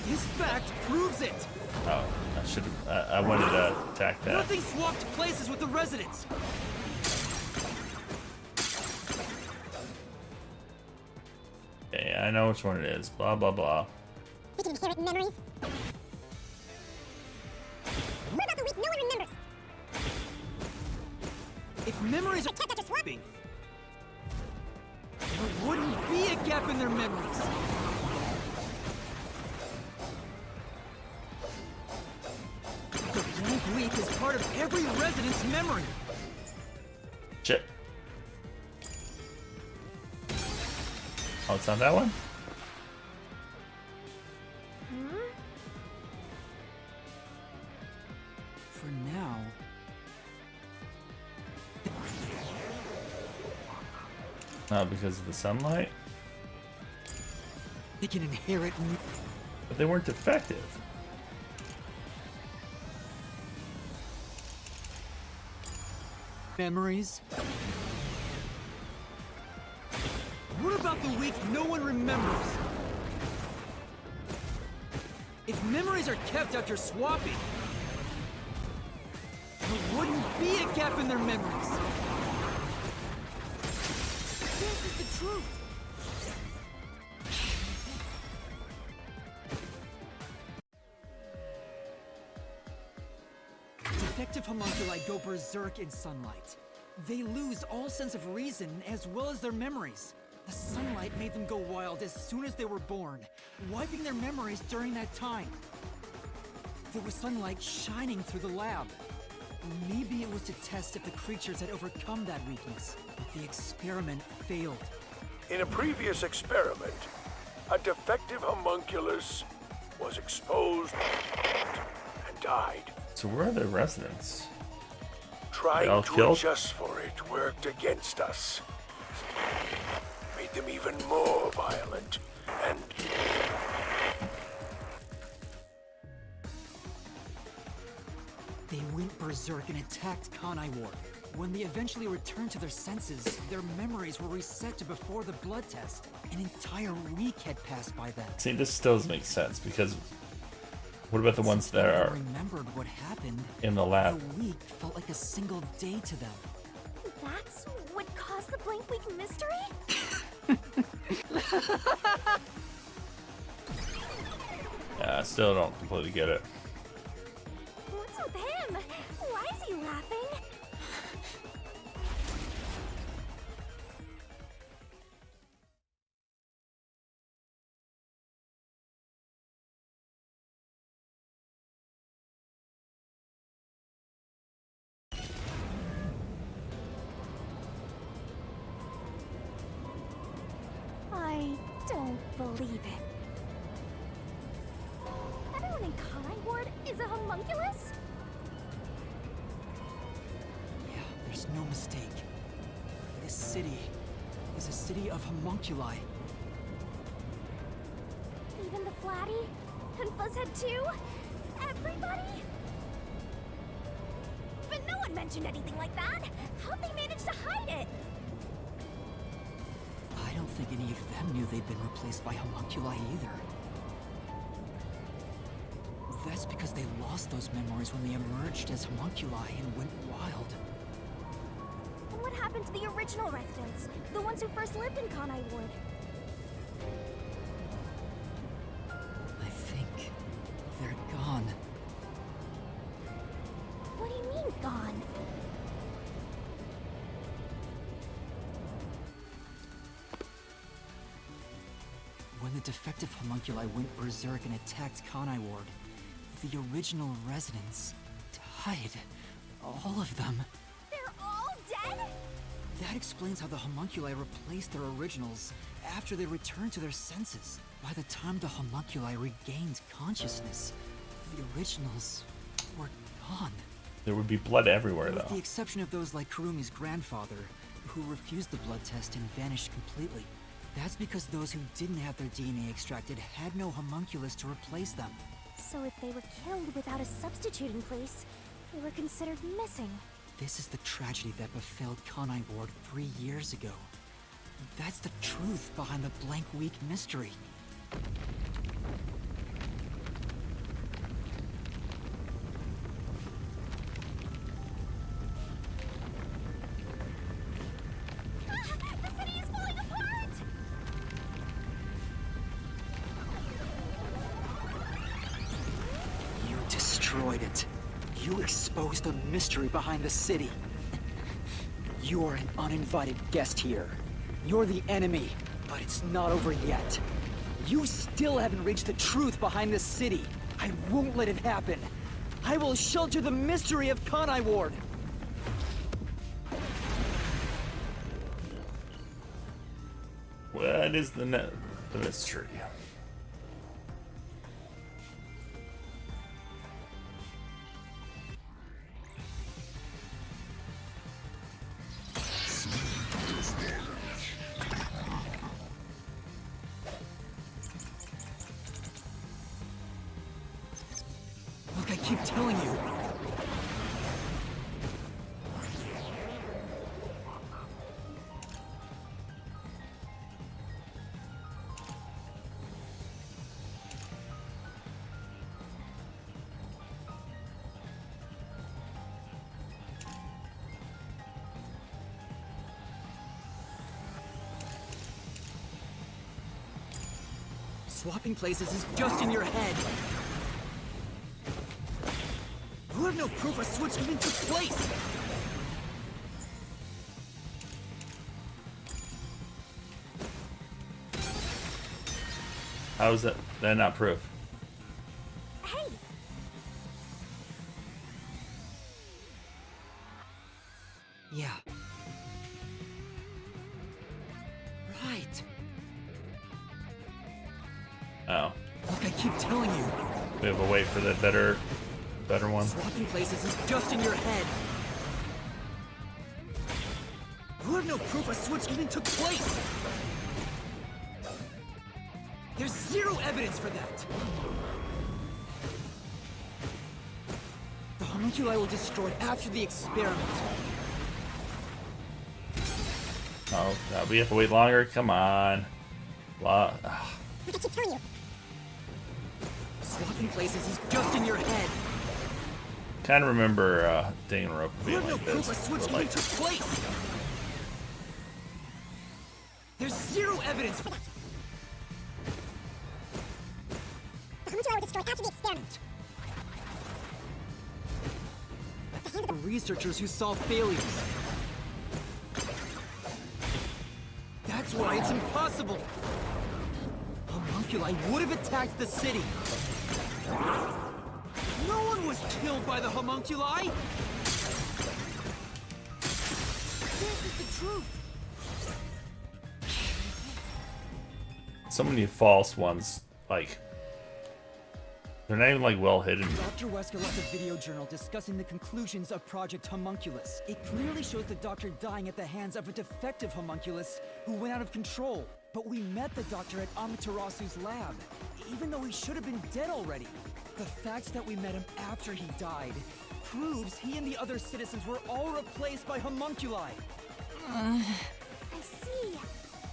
This fact proves it. Oh, I should have. I wanted to attack that. Nothing swapped places with the residents. Okay, I know which one it is. Blah blah blah. They can inherit memories. What about the week no one remembers? If memories are kept after swapping, there wouldn't be a gap in their memories. The blank week is part of every resident's memory. Shit. Oh, it's not that one? For now, Because of the sunlight? they can inherit But they weren't defective. memories. What about the week no one remembers? If memories are kept after swapping, there wouldn't be a gap in their memories. This is the truth. Defective homunculi go berserk in sunlight. They lose all sense of reason as well as their memories. The sunlight made them go wild as soon as they were born, wiping their memories during that time. There was sunlight shining through the lab. Maybe it was to test if the creatures had overcome that weakness, but the experiment failed. In a previous experiment, a defective homunculus was exposed and died. So where are the residents? Trying all to killed? adjust for it worked against us. Made them even more violent and... They went berserk and attacked Kanai Ward. When they eventually returned to their senses, their memories were reset to before the blood test. An entire week had passed by then. See, this still doesn't make sense because what about the ones Since they that never are remembered what happened, in the lab? the week felt like a single day to them. That's what caused the blank week mystery? Yeah, I still don't completely get it. What's with him? Why is he laughing? I don't believe it. Everyone in Kanai Ward is a homunculus? Yeah, there's no mistake. This city is a city of homunculi. Even the Flatty? And Fuzzhead too? Everybody? But no one mentioned anything like that! How'd they manage to hide it? I don't think any of them knew they'd been replaced by homunculi either. That's because they lost those memories when they emerged as homunculi and went wild. And what happened to the original residents? The ones who first lived in Kanai Ward? I think they're gone. What do you mean, gone? When the defective homunculi went berserk and attacked Kanai Ward, the original residents died. All of them. They're all dead? That explains how the homunculi replaced their originals after they returned to their senses. By the time the homunculi regained consciousness, the originals were gone. There would be blood everywhere, With though. the exception of those like Kurumi's grandfather, who refused the blood test and vanished completely. That's because those who didn't have their DNA extracted had no homunculus to replace them. So if they were killed without a substitute in place, they were considered missing. This is the tragedy that befell Kanai Ward 3 years ago. That's the truth behind the blank week mystery. The city is falling apart! You destroyed it. You exposed the mystery behind the city. You are an uninvited guest here. You're the enemy, but it's not over yet. You still haven't reached the truth behind this city. I won't let it happen. I will shelter the mystery of Kanai Ward. What is the mystery? Look, I keep telling you. Swapping places is just in your head. You have no proof a switch even took place! How is that not proof? Hey! Yeah. Right. Oh. Like I keep telling you. We have to wait for the better one. Swapping places is just in your head. You have no proof a switch even took place. There's zero evidence for that. The homunculi were destroyed after the experiment. Oh, God, we have to wait longer? Come on. I keep telling you. Swapping places is just in your head. Kind of remember Danganronpa You being have no like proof a this. switch but, even like, took place. There's zero evidence for that. The homunculi were destroyed after the experiment. The researchers who saw failures. That's why it's impossible. Homunculi would have attacked the city. No one was killed by the homunculi. This is the truth. so many false ones. Like, they're not even like well hidden. Dr. Wesker left a video journal discussing the conclusions of Project Homunculus. It clearly shows the doctor dying at the hands of a defective homunculus who went out of control. But we met the doctor at Amaterasu's lab, even though he should have been dead already. The fact that we met him after he died proves he and the other citizens were all replaced by homunculi. I see.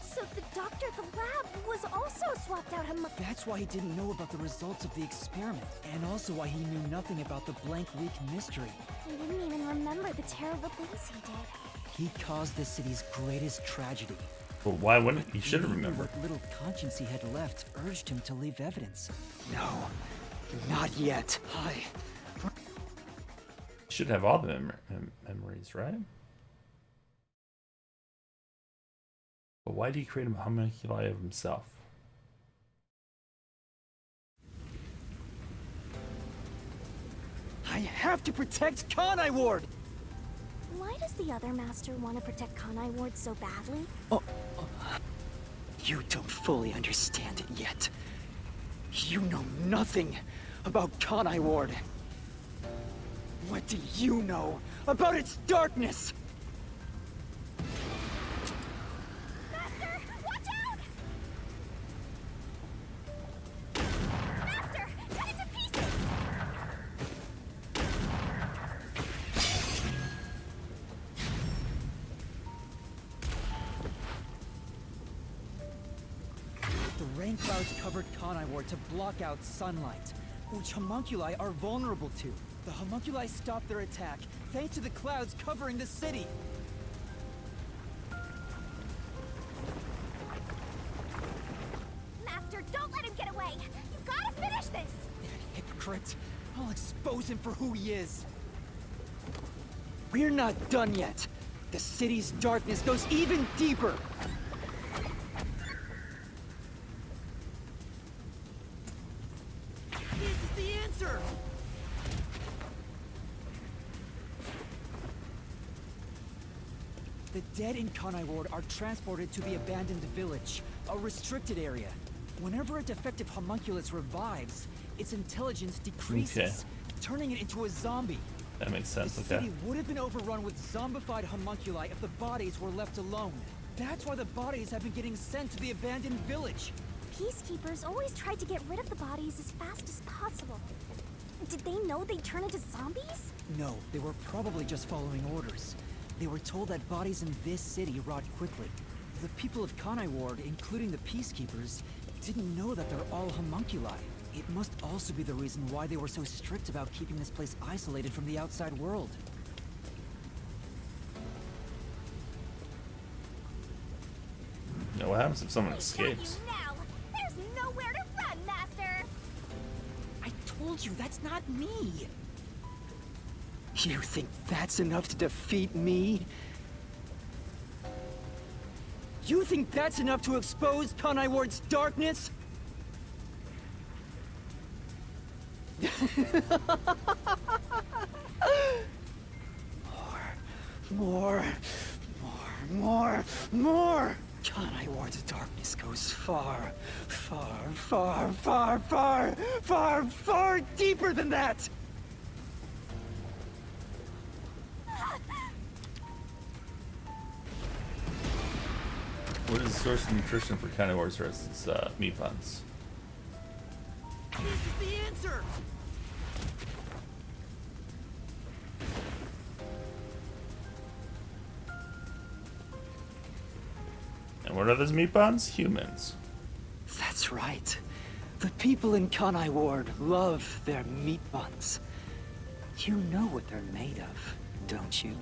So the doctor at the lab was also swapped out That's why he didn't know about the results of the experiment, and also why he knew nothing about the Blank Week mystery. He didn't even remember the terrible things he did. He caused the city's greatest tragedy. Well, why wouldn't he? Should have Maybe remembered. What little conscience he had left urged him to leave evidence. No, not yet. Should have all the memories, right? But why did he create a homunculi of himself? I have to protect Kanai Ward! Why does the other master want to protect Kanai Ward so badly? You don't fully understand it yet. You know nothing about Kanai Ward. What do you know about its darkness? Master, watch out! Master, cut it to pieces! The rain clouds covered Kanai Ward to block out sunlight, which homunculi are vulnerable to. The homunculi stopped their attack thanks to the clouds covering the city. Master, don't let him get away! You gotta finish this! Hypocrite! I'll expose him for who he is. We're not done yet. The city's darkness goes even deeper. This is the answer! The dead in Kanai Ward are transported to the abandoned village, a restricted area. Whenever a defective homunculus revives, its intelligence decreases, turning it into a zombie. That makes sense. The city would have been overrun with zombified homunculi if the bodies were left alone. That's why the bodies have been getting sent to the abandoned village. Peacekeepers always tried to get rid of the bodies as fast as possible. Did they know they'd turn into zombies? No, they were probably just following orders. They were told that bodies in this city rot quickly. The people of Kanai Ward, including the Peacekeepers, didn't know that they're all homunculi. It must also be the reason why they were so strict about keeping this place isolated from the outside world. You know what happens if someone escapes? Now! There's nowhere to run, Master! I told you, that's not me! You think that's enough to defeat me? You think that's enough to expose Kanai Ward's darkness? More! Kanai Ward's darkness goes far, far, far, far, far, far, far deeper than that! What is the source of nutrition for Kanai Ward's residents? Meat buns. This is the answer! And what are those meat buns? Humans. That's right. The people in Kanai Ward love their meat buns. You know what they're made of, don't you?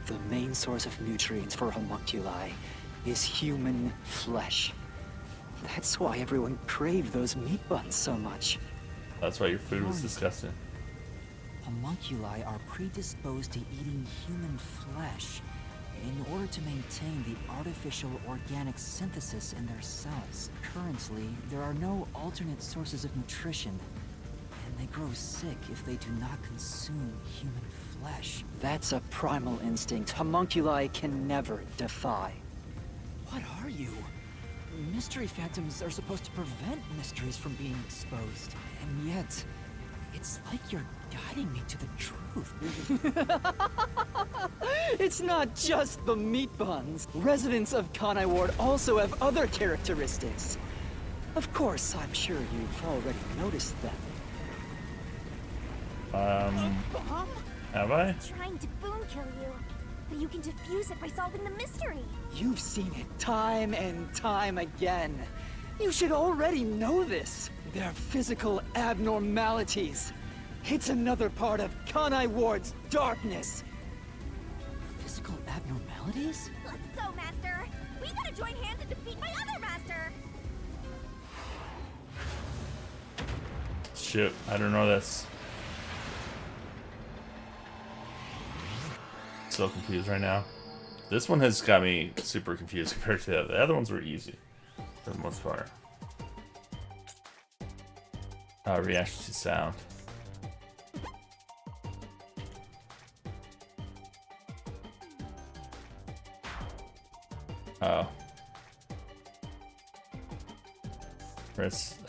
The main source of nutrients for homunculi is human flesh. That's why everyone craved those meat buns so much. That's why your food was disgusting. Homunculi are predisposed to eating human flesh in order to maintain the artificial organic synthesis in their cells. Currently, there are no alternate sources of nutrition, and they grow sick if they do not consume human flesh. That's a primal instinct homunculi can never defy. What are you? Mystery phantoms are supposed to prevent mysteries from being exposed, and yet, it's like you're guiding me to the truth. It's not just the meat buns. Residents of Kanai Ward also have other characteristics. Of course, I'm sure you've already noticed them. Have I? It's trying to boom kill you, but you can defuse it by solving the mystery. You've seen it time and time again. You should already know this. They're physical abnormalities. It's another part of Kanai Ward's darkness. Physical abnormalities? Let's go, Master. We gotta join hands and defeat my other master. Shit, I don't know this. So confused right now. This one has got me super confused compared to the other. The other ones were easy for the most part. Reaction to sound. Oh.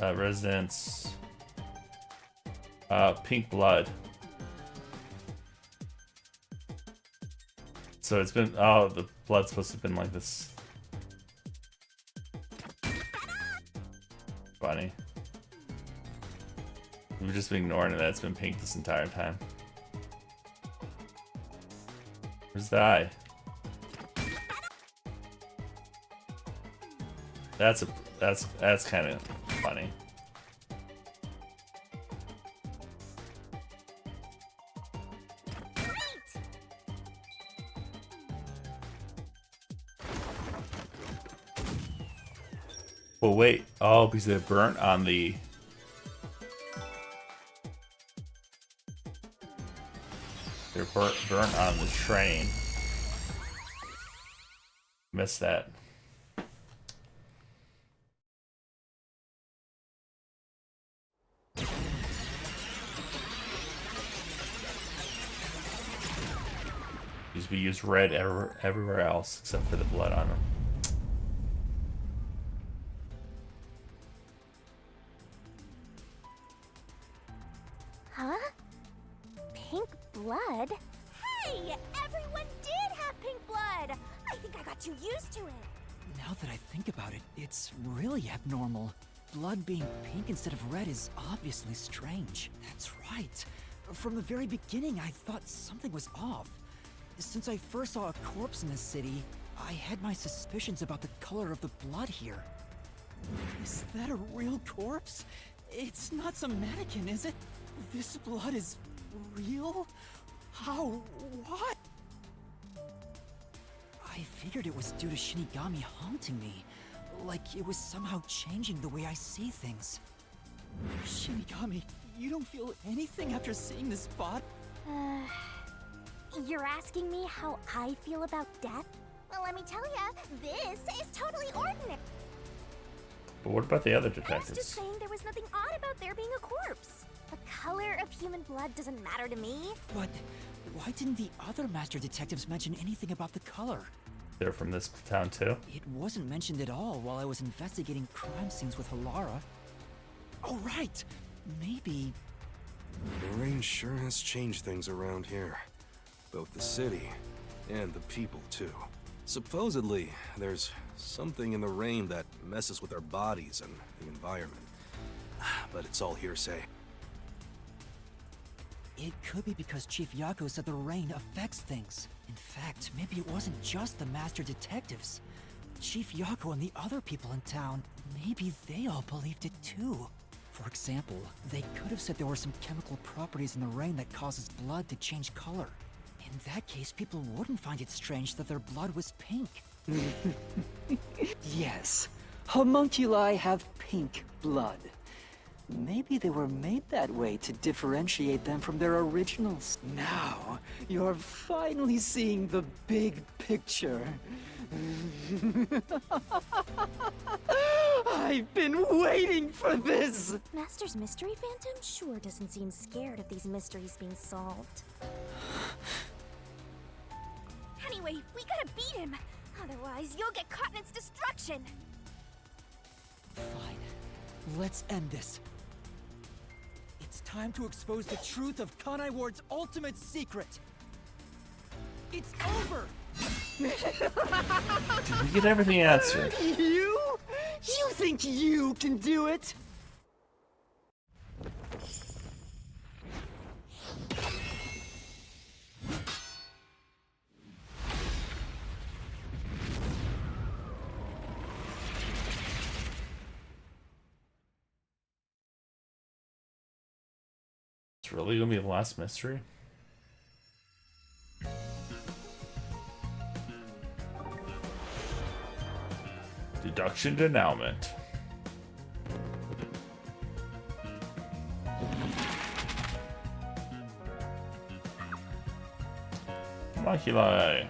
Residents. Pink blood. So it's been, oh, the blood's supposed to have been like this. Funny. We've just been ignoring it, that it's been pink this entire time. Where's the eye? That's kind of funny. Well, wait. Oh, because they burnt on the... They're burnt on the train. Missed that. We use red everywhere else except for the blood on them. Huh? Pink blood? Hey! Everyone did have pink blood! I think I got too used to it. Now that I think about it, it's really abnormal. Blood being pink instead of red is obviously strange. That's right. From the very beginning, I thought something was off. Since I first saw a corpse in the city, I had my suspicions about the color of the blood here. Is that a real corpse? It's not some mannequin, is it? This blood is real? How? What? I figured it was due to Shinigami haunting me. Like it was somehow changing the way I see things. Shinigami, you don't feel anything after seeing this spot? You're asking me how I feel about death? Well, let me tell ya, this is totally ordinary. But what about the other I was just detectives? saying there was nothing odd about there being a corpse. The color of human blood doesn't matter to me. But why didn't the other master detectives mention anything about the color? They're from this town too. It wasn't mentioned at all while I was investigating crime scenes with Halara. Oh, right! Maybe... The rain sure has changed things around here. Both the city and the people, too. Supposedly, there's something in the rain that messes with our bodies and the environment. But it's all hearsay. It could be because Chief Yako said the rain affects things. In fact, maybe it wasn't just the master detectives. Chief Yako and the other people in town, maybe they all believed it too. For example, they could have said there were some chemical properties in the rain that causes blood to change color. In that case, people wouldn't find it strange that their blood was pink. Yes, homunculi have pink blood. Maybe they were made that way to differentiate them from their originals. Now, you're finally seeing the big picture. I've been waiting for this! Master's Mystery Phantom sure doesn't seem scared of these mysteries being solved. Anyway, we gotta beat him. Otherwise, you'll get caught in its destruction. Fine. Let's end this. It's time to expose the truth of Kanai Ward's ultimate secret. It's over! Did we get everything answered? You? You think you can do it? It's really gonna be the last mystery? Deduction denouement. Homunculi.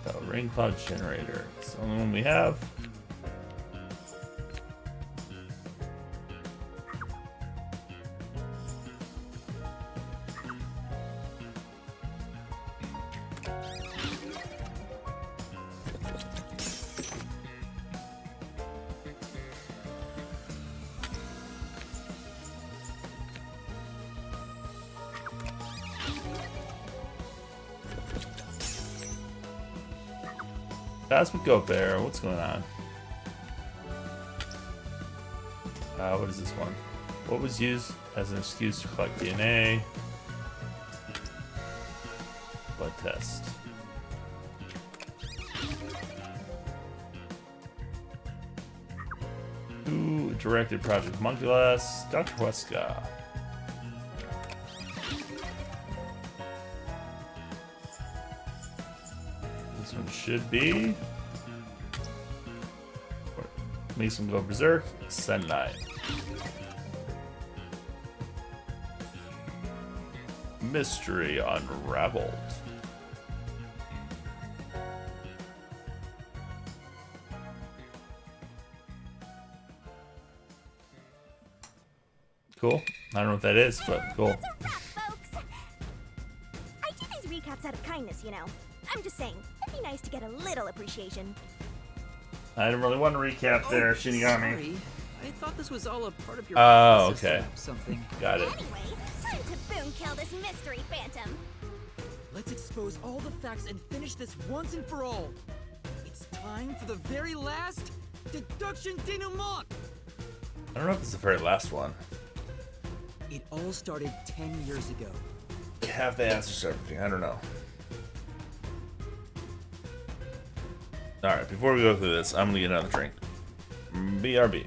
The rain cloud generator. It's the only one we have. Cosmic Goat Bear, what's going on? What is this one? What was used as an excuse to collect DNA? Blood test. Who directed Project Homunculus? Dr. Weska. This one should be. Makes him go berserk. Sentai. Mystery unraveled. Cool. I don't know what that is, but cool. That's a wrap, folks. I do these recaps out of kindness, you know. I'm just saying, it'd be nice to get a little appreciation. I didn't really want to recap there, Shinigami. Sorry. I thought this was all a part of your Oh, process or okay. something. Got it. Anyway, time to boom kill this mystery phantom. Let's expose all the facts and finish this once and for all. It's time for the very last deduction denouement. I don't know if it's the very last one. It all started 10 years ago. You have the answers to everything. I don't know. Alright, before we go through this, I'm gonna get another drink. BRB.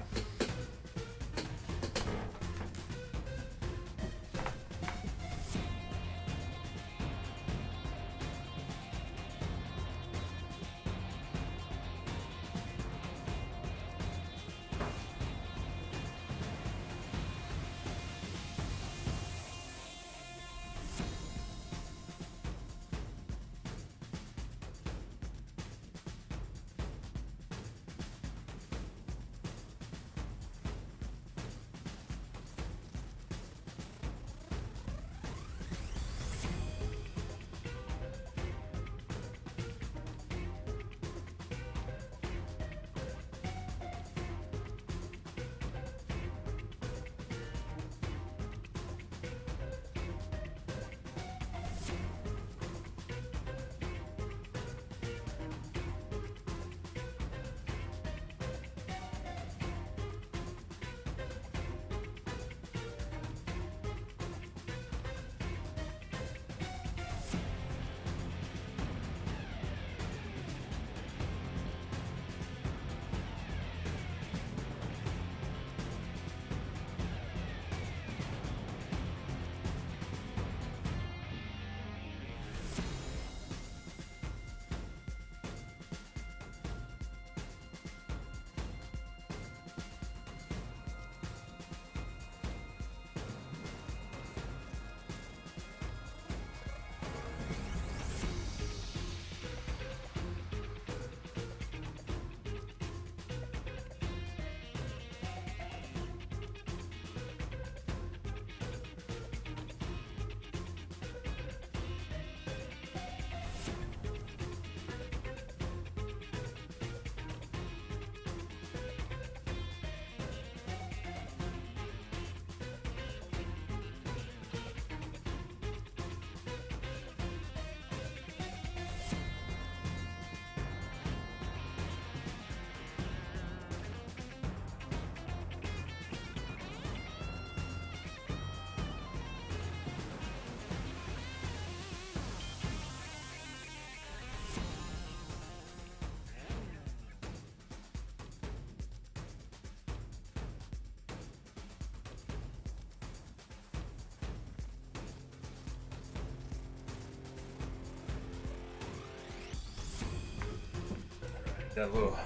Got a little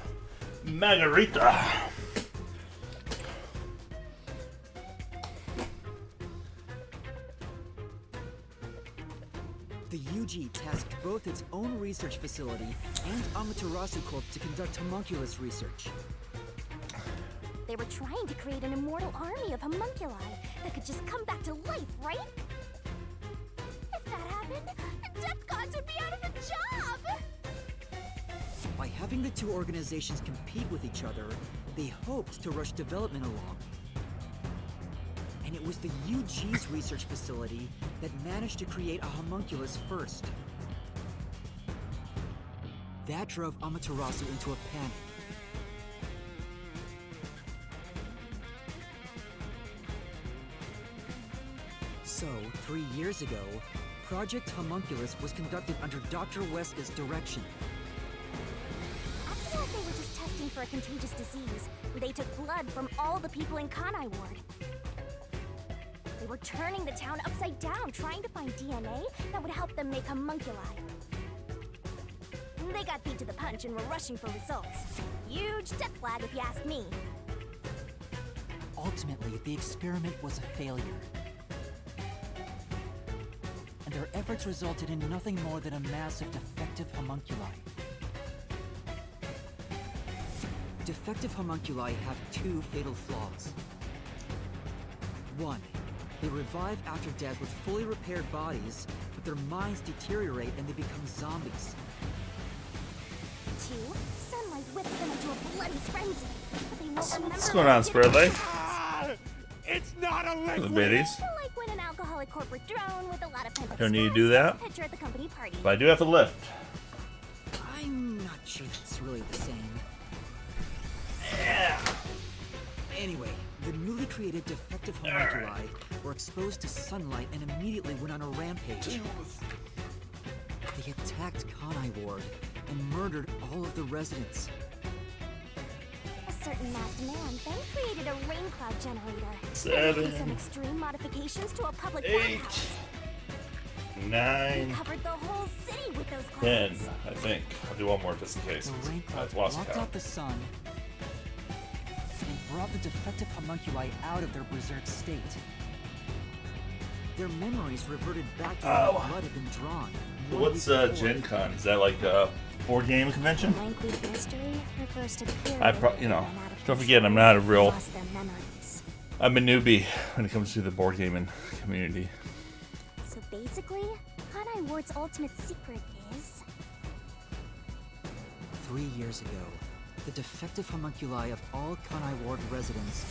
margarita. The UG tasked both its own research facility and Amaterasu Corp to conduct homunculus research. They were trying to create an immortal army of homunculi that could just come back to life, right? If that happened, the Death Gods would be out of a job! By having the two organizations compete with each other, they hoped to rush development along. And it was the UG's research facility that managed to create a homunculus first. That drove Amaterasu into a panic. So, 3 years ago, Project Homunculus was conducted under Dr. Weska's direction. After that, they were just testing for a contagious disease. They took blood from all the people in Kanai Ward. They were turning the town upside down, trying to find DNA that would help them make homunculi. They got beat to the punch and were rushing for results. Huge death flag, if you ask me. Ultimately, the experiment was a failure. And their efforts resulted in nothing more than a mass of defective homunculi. Defective homunculi have two fatal flaws. One, they revive after death with fully repaired bodies, but their minds deteriorate and they become zombies. Two, sunlight whips them into a bloody frenzy, but they won't remember. What's going on, Spread Leg? It's not a The biddies. Like when an alcoholic corporate drone with a lot of pent-up Don't need to stress do that. takes a picture at the company party. But I do have to lift. I'm not sure that's really the same. Anyway, the newly created defective homunculi were exposed to sunlight and immediately went on a rampage. They attacked Kanai Ward and murdered all of the residents. A certain masked man then created a rain cloud generator. 7, Making some extreme modifications to a public 8, bathhouse. 9, He covered the whole city with those 10, clouds. I think. I'll do one more just in case. The rain clouds I've lost blocked count. out the sun and brought the defective homunculi out of their berserk state. Their memories reverted back to Oh. when blood had been drawn. So 1 what's week before. Gen Con? Is that like a board game convention? Language history refers to the I period you know, when out of don't forget I'm not a real. lost their memories. I'm a newbie when it comes to the board gaming community. So basically, Kanai Ward's ultimate secret is 3 years ago, the defective homunculi of all Kanai Ward residents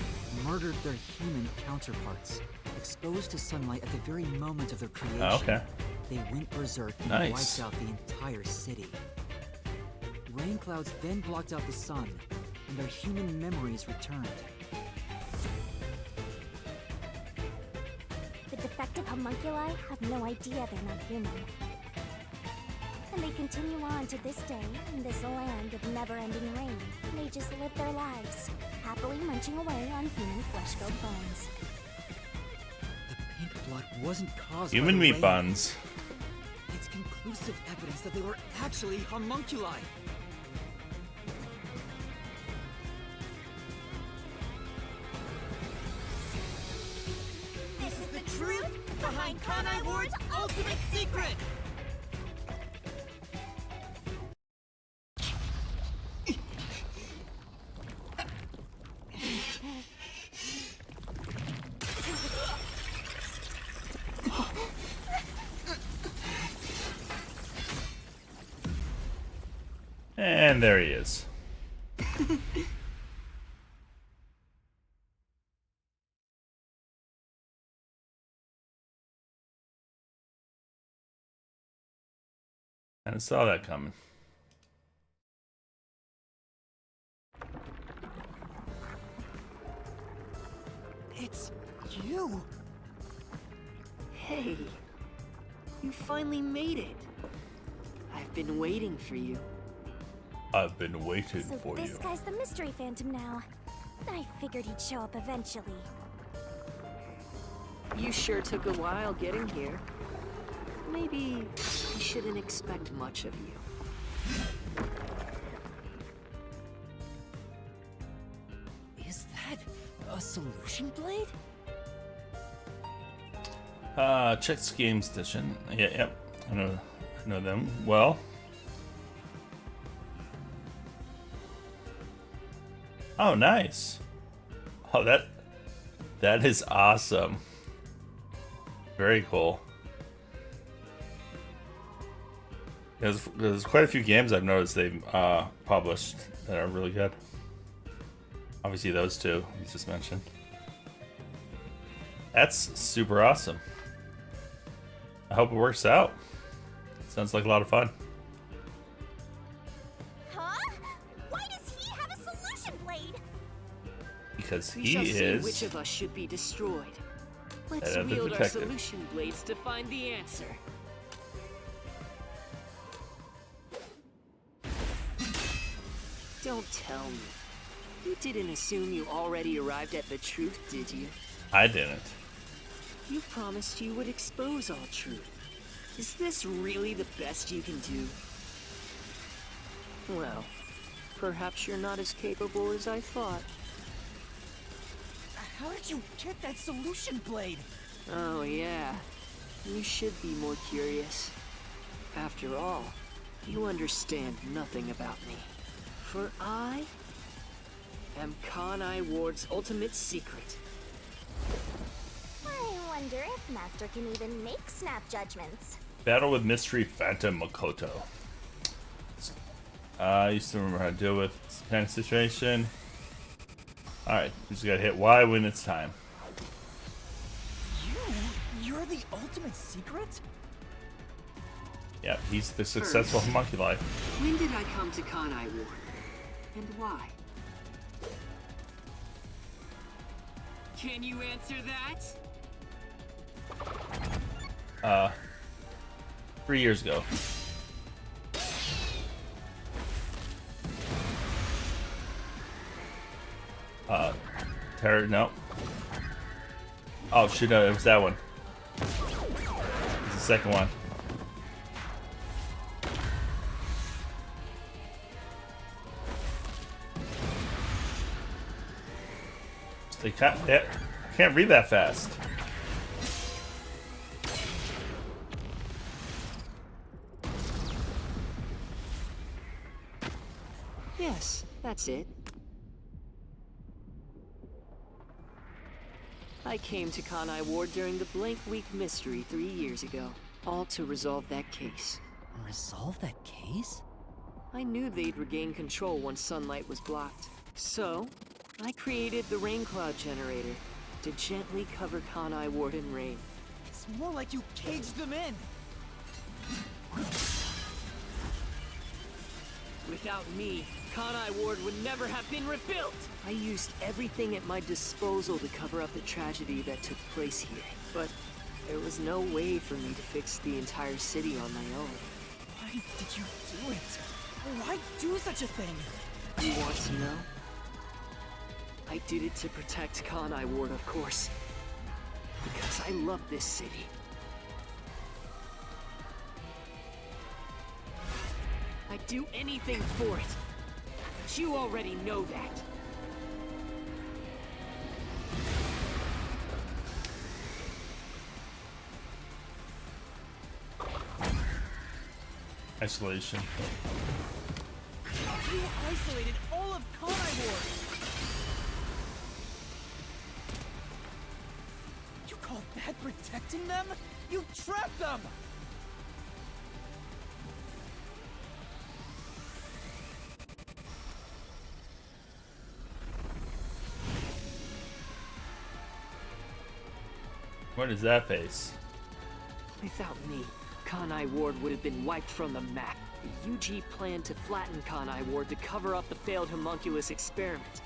murdered their human counterparts, exposed to sunlight at the very moment of their creation. Oh, okay. They went berserk and Nice. wiped out the entire city. Rain clouds then blocked out the sun, and their human memories returned. the defective homunculi have no idea they're not human. And they continue on to this day in this land of never-ending rain. They just live their lives, happily munching away on human flesh-filled bones. The pink blood wasn't caused Human by the meat rain. buns. It's conclusive evidence that they were actually homunculi. This is the truth behind Kanai Ward's ultimate secret! And there he is. I saw that coming. It's you! Hey, you finally made it. I've been waiting for you. I've been waiting So for this you. guy's the Mystery Phantom now. I figured he'd show up eventually. You sure took a while getting here. Maybe I shouldn't expect much of you. that a solution blade? Chex Game Station. Yeah, yep. I know them well. Oh, nice. Oh, that is awesome. Very cool. There's quite a few games I've noticed they've published that are really good. Obviously, those two you just mentioned. That's super awesome. I hope it works out. Sounds like a lot of fun. Huh? Why does he have a solution blade? Because We he shall see is which of us should be destroyed. Let's the wield our detective. solution blades to find the answer. Don't tell me. You didn't assume you already arrived at the truth, did you? I didn't. You promised you would expose all truth. Is this really the best you can do? Well, perhaps you're not as capable as I thought. How did you get that solution blade? Oh yeah, you should be more curious. After all, you understand nothing about me. For I am Kanai Ward's ultimate secret. I wonder if Master can even make snap judgments. Battle with Mystery Phantom Makoto. I used to remember how to deal with this kind of situation. Alright, we just gotta hit Y when it's time. You're the ultimate secret? Yep, he's the successful homunculi. When did I come to Kanai Ward? And why? Can you answer that? 3 years ago. No. Oh shit, no, it was that one. It's the second one. They can't read that fast. Yes, that's it. I came to Kanai Ward during the Blank Week mystery 3 years ago, all to resolve that case. Resolve that case? I knew they'd regain control once sunlight was blocked. So, I created the rain cloud generator to gently cover Kanai Ward in rain. It's more like you caged them in. Without me, Kanai Ward would never have been rebuilt! I used everything at my disposal to cover up the tragedy that took place here. But there was no way for me to fix the entire city on my own. Why did you do it? Why do such a thing? You want to know? I did it to protect Kanai Ward, of course. Because I love this city. I'd do anything for it. But you already know that. Isolation. You isolated all of Kanai Ward. You call that protecting them? You trapped them! What is that face? Without me, Kanai Ward would have been wiped from the map. The UG planned to flatten Kanai Ward to cover up the failed homunculus experiment.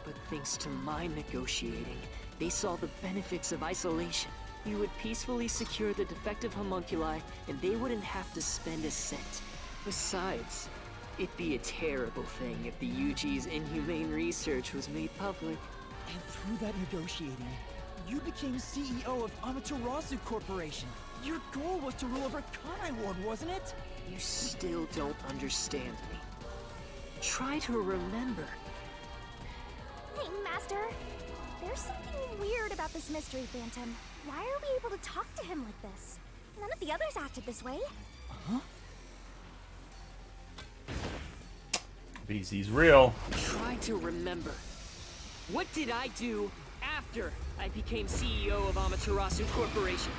But thanks to my negotiating, they saw the benefits of isolation. You would peacefully secure the defective homunculi, and they wouldn't have to spend a cent. Besides, it'd be a terrible thing if the UG's inhumane research was made public. And through that negotiating, you became CEO of Amaterasu Corporation. Your goal was to rule over Kanai Ward, wasn't it? You still don't understand me. Try to remember. Hey, Master. There's something weird about this Mystery Phantom. Why are we able to talk to him like this? None of the others acted this way. Huh? BZ's real. Try to remember. What did I do after I became CEO of Amaterasu Corporation?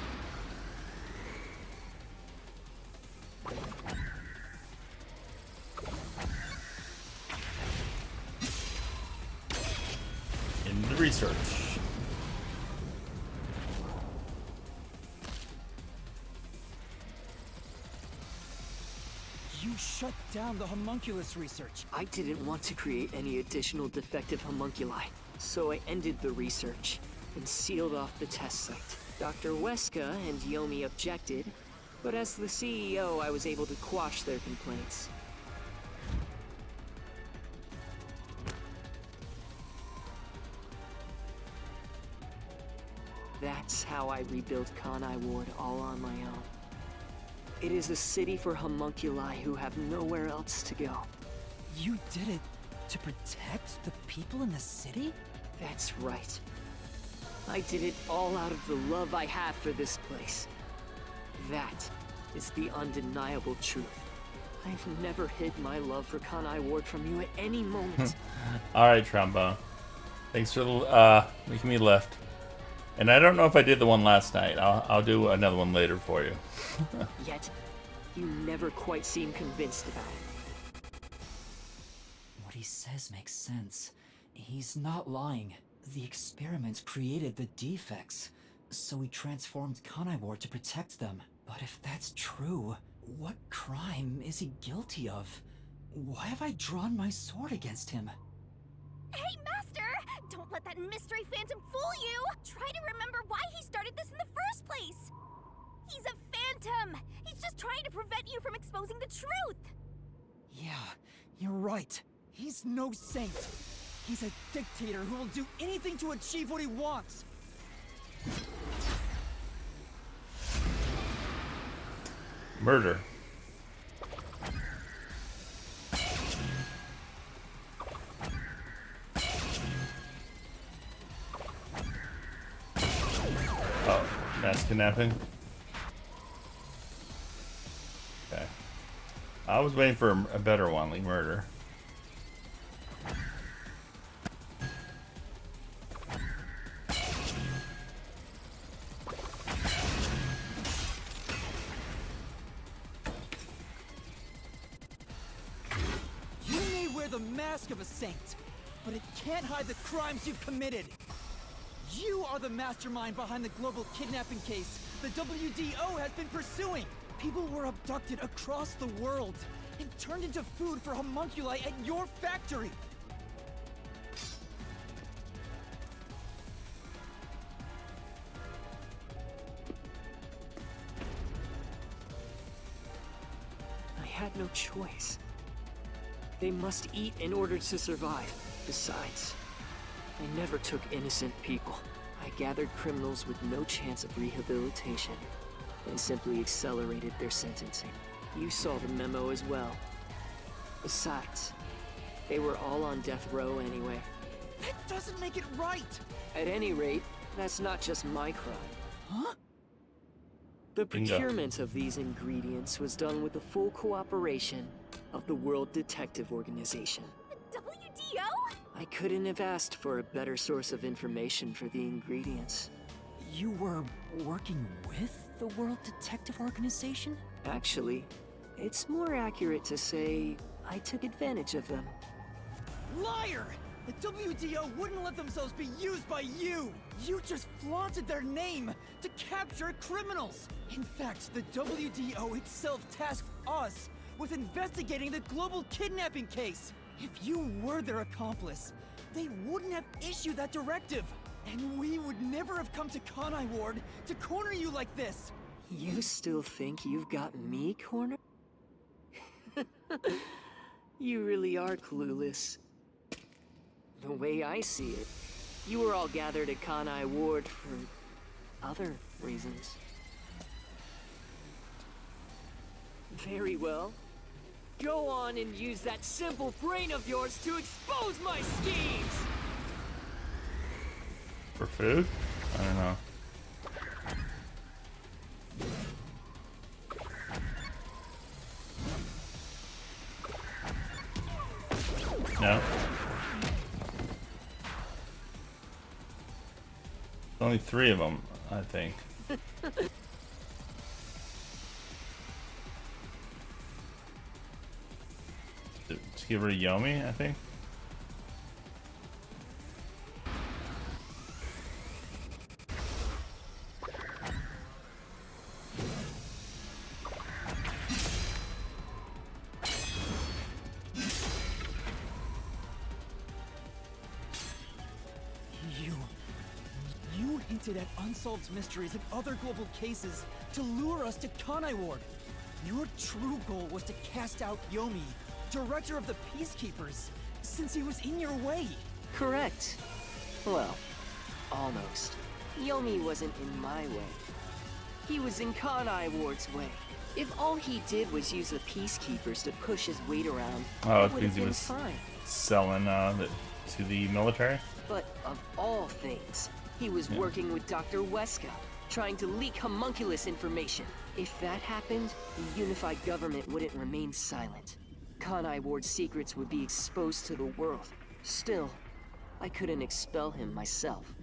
In the research. You shut down the homunculus research. I didn't want to create any additional defective homunculi, so I ended the research and sealed off the test site. Dr. Weska and Yomi objected, but as the CEO, I was able to quash their complaints. That's how I rebuilt Kanai Ward all on my own. It is a city for homunculi who have nowhere else to go. You did it to protect the people in the city? That's right. I did it all out of the love I have for this place. That is the undeniable truth. I've never hid my love for Kanai Ward from you at any moment. Alright, Trombone. Thanks for making me lift. And I don't know if I did the one last night. I'll do another one later for you. Yet, you never quite seem convinced about it. What he says makes sense. He's not lying. The experiments created the defects, so we transformed Kanai Ward to protect them. But if that's true, what crime is he guilty of? Why have I drawn my sword against him? Hey, Master! Don't let that Mystery Phantom fool you! Try to remember why he started this in the first place! He's a phantom! He's just trying to prevent you from exposing the truth! Yeah, you're right. He's no saint. He's a dictator who will do anything to achieve what he wants. Murder. Oh, mass kidnapping. Okay. I was waiting for a better one, like murder. You may wear the mask of a saint, but it can't hide the crimes you've committed. You are the mastermind behind the global kidnapping case the WDO has been pursuing. People were abducted across the world and turned into food for homunculi at your factory. I had no choice. They must eat in order to survive. Besides, I never took innocent people. I gathered criminals with no chance of rehabilitation and simply accelerated their sentencing. You saw the memo as well. Besides, they were all on death row anyway. That doesn't make it right! At any rate, that's not just my crime. Huh? The procurement of these ingredients was done with the full cooperation of the World Detective Organization. The WDO? I couldn't have asked for a better source of information for the ingredients. You were working with the World Detective Organization? Actually, it's more accurate to say I took advantage of them. Liar! The WDO wouldn't let themselves be used by you! You just flaunted their name to capture criminals! In fact, the WDO itself tasked us with investigating the global kidnapping case! If you were their accomplice, they wouldn't have issued that directive! And we would never have come to Kanai Ward to corner you like this! You still think you've got me cornered? You really are clueless. The way I see it, you were all gathered at Kanai Ward for other reasons. Very well. Go on and use that simple brain of yours to expose my schemes! For food? I don't know. No. Only 3 of them, I think. To get rid of Yomi, I think. You hinted at unsolved mysteries and other global cases to lure us to Kanai Ward. Your true goal was to cast out Yomi, director of the Peacekeepers, since he was in your way. Correct. Well, almost. Yomi wasn't in my way. He was in Kanai Ward's way. If all he did was use the Peacekeepers to push his weight around, Oh, it it's would because have he been was fine. selling to the military? But of all things, he was Yeah. working with Dr. Weska, trying to leak homunculus information. If that happened, the unified government wouldn't remain silent. Kanai Ward's secrets would be exposed to the world. Still, I couldn't expel him myself.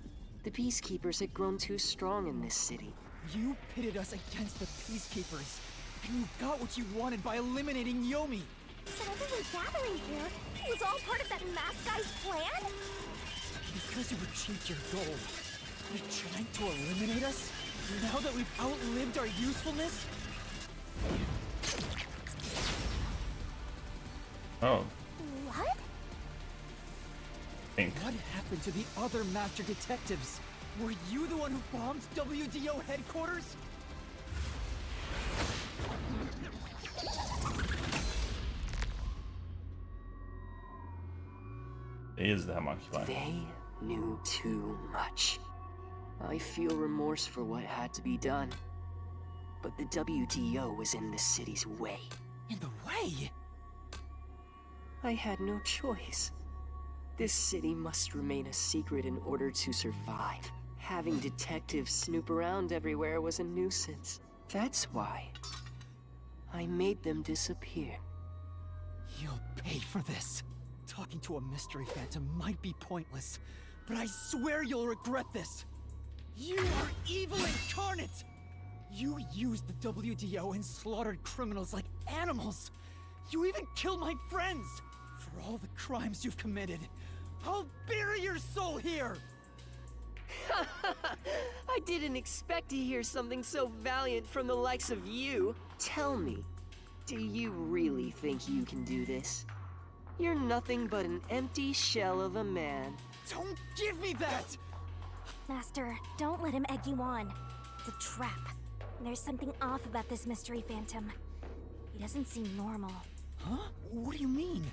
The Peacekeepers had grown too strong in this city. You pitted us against the Peacekeepers, and you got what you wanted by eliminating Yomi. So everyone gathering here was all part of that masked guy's plan? Because you achieved your goal, you're trying to eliminate us? Now that we've outlived our usefulness? Oh. What? Think. What happened to the other master detectives? Were you the one who bombed WDO headquarters? It is the homunculi. They knew too much. I feel remorse for what had to be done. But the WDO was in the city's way. In the way? I had no choice. This city must remain a secret in order to survive. Having detectives snoop around everywhere was a nuisance. That's why I made them disappear. You'll pay for this. Talking to a mystery phantom might be pointless, but I swear you'll regret this. You are evil incarnate! You used the WDO and slaughtered criminals like animals. You even killed my friends. For all the crimes you've committed, I'll bury your soul here! I didn't expect to hear something so valiant from the likes of you. Tell me, do you really think you can do this? You're nothing but an empty shell of a man. Don't give me that! Master, don't let him egg you on. It's a trap. There's something off about this mystery phantom. He doesn't seem normal. Huh? What do you mean?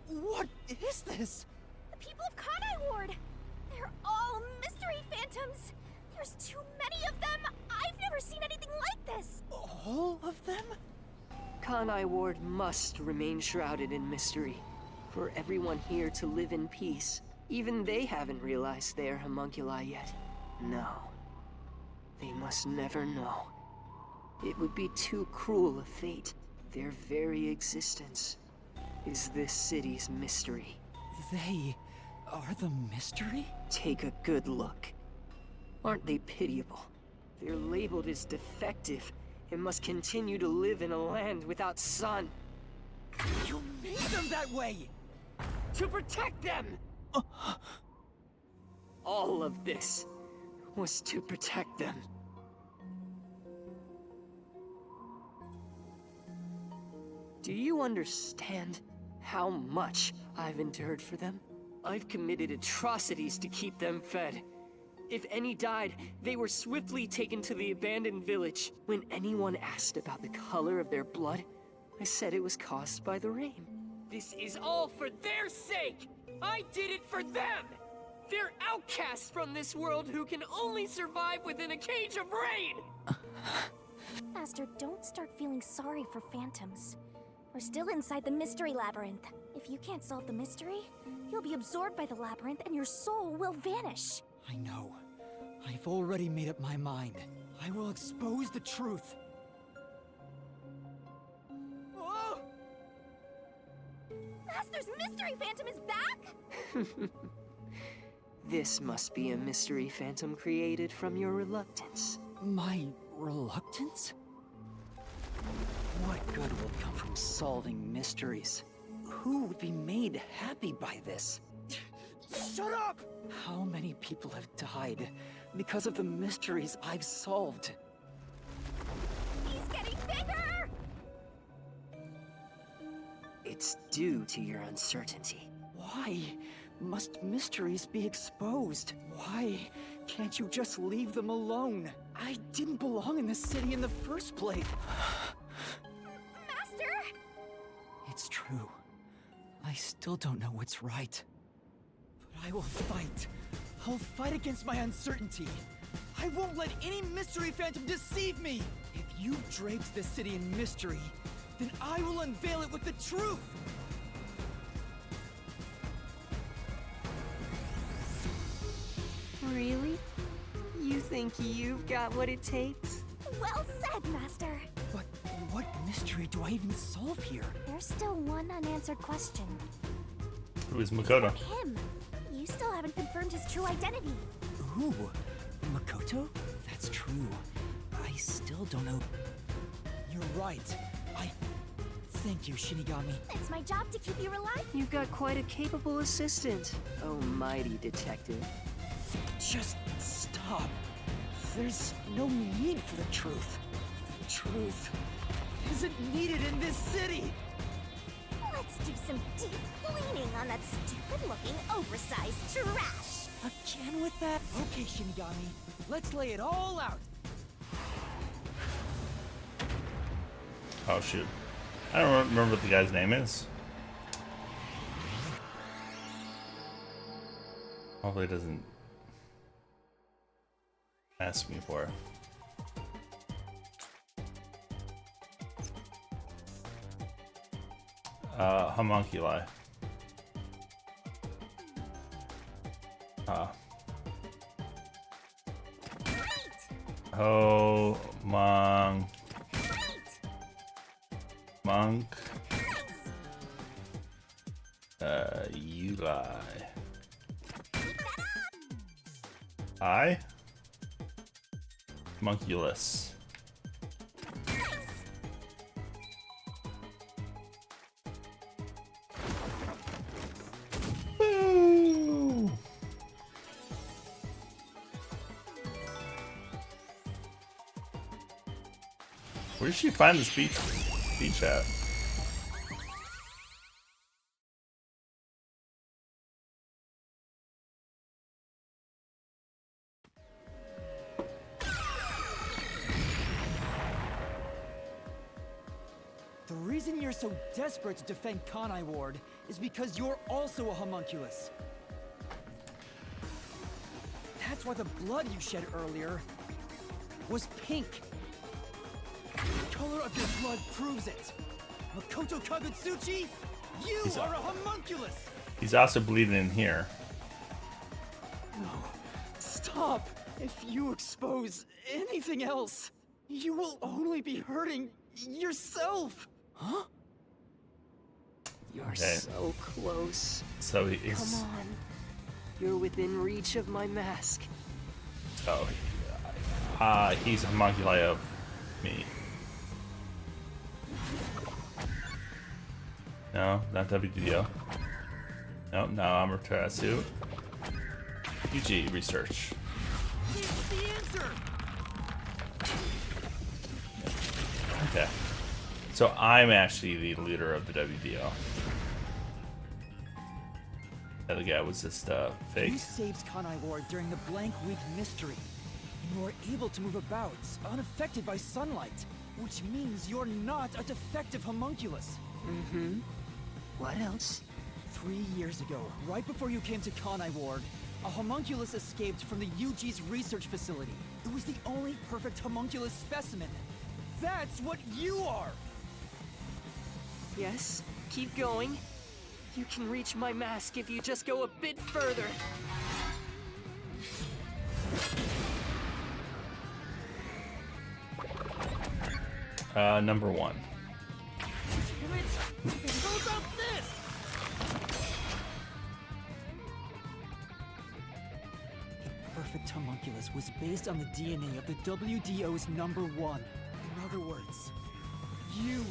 What is this? The people of Kanai Ward! They're all mystery phantoms! There's too many of them! I've never seen anything like this! All of them? Kanai Ward must remain shrouded in mystery. For everyone here to live in peace. Even they haven't realized they are homunculi yet. No. They must never know. It would be too cruel a fate. Their very existence is this city's mystery. They are the mystery? Take a good look. Aren't they pitiable? They're labeled as defective and must continue to live in a land without sun. You made them that way! To protect them! All of this was to protect them. Do you understand how much I've endured for them? I've committed atrocities to keep them fed. If any died, they were swiftly taken to the abandoned village. When anyone asked about the color of their blood, I said it was caused by the rain. This is all for their sake! I did it for them! They're outcasts from this world who can only survive within a cage of rain! Master, don't start feeling sorry for phantoms. We're still inside the mystery labyrinth. If you can't solve the mystery, you'll be absorbed by the labyrinth and your soul will vanish. I know. I've already made up my mind. I will expose the truth. Oh! Master's mystery phantom is back? This must be a mystery phantom created from your reluctance. My reluctance? What good will come from solving mysteries? Who would be made happy by this? Shut up! How many people have died because of the mysteries I've solved? He's getting bigger! It's due to your uncertainty. Why must mysteries be exposed? Why can't you just leave them alone? I didn't belong in this city in the first place. Master! It's true. I still don't know what's right. But I will fight. I'll fight against my uncertainty. I won't let any mystery phantom deceive me! If you've draped this city in mystery, then I will unveil it with the truth! Really? You think you've got what it takes? Well said, Master. But what mystery do I even solve here? There's still one unanswered question. Who is Makoto? Him. You still haven't confirmed his true identity. Who? Makoto? That's true. I still don't know. You're right. Thank you, Shinigami. It's my job to keep you alive. You've got quite a capable assistant, oh mighty detective. Just stop. There's no need for the truth. The truth isn't needed in this city. Let's do some deep cleaning on that stupid-looking, oversized trash. Again with that? Okay, Shinigami. Let's lay it all out. Oh shoot. I don't remember what the guy's name is. Hopefully it doesn't ask me for it. Homunculi. Uli. I? Monculus. Boo! Where did she find the speech at? The reason you're so desperate to defend Kanai Ward is because you're also a homunculus. That's why the blood you shed earlier was pink. The color of your blood proves it. Makoto Kagutsuchi, you are a homunculus! He's also bleeding in here. No, stop! If you expose anything else, you will only be hurting yourself! Huh? You're so close. So he is. Come on. You're within reach of my mask. Oh, he's a homunculi of me. No, not WDO. No, Amaterasu. UG research. Here's the answer! Okay. So I'm actually the leader of the WDO. The guy was just fake. You saved Kanai Ward during the Blank Week mystery. You were able to move about, unaffected by sunlight, which means you're not a defective homunculus. Mm-hmm. What else? 3 years ago, right before you came to Kanai Ward, a homunculus escaped from the UG's research facility. It was the only perfect homunculus specimen. That's what you are! Yes, keep going. You can reach my mask if you just go a bit further. Number 1. Damn it! How about this? The perfect homunculus was based on the DNA of the WDO's number 1. In other words, you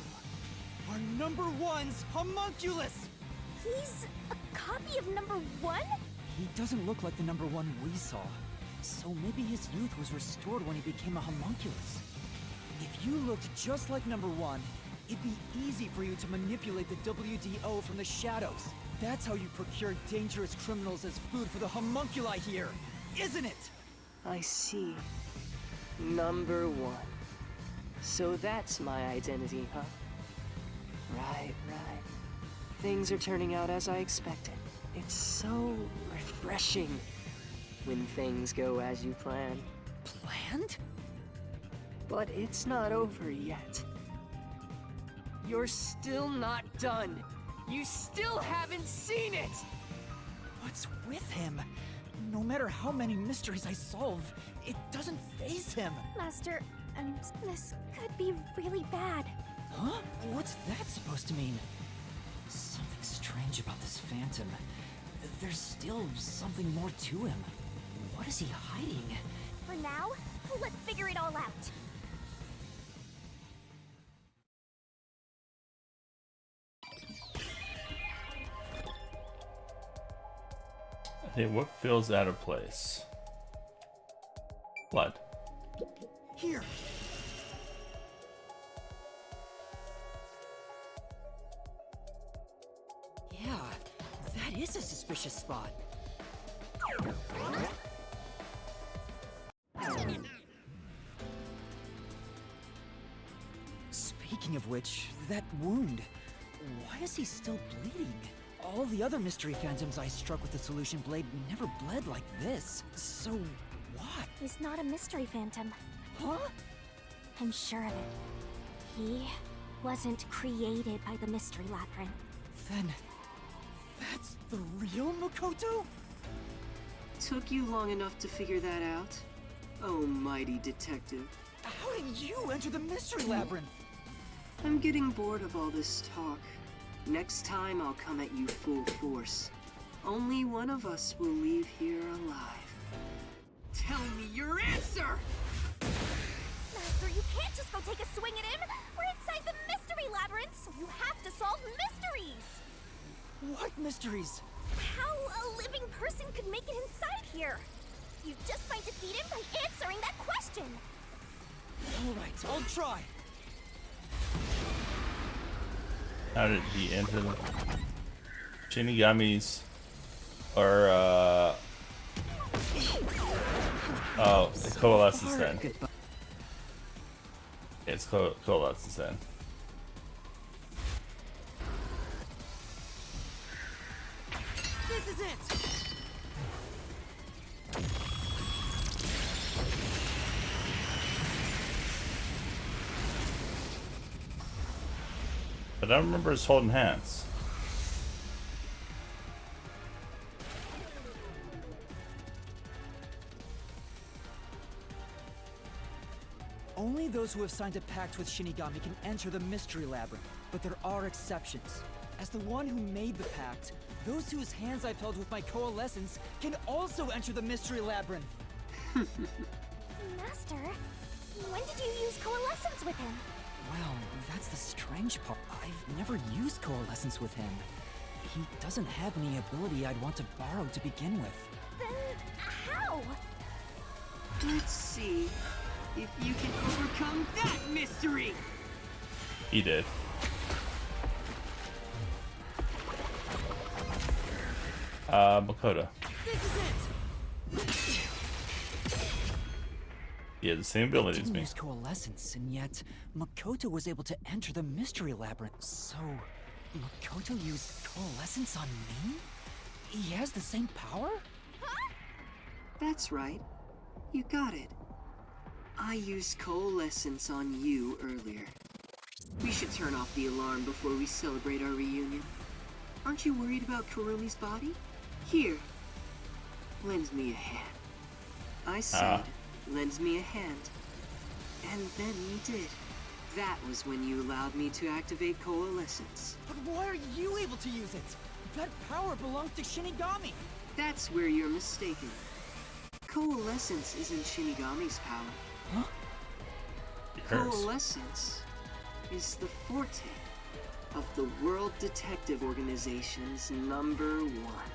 are number 1's homunculus! He's a copy of number 1? He doesn't look like the number 1 we saw. So maybe his youth was restored when he became a homunculus. If you looked just like number 1, it'd be easy for you to manipulate the WDO from the shadows. That's how you procure dangerous criminals as food for the homunculi here, isn't it? I see. Number 1. So that's my identity, huh? Right. Things are turning out as I expected. It's so refreshing when things go as you plan. Planned? But it's not over yet. You're still not done. You still haven't seen it! What's with him? No matter how many mysteries I solve, it doesn't faze him. Master, this could be really bad. Huh? What's that supposed to mean? Something strange about this phantom. There's still something more to him. What is he hiding? For now, let's figure it all out. Okay, what feels out of place? Blood. Here. Yeah, that is a suspicious spot. Speaking of which, that wound. Why is he still bleeding? All the other mystery phantoms I struck with the solution blade never bled like this. So, what? He's not a mystery phantom. Huh? I'm sure of it. He wasn't created by the mystery labyrinth. Then, that's the real Makoto? Took you long enough to figure that out? Oh, mighty detective. How did you enter the mystery labyrinth? I'm getting bored of all this talk. Next time I'll come at you full force. Only one of us will leave here alive. Tell me your answer! Master, you can't just go take a swing at him! We're inside the mystery labyrinth, so you have to solve mysteries! What mysteries? How a living person could make it inside here? You just might defeat him by answering that question! Alright, I'll try. How did he enter the Shinigamis are oh, it coalesces then. It's coalesces then. This is it! But I don't remember us holding hands. Only those who have signed a pact with Shinigami can enter the Mystery Labyrinth, but there are exceptions. As the one who made the pact, those whose hands I've held with my coalescence can also enter the Mystery Labyrinth. Master, when did you use coalescence with him? Well, that's the strange part. I've never used coalescence with him. He doesn't have any ability I'd want to borrow to begin with. Then, how? Let's see if you can overcome that mystery! He did. Makoto. This is it! Yeah, the same ability as Didn't me. use coalescence, and yet Makoto was able to enter the mystery labyrinth. So, Makoto used coalescence on me? He has the same power? That's right. You got it. I used coalescence on you earlier. We should turn off the alarm before we celebrate our reunion. Aren't you worried about Kurumi's body? Here. Lend me a hand. I said, lend me a hand. And then you did. That was when you allowed me to activate coalescence. But why are you able to use it? That power belongs to Shinigami! That's where you're mistaken. Coalescence isn't Shinigami's power. Huh? Coalescence is the forte of the World Detective Organization's number one.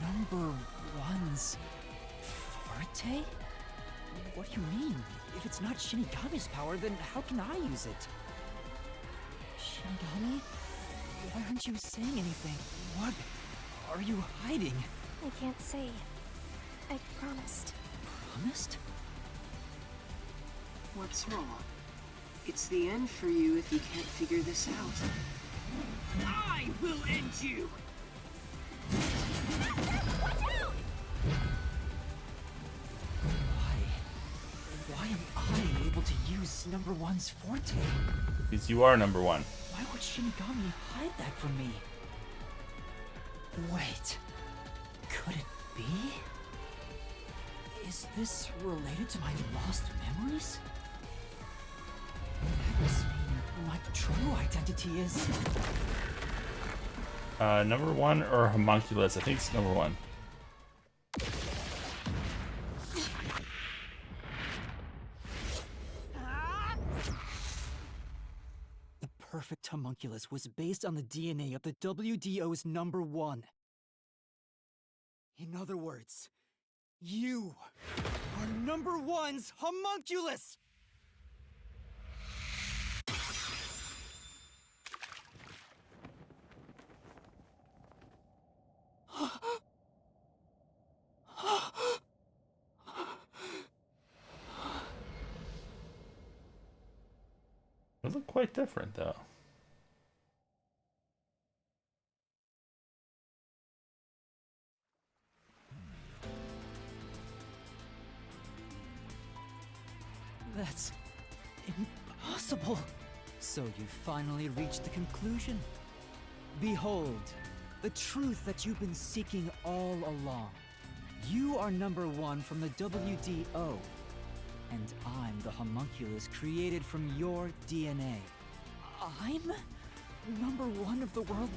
Number one's forte? What do you mean? If it's not Shinigami's power, then how can I use it? Shinigami? Why aren't you saying anything? What are you hiding? I can't say. I promised. Promised? What's wrong? It's the end for you if you can't figure this out. I will end you! Why am I able to use number one's forte? Because you are number one. Why would Shinigami hide that from me? Wait, could it be? Is this related to my lost memories? That must mean my true identity is... Number one or homunculus? I think it's number one. The perfect homunculus was based on the DNA of the WDO's number one. In other words, you are number one's homunculus! They look quite different, though. That's impossible. So you finally reached the conclusion. Behold, the truth that you've been seeking all along. You are number one from the WDO, and I'm the homunculus created from your DNA. I'm number one of the world?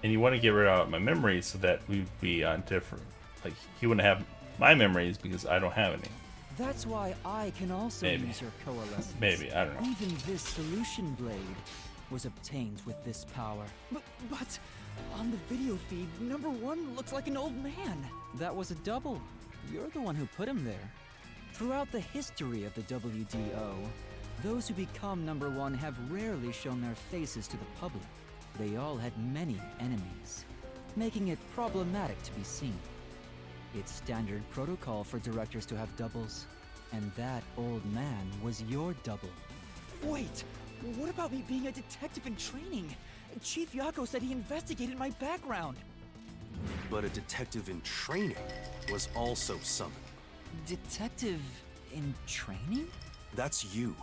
And you want to get rid of my memories so that we'd be on different... Like, he wouldn't have my memories because I don't have any. That's why I can also use your coalescence. Maybe, I don't know. Even this solution blade was obtained with this power. But on the video feed, number one looks like an old man. That was a double. You're the one who put him there. Throughout the history of the WDO, those who become number one have rarely shown their faces to the public. They all had many enemies, making it problematic to be seen. It's standard protocol for directors to have doubles, and that old man was your double. Wait, what about me being a detective in training? Chief Yako said he investigated my background. But a detective in training was also summoned. Detective in training? That's you.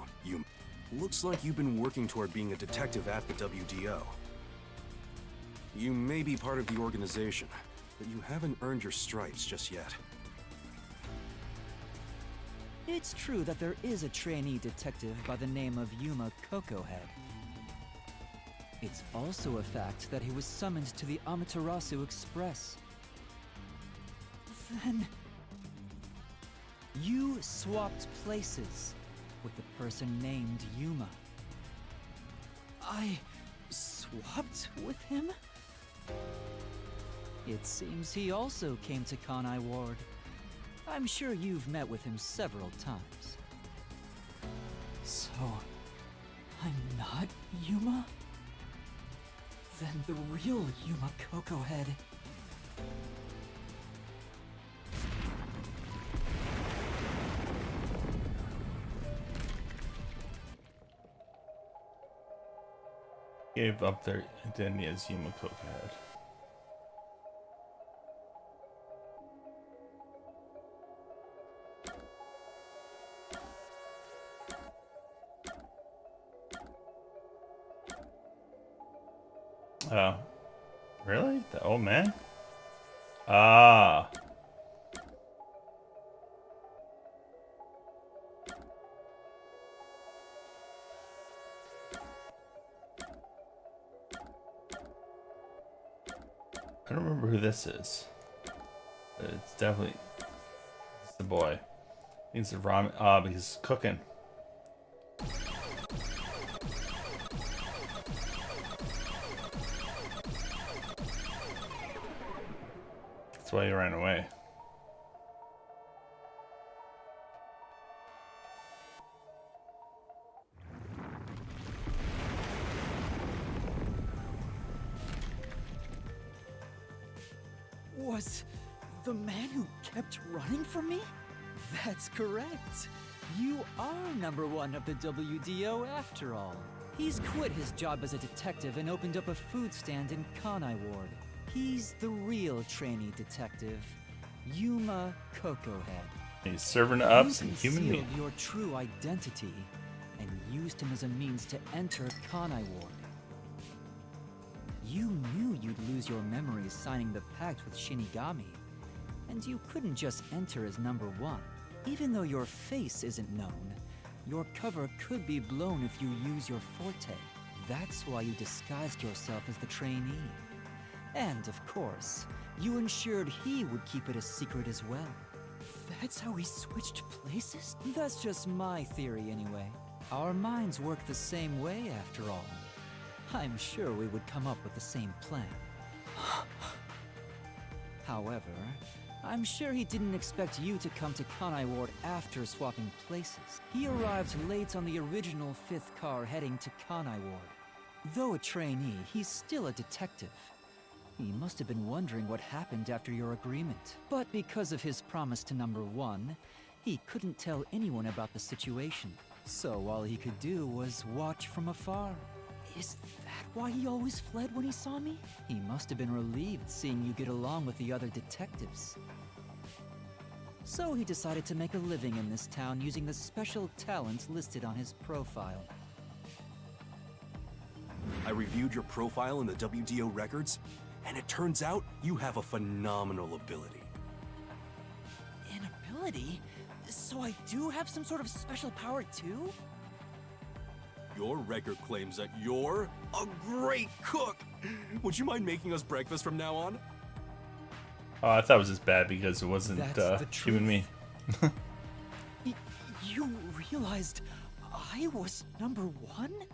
Looks like you've been working toward being a detective at the WDO. You may be part of the organization, but you haven't earned your stripes just yet. It's true that there is a trainee detective by the name of Yuma Cocohead. It's also a fact that he was summoned to the Amaterasu Express. Then... you swapped places with the person named Yuma. I swapped with him? It seems he also came to Kanai Ward. I'm sure you've met with him several times. So, I'm not Yuma? Then the real Yuma Cocohead Gave up their identity as Yumiko had. Oh, really? The old man? Ah. I don't remember who this is. But it's definitely it's the boy. He's the ramen. Ah, because he's cooking. That's why he ran away. Was the man who kept running from me? That's correct. You are #1 of the WDO after all. He's quit his job as a detective and opened up a food stand in Kanai Ward. He's the real trainee detective, Yuma Cocohead. He's serving up some human meat. You concealed your true identity and used him as a means to enter Kanai Ward. You knew you'd lose your memories signing the pact with Shinigami, and you couldn't just enter as #1. Even though your face isn't known, your cover could be blown if you use your forte. That's why you disguised yourself as the trainee. And of course, you ensured he would keep it a secret as well. That's how we switched places? That's just my theory anyway. Our minds work the same way after all. I'm sure we would come up with the same plan. However, I'm sure he didn't expect you to come to Kanai Ward after swapping places. He arrived late on the original 5th car heading to Kanai Ward. Though a trainee, he's still a detective. He must have been wondering what happened after your agreement. But because of his promise to #1, he couldn't tell anyone about the situation. So all he could do was watch from afar. Is that why he always fled when he saw me? He must have been relieved seeing you get along with the other detectives. So he decided to make a living in this town using the special talents listed on his profile. I reviewed your profile in the WDO records, and it turns out you have a phenomenal ability. An ability? So I do have some sort of special power too? Your record claims that you're a great cook. Would you mind making us breakfast from now on? Oh, I thought it was just bad because it wasn't human me. You realized I was #1?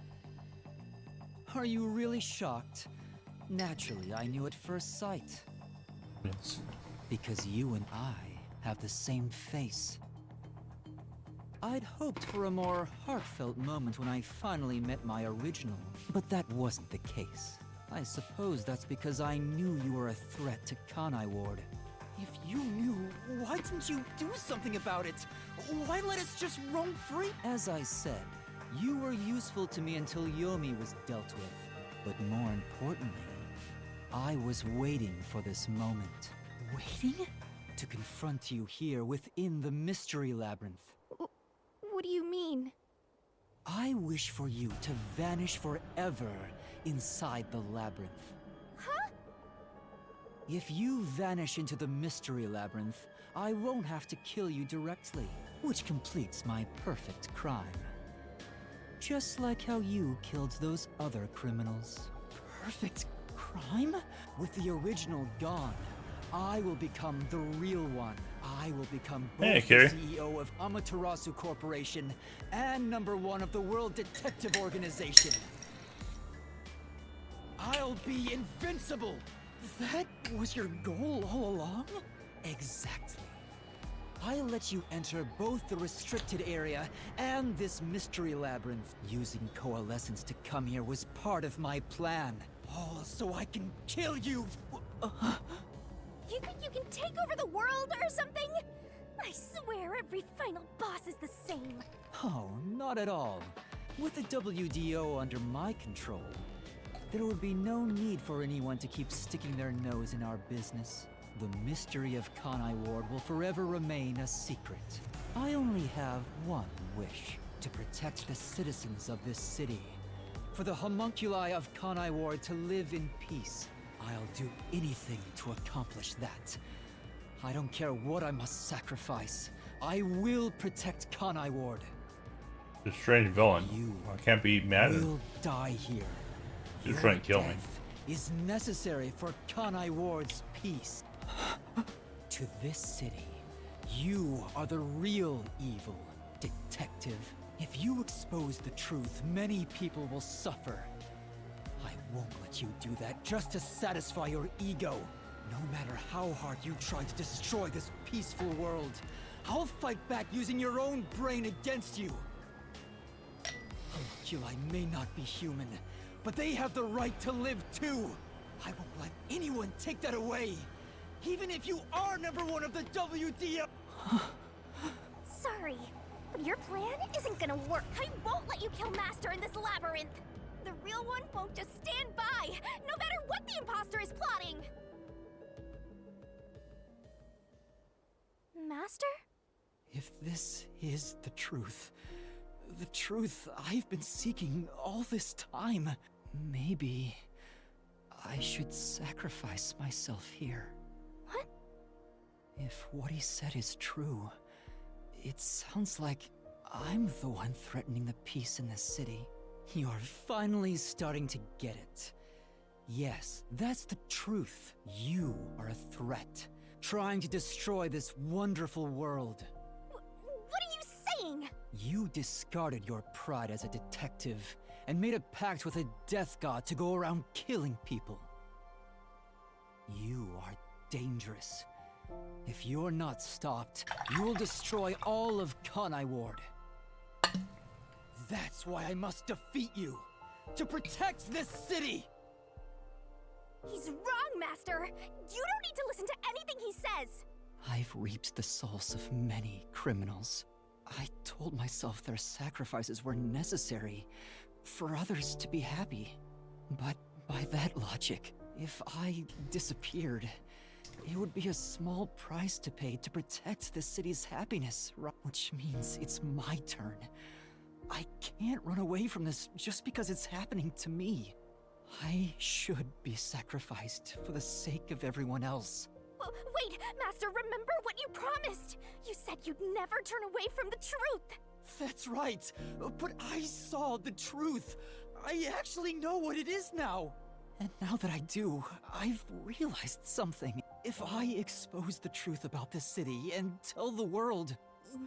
Are you really shocked? Naturally, I knew at first sight. Yes. Because you and I have the same face. I'd hoped for a more heartfelt moment when I finally met my original, but that wasn't the case. I suppose that's because I knew you were a threat to Kanai Ward. If you knew, why didn't you do something about it? Why let us just roam free? As I said, you were useful to me until Yomi was dealt with. But more importantly, I was waiting for this moment. Waiting? To confront you here within the Mystery Labyrinth. What do you mean? I wish for you to vanish forever inside the labyrinth. Huh? If you vanish into the Mystery Labyrinth, I won't have to kill you directly, which completes my perfect crime. Just like how you killed those other criminals. Perfect crime? With the original gone, I will become the real one. I will become both the CEO of Amaterasu Corporation and #1 of the World Detective Organization. I'll be invincible! That was your goal all along? Exactly. I let you enter both the restricted area and this mystery labyrinth. Using Coalescence to come here was part of my plan. All so I can kill you! You think you can take over the world or something? I swear every final boss is the same. Oh, not at all. With the WDO under my control, there would be no need for anyone to keep sticking their nose in our business. The mystery of Kanai Ward will forever remain a secret. I only have one wish: to protect the citizens of this city. For the homunculi of Kanai Ward to live in peace, I'll do anything to accomplish that. I don't care what I must sacrifice. I will protect Kanai Ward. The strange villain. I can't be mad at him. You'll die here. He's trying to kill me. Is necessary for Kanai Ward's peace. To this city, you are the real evil, detective. If you expose the truth, many people will suffer. I won't let you do that just to satisfy your ego. No matter how hard you try to destroy this peaceful world, I'll fight back using your own brain against you. Homunculi may not be human, but they have the right to live too. I won't let anyone take that away, even if you are #1 of the WDO. Sorry, but your plan isn't gonna work. I won't let you kill Master in this labyrinth. The real one won't just stand by, no matter what the imposter is plotting. Master? If this is the truth I've been seeking all this time, maybe I should sacrifice myself here. What? If what he said is true, it sounds like I'm the one threatening the peace in this city. You're finally starting to get it. Yes, that's the truth. You are a threat, trying to destroy this wonderful world. What are you saying? You discarded your pride as a detective and made a pact with a death god to go around killing people. You are dangerous. If you're not stopped, you will destroy all of Kanai Ward. That's why I must defeat you, to protect this city! He's wrong, Master! You don't need to listen to anything he says! I've reaped the souls of many criminals. I told myself their sacrifices were necessary for others to be happy. But by that logic, if I disappeared, it would be a small price to pay to protect the city's happiness, which means it's my turn. I can't run away from this just because it's happening to me. I should be sacrificed for the sake of everyone else. Wait, Master, remember what you promised! You said you'd never turn away from the truth! That's right, but I saw the truth. I actually know what it is now. And now that I do, I've realized something. If I expose the truth about this city and tell the world,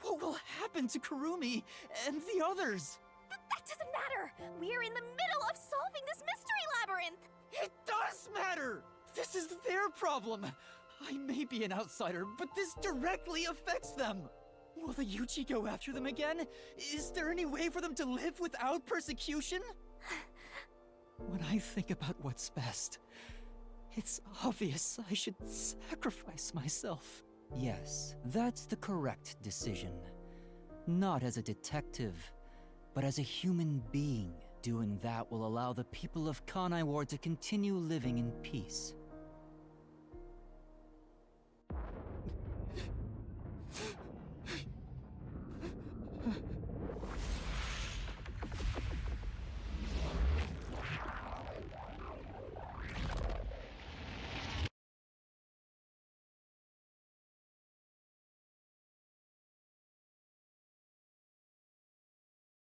what will happen to Kurumi and the others? That doesn't matter! We're in the middle of solving this mystery labyrinth! It does matter! This is their problem! I may be an outsider, but this directly affects them! Will the Yuchi go after them again? Is there any way for them to live without persecution? When I think about what's best, it's obvious I should sacrifice myself. Yes, that's the correct decision. Not as a detective, but as a human being. Doing that will allow the people of Kanai Ward to continue living in peace.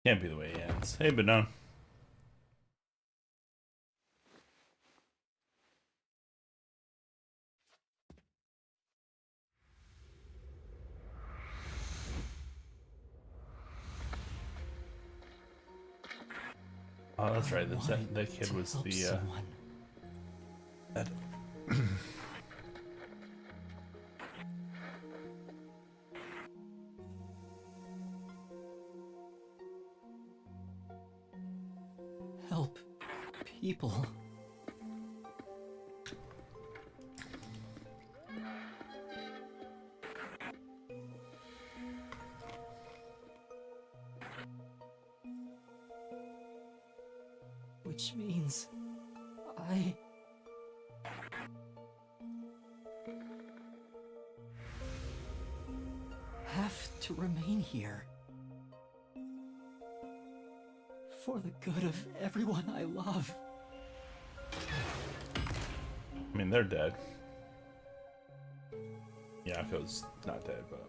Can't be the way it ends. Hey, but no. Oh, that's right. That kid was the that Help people. Which means I have to remain here. For the good of everyone I love. I mean, they're dead. Yako's not dead, but...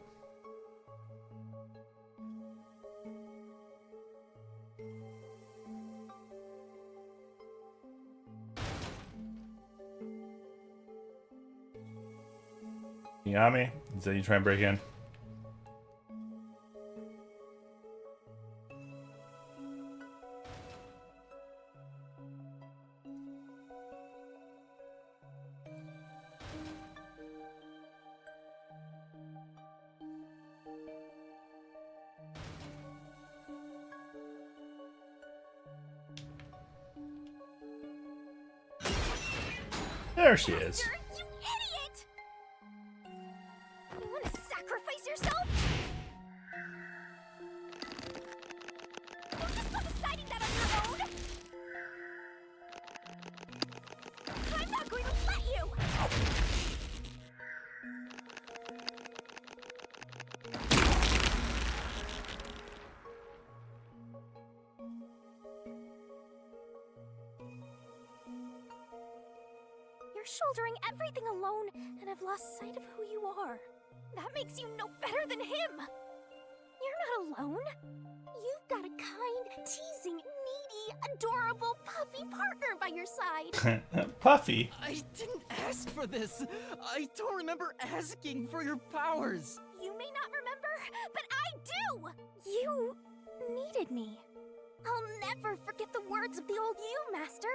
Yami, is that you try and break in? There she is. You idiot! You want to sacrifice yourself? You just not deciding that on your own? I'm not going to let you! You're shouldering everything alone and have lost sight of who you are. That makes you no better than him. You're not alone. You've got a kind, teasing, needy, adorable, puffy partner by your side. Puffy? I didn't ask for this. I don't remember asking for your powers. You may not remember, but I do. You needed me. I'll never forget the words of the old you, Master.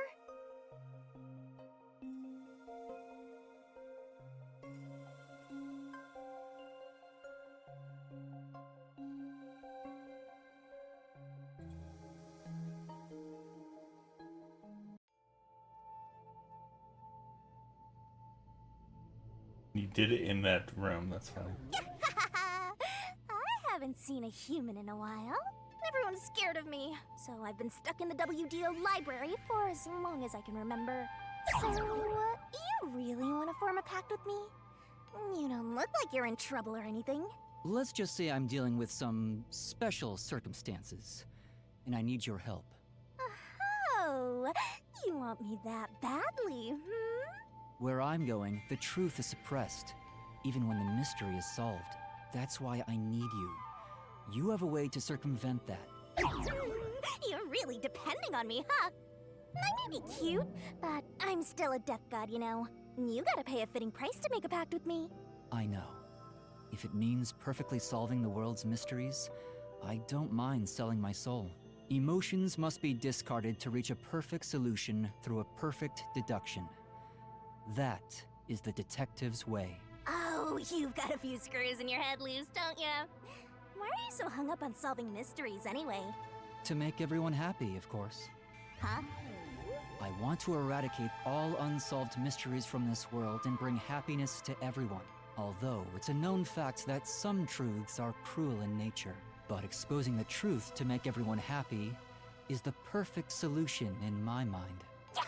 You did it in that room, that's funny. I haven't seen a human in a while. Everyone's scared of me, so I've been stuck in the WDO library for as long as I can remember. So, you really want to form a pact with me? You don't look like you're in trouble or anything. Let's just say I'm dealing with some special circumstances, and I need your help. Oh, you want me that badly, hmm? Where I'm going, the truth is suppressed, even when the mystery is solved. That's why I need you. You have a way to circumvent that. You're really depending on me, huh? I may be cute, but I'm still a death god, you know. You gotta pay a fitting price to make a pact with me. I know. If it means perfectly solving the world's mysteries, I don't mind selling my soul. Emotions must be discarded to reach a perfect solution through a perfect deduction. That is the detective's way. Oh, you've got a few screws in your head loose, don't ya? Why are you so hung up on solving mysteries anyway? To make everyone happy, of course. Huh? I want to eradicate all unsolved mysteries from this world and bring happiness to everyone. Although it's a known fact that some truths are cruel in nature. But exposing the truth to make everyone happy is the perfect solution in my mind. Are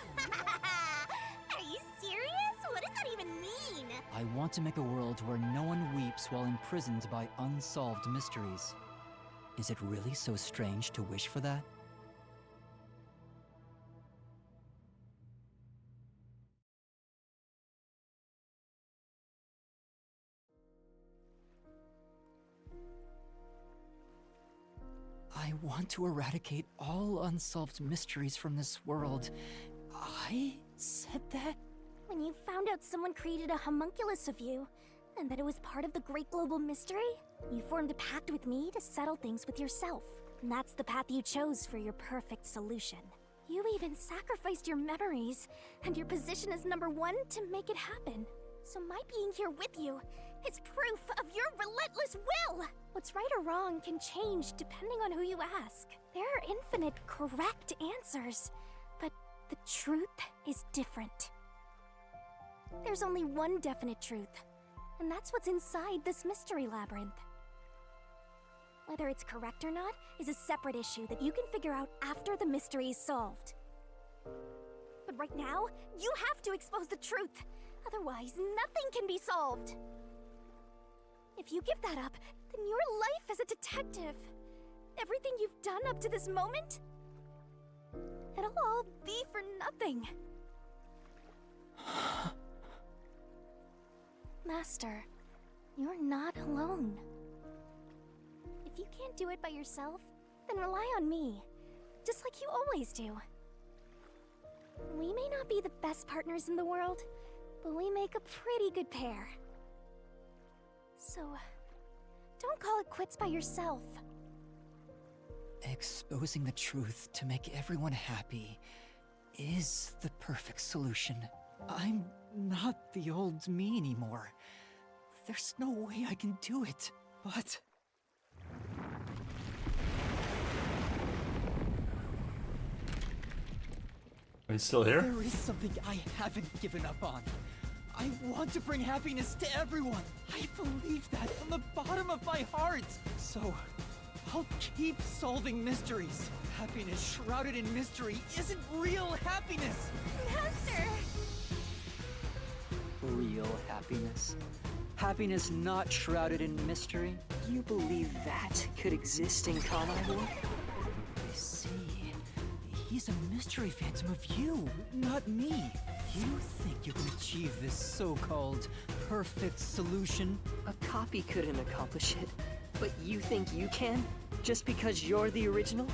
you serious? What does that even mean? I want to make a world where no one weeps while imprisoned by unsolved mysteries. Is it really so strange to wish for that? I want to eradicate all unsolved mysteries from this world. I said that? When you found out someone created a homunculus of you, and that it was part of the great global mystery, you formed a pact with me to settle things with yourself. And that's the path you chose for your perfect solution. You even sacrificed your memories and your position as #1 to make it happen. So my being here with you is proof of your relentless will! What's right or wrong can change depending on who you ask. There are infinite correct answers, but the truth is different. There's only one definite truth, and that's what's inside this mystery labyrinth. Whether it's correct or not is a separate issue that you can figure out after the mystery is solved. But right now, you have to expose the truth. Otherwise, nothing can be solved. If you give that up, then your life as a detective, everything you've done up to this moment, it'll all be for nothing. Master, you're not alone. If you can't do it by yourself, then rely on me, just like you always do. We may not be the best partners in the world, but we make a pretty good pair. So, don't call it quits by yourself. Exposing the truth to make everyone happy is the perfect solution. I'm not the old me anymore. There's no way I can do it, but... Are you still here? There is something I haven't given up on. I want to bring happiness to everyone. I believe that from the bottom of my heart. So, I'll keep solving mysteries. Happiness shrouded in mystery isn't real happiness. Master! Real happiness? Happiness not shrouded in mystery? You believe that could exist in Kanai Ward? I see. He's a mystery phantom of you, not me. You think you can achieve this so-called perfect solution? A copy couldn't accomplish it, but you think you can? Just because you're the original?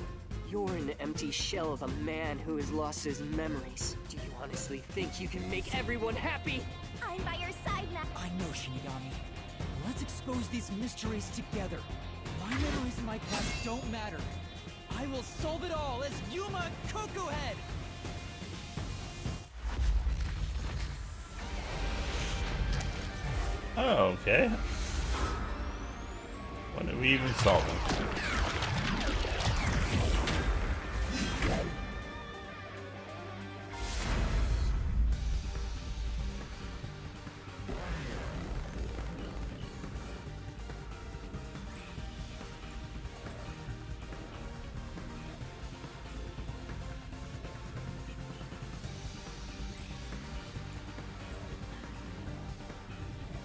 You're an empty shell of a man who has lost his memories. Do you honestly think you can make everyone happy? I'm by your side now. I know, Shinigami. Let's expose these mysteries together. My memories in my past don't matter. I will solve it all as Yuma Kokohead! Oh, okay. When did we even solve it?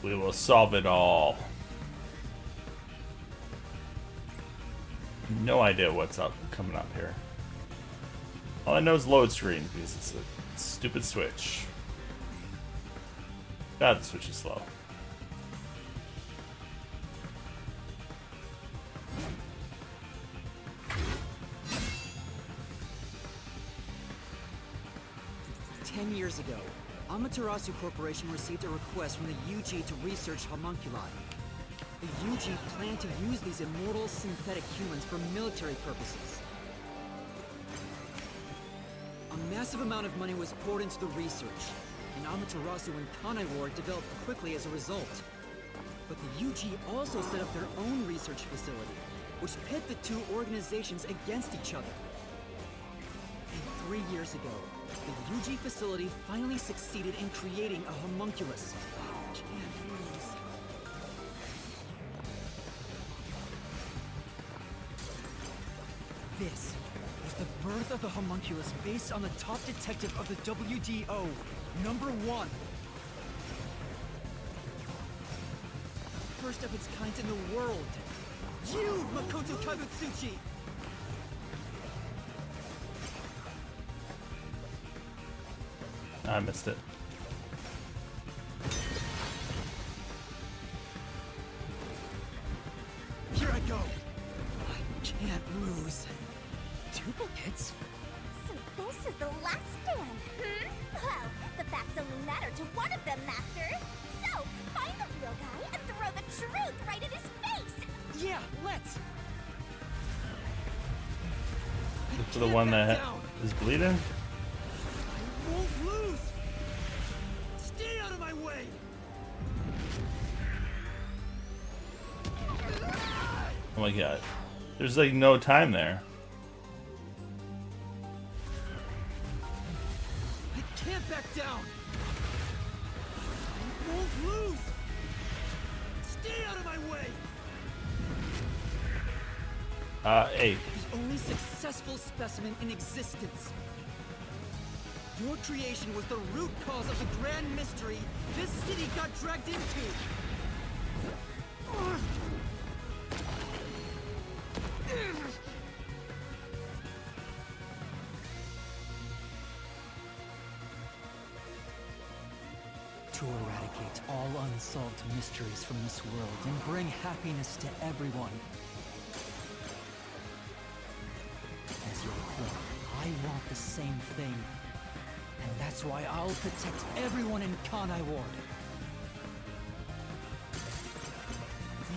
We will solve it all. No idea what's coming up here. All I know is load screen because it's a stupid switch. God, the switch is slow. Years ago, Amaterasu Corporation received a request from the UG to research homunculi. The UG planned to use these immortal synthetic humans for military purposes. A massive amount of money was poured into the research, and Amaterasu and Kanai Ward developed quickly as a result. But the UG also set up their own research facility, which pit the two organizations against each other. And 3 years ago, the UG facility finally succeeded in creating a homunculus. This was the birth of the homunculus based on the top detective of the WDO, number 1. The first of its kind in the world. You, Makoto Kagutsuchi! I missed it. Here I go. I can't lose. Duplicates? So this is the last stand, Well, the facts only matter to one of them, Master. So, find the real guy and throw the truth right in his face! Yeah, let's! Look for the one that is bleeding. Won't lose! Stay out of my way! Oh my god. There's like no time there. I can't back down! I won't lose! Stay out of my way! Hey. The only successful specimen in existence. Your creation was the root cause of the grand mystery this city got dragged into. To eradicate all unsolved mysteries from this world and bring happiness to everyone. As your clone, I want the same thing. And that's why I'll protect everyone in Kanai Ward.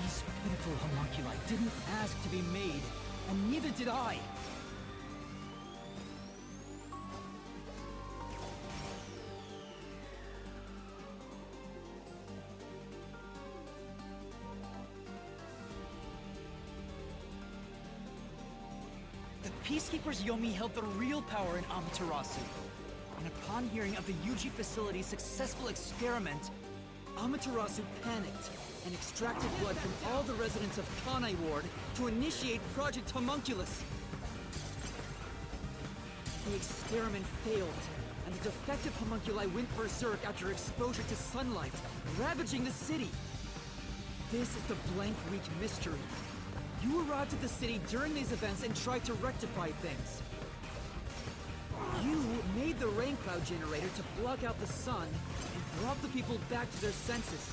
These pitiful homunculi didn't ask to be made, and neither did I. The Peacekeepers Yomi held the real power in Amaterasu. And upon hearing of the Yuji facility's successful experiment, Amaterasu panicked and extracted blood from all the residents of Kanai Ward to initiate Project Homunculus. The experiment failed, and the defective homunculi went berserk after exposure to sunlight, ravaging the city. This is the Blank Week mystery. You arrived at the city during these events and tried to rectify things. You made the rain cloud generator to block out the sun and brought the people back to their senses.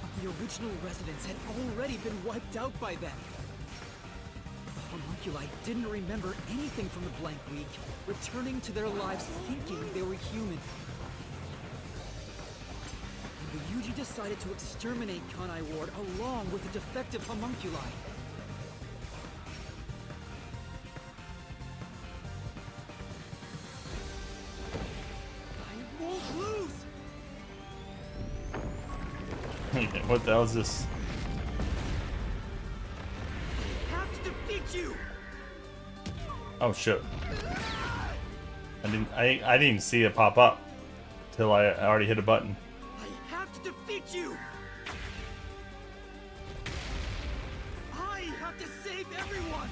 But the original residents had already been wiped out by then. The homunculi didn't remember anything from the Blank Week, returning to their lives thinking they were human. And the Yuji decided to exterminate Kanai Ward along with the defective homunculi. What the hell is this? Have to defeat you. Oh shit! I didn't even see it pop up till I already hit a button. I have to defeat you. I have to save everyone.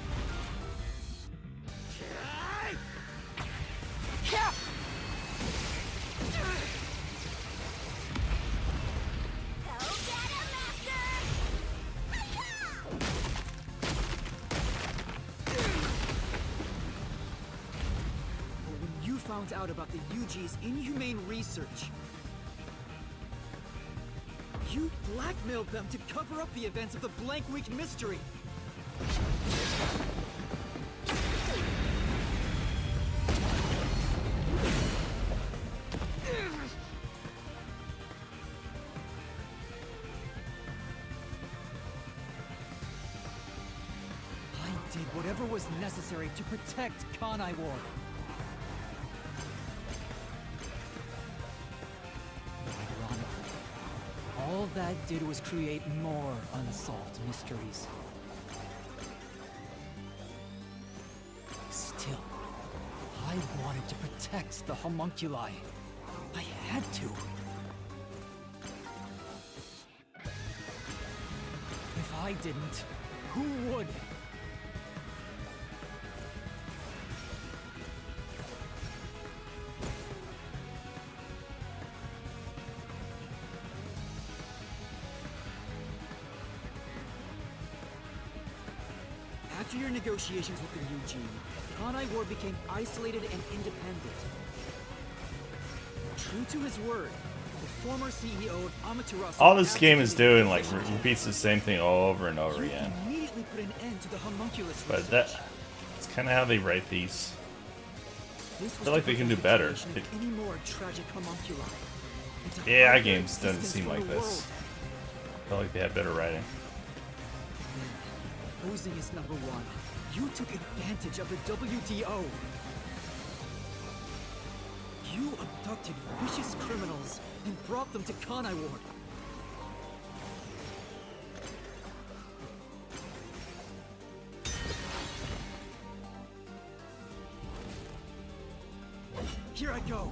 Found out about the Yuji's inhumane research. You blackmailed them to cover up the events of the Blank Week mystery. I did whatever was necessary to protect Kanai Ward. All that did was create more unsolved mysteries. Still, I wanted to protect the homunculi. I had to. If I didn't, who would? After your negotiations with the Yuji, Kanai Ward became isolated and independent. True to his word, the former CEO of Amaterasu... All this game is doing, like, repeats the same thing all over and over again. Immediately put an end to the homunculus But that's kind of how they write these. I feel like they can do better. Any more tragic homunculi. AI games doesn't seem like this. I feel like they have better writing. Posing as number one, you took advantage of the WDO. You abducted vicious criminals and brought them to Kanai Ward. Here I go.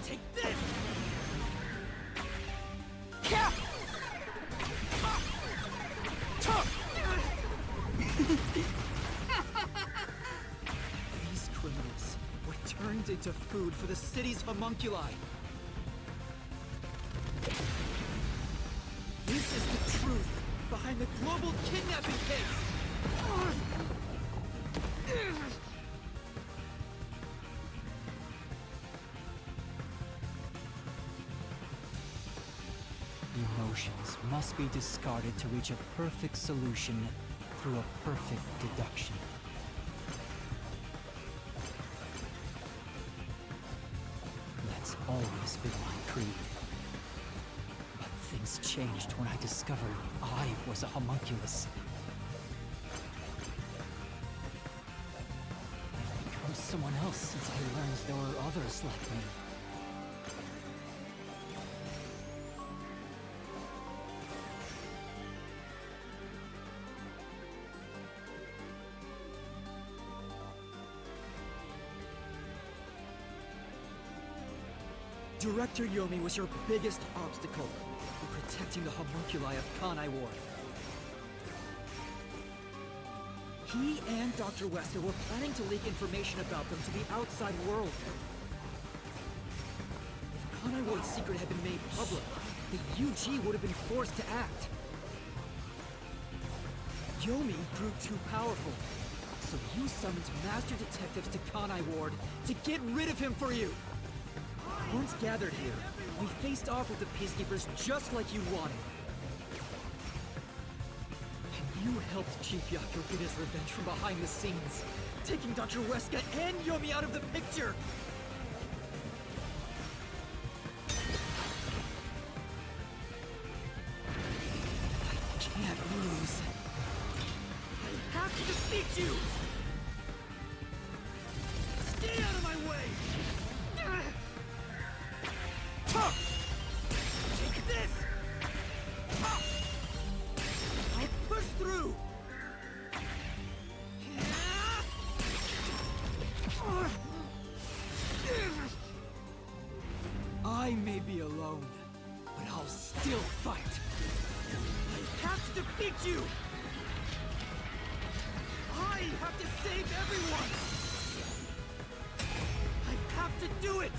Take this! into food for the city's homunculi. This is the truth behind the global kidnapping case! Emotions must be discarded to reach a perfect solution through a perfect deduction. That's always been my creed. But things changed when I discovered I was a homunculus. I've become someone else since I learned there were others like me. Director Yomi was your biggest obstacle in protecting the homunculi of Kanai Ward. He and Dr. Wesker were planning to leak information about them to the outside world. If Kanai Ward's secret had been made public, the UG would have been forced to act. Yomi grew too powerful, so you summoned master detectives to Kanai Ward to get rid of him for you. Once gathered here, we faced off with the Peacekeepers just like you wanted. And you helped Chief Yaku get his revenge from behind the scenes, taking Dr. Wesker and Yomi out of the picture! I can't lose. I have to defeat you! Stay out of my way! Take this! I'll push through! I may be alone, but I'll still fight! I have to defeat you! I have to save everyone! I have to do it!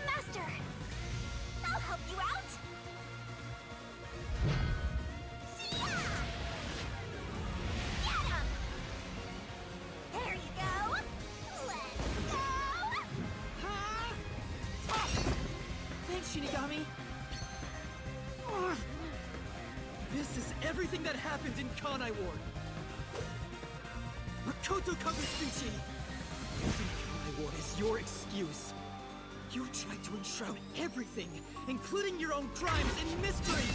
Master! I'll help you out! See-ya! Get him! There you go! Let's go! Thanks, Shinigami! This is everything that happened in Kanai Ward! Makoto Kagutsuchi! Using Kanai Ward as your excuse. You tried to enshroud everything, including your own crimes, in mystery!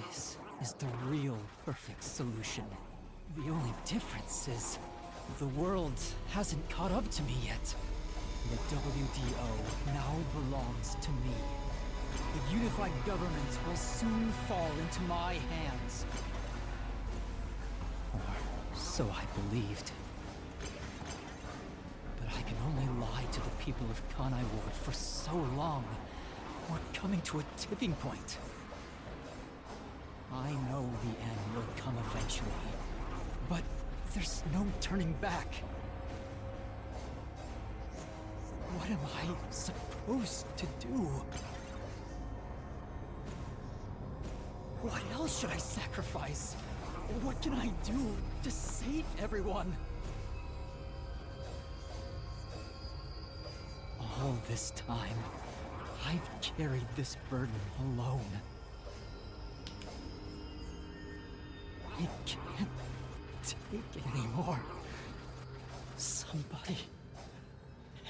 This is the real perfect solution. The only difference is the world hasn't caught up to me yet. The WDO now belongs to me. The unified government will soon fall into my hands. Or so I believed. But I can only lie to the people of Kanai Ward for so long. We're coming to a tipping point. I know the end will come eventually, but there's no turning back. What am I supposed to do? What else should I sacrifice? What can I do to save everyone? All this time, I've carried this burden alone. I can't take it anymore. Somebody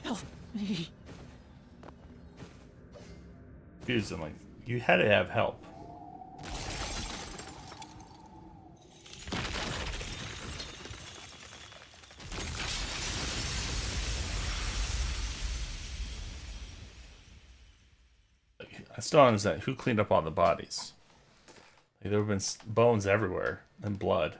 help me. Confused, I'm like, you had to have help. I still don't understand who cleaned up all the bodies. Like, there have been bones everywhere and blood.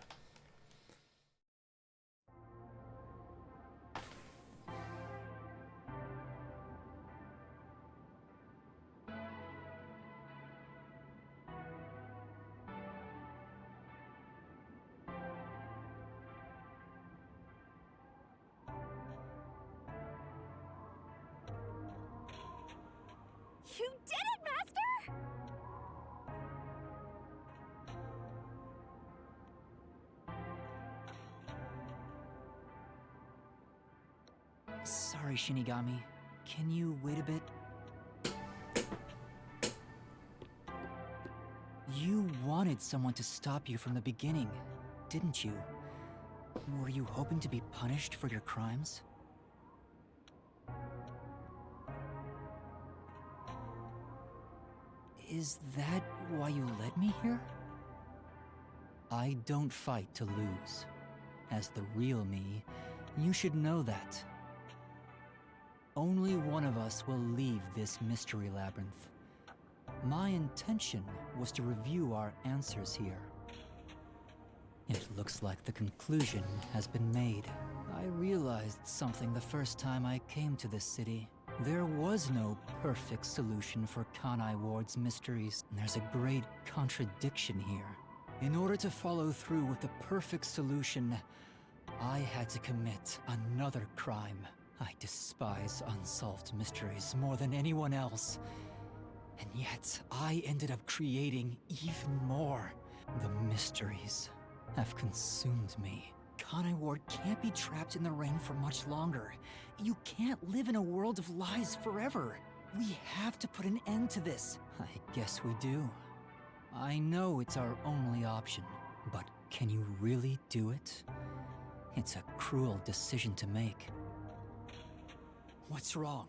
You did it, Master! Sorry, Shinigami. Can you wait a bit? You wanted someone to stop you from the beginning, didn't you? Were you hoping to be punished for your crimes? Is that why you led me here? I don't fight to lose. As the real me, you should know that. Only one of us will leave this mystery labyrinth. My intention was to review our answers here. It looks like the conclusion has been made. I realized something the first time I came to this city. There was no perfect solution for Kanai Ward's mysteries. There's a great contradiction here. In order to follow through with the perfect solution, I had to commit another crime. I despise unsolved mysteries more than anyone else. And yet, I ended up creating even more. The mysteries have consumed me. Kanai Ward can't be trapped in the rain for much longer. You can't live in a world of lies forever. We have to put an end to this. I guess we do. I know it's our only option, but can you really do it? It's a cruel decision to make. What's wrong?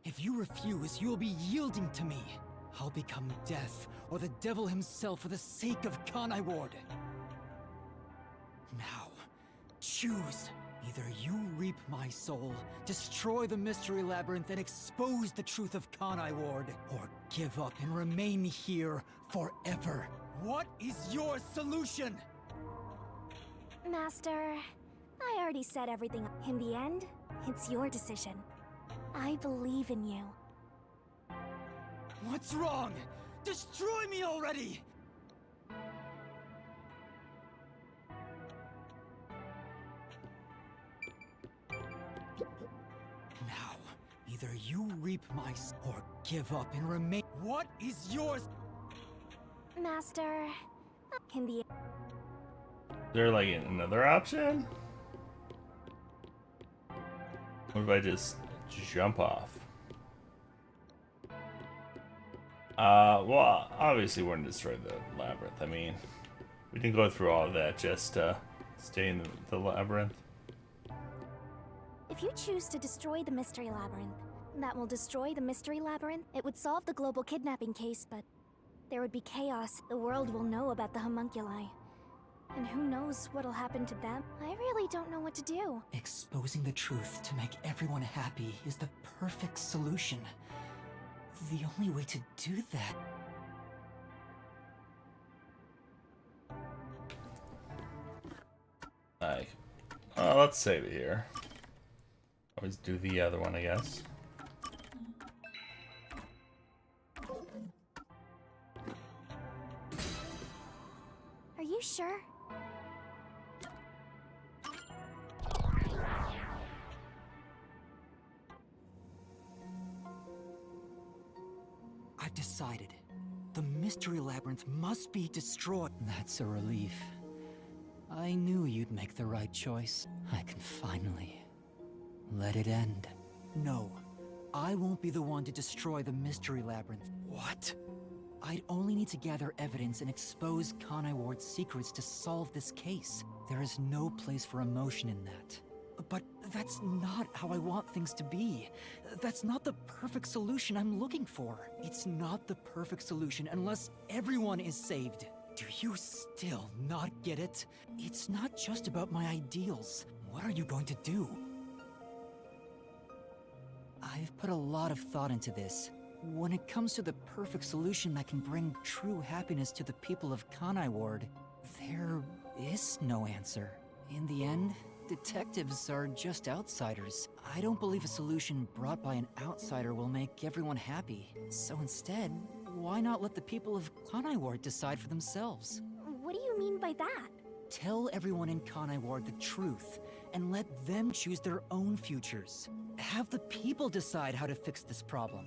If you refuse, you'll be yielding to me. I'll become death, or the devil himself for the sake of Kanai Ward. Now, choose. Either you reap my soul, destroy the Mystery Labyrinth, and expose the truth of Kanai Ward, or give up and remain here forever. What is your solution? Master, I already said everything. In the end, it's your decision. I believe in you. What's wrong? Destroy me already! Now, either you reap my or give up and remain. What is yours? Master, in the Is there like another option? What if I just jump off? Well, obviously we're gonna destroy the labyrinth. I mean, we didn't go through all of that just to stay in the labyrinth. If you choose to destroy the Mystery Labyrinth, that will destroy the Mystery Labyrinth. It would solve the global kidnapping case, but there would be chaos. The world will know about the homunculi. And who knows what'll happen to them? I really don't know what to do. Exposing the truth to make everyone happy is the perfect solution. The only way to do that... Like, let's save it here. Always do the other one, I guess. Are you sure? I've decided. The Mystery Labyrinth must be destroyed. That's a relief. I knew you'd make the right choice. I can finally let it end. No, I won't be the one to destroy the Mystery Labyrinth. What? I'd only need to gather evidence and expose Kanai Ward's secrets to solve this case. There is no place for emotion in that. But that's not how I want things to be. That's not the perfect solution I'm looking for. It's not the perfect solution unless everyone is saved. Do you still not get it? It's not just about my ideals. What are you going to do? I've put a lot of thought into this. when it comes to the perfect solution that can bring true happiness to the people of Kanai Ward, there is no answer. In the end, detectives are just outsiders. I don't believe a solution brought by an outsider will make everyone happy. So instead, why not let the people of Kanai Ward decide for themselves? What do you mean by that? Tell everyone in Kanai Ward the truth, and let them choose their own futures. Have the people decide how to fix this problem.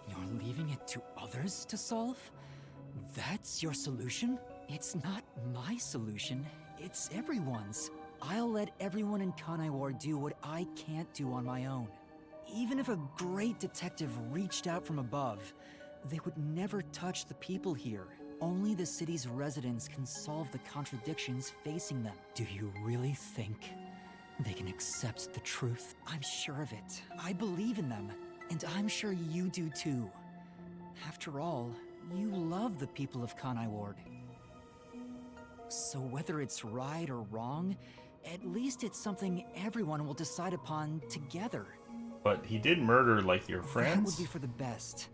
You're leaving it to others to solve? That's your solution? It's not my solution, it's everyone's. I'll let everyone in Kanai Ward do what I can't do on my own. Even if a great detective reached out from above, they would never touch the people here. Only the city's residents can solve the contradictions facing them. Do you really think they can accept the truth? I'm sure of it. I believe in them, and I'm sure you do too. After all, you love the people of Kanai Ward. So whether it's right or wrong, at least it's something everyone will decide upon together. But he did murder, like, your That friends? would be for the best.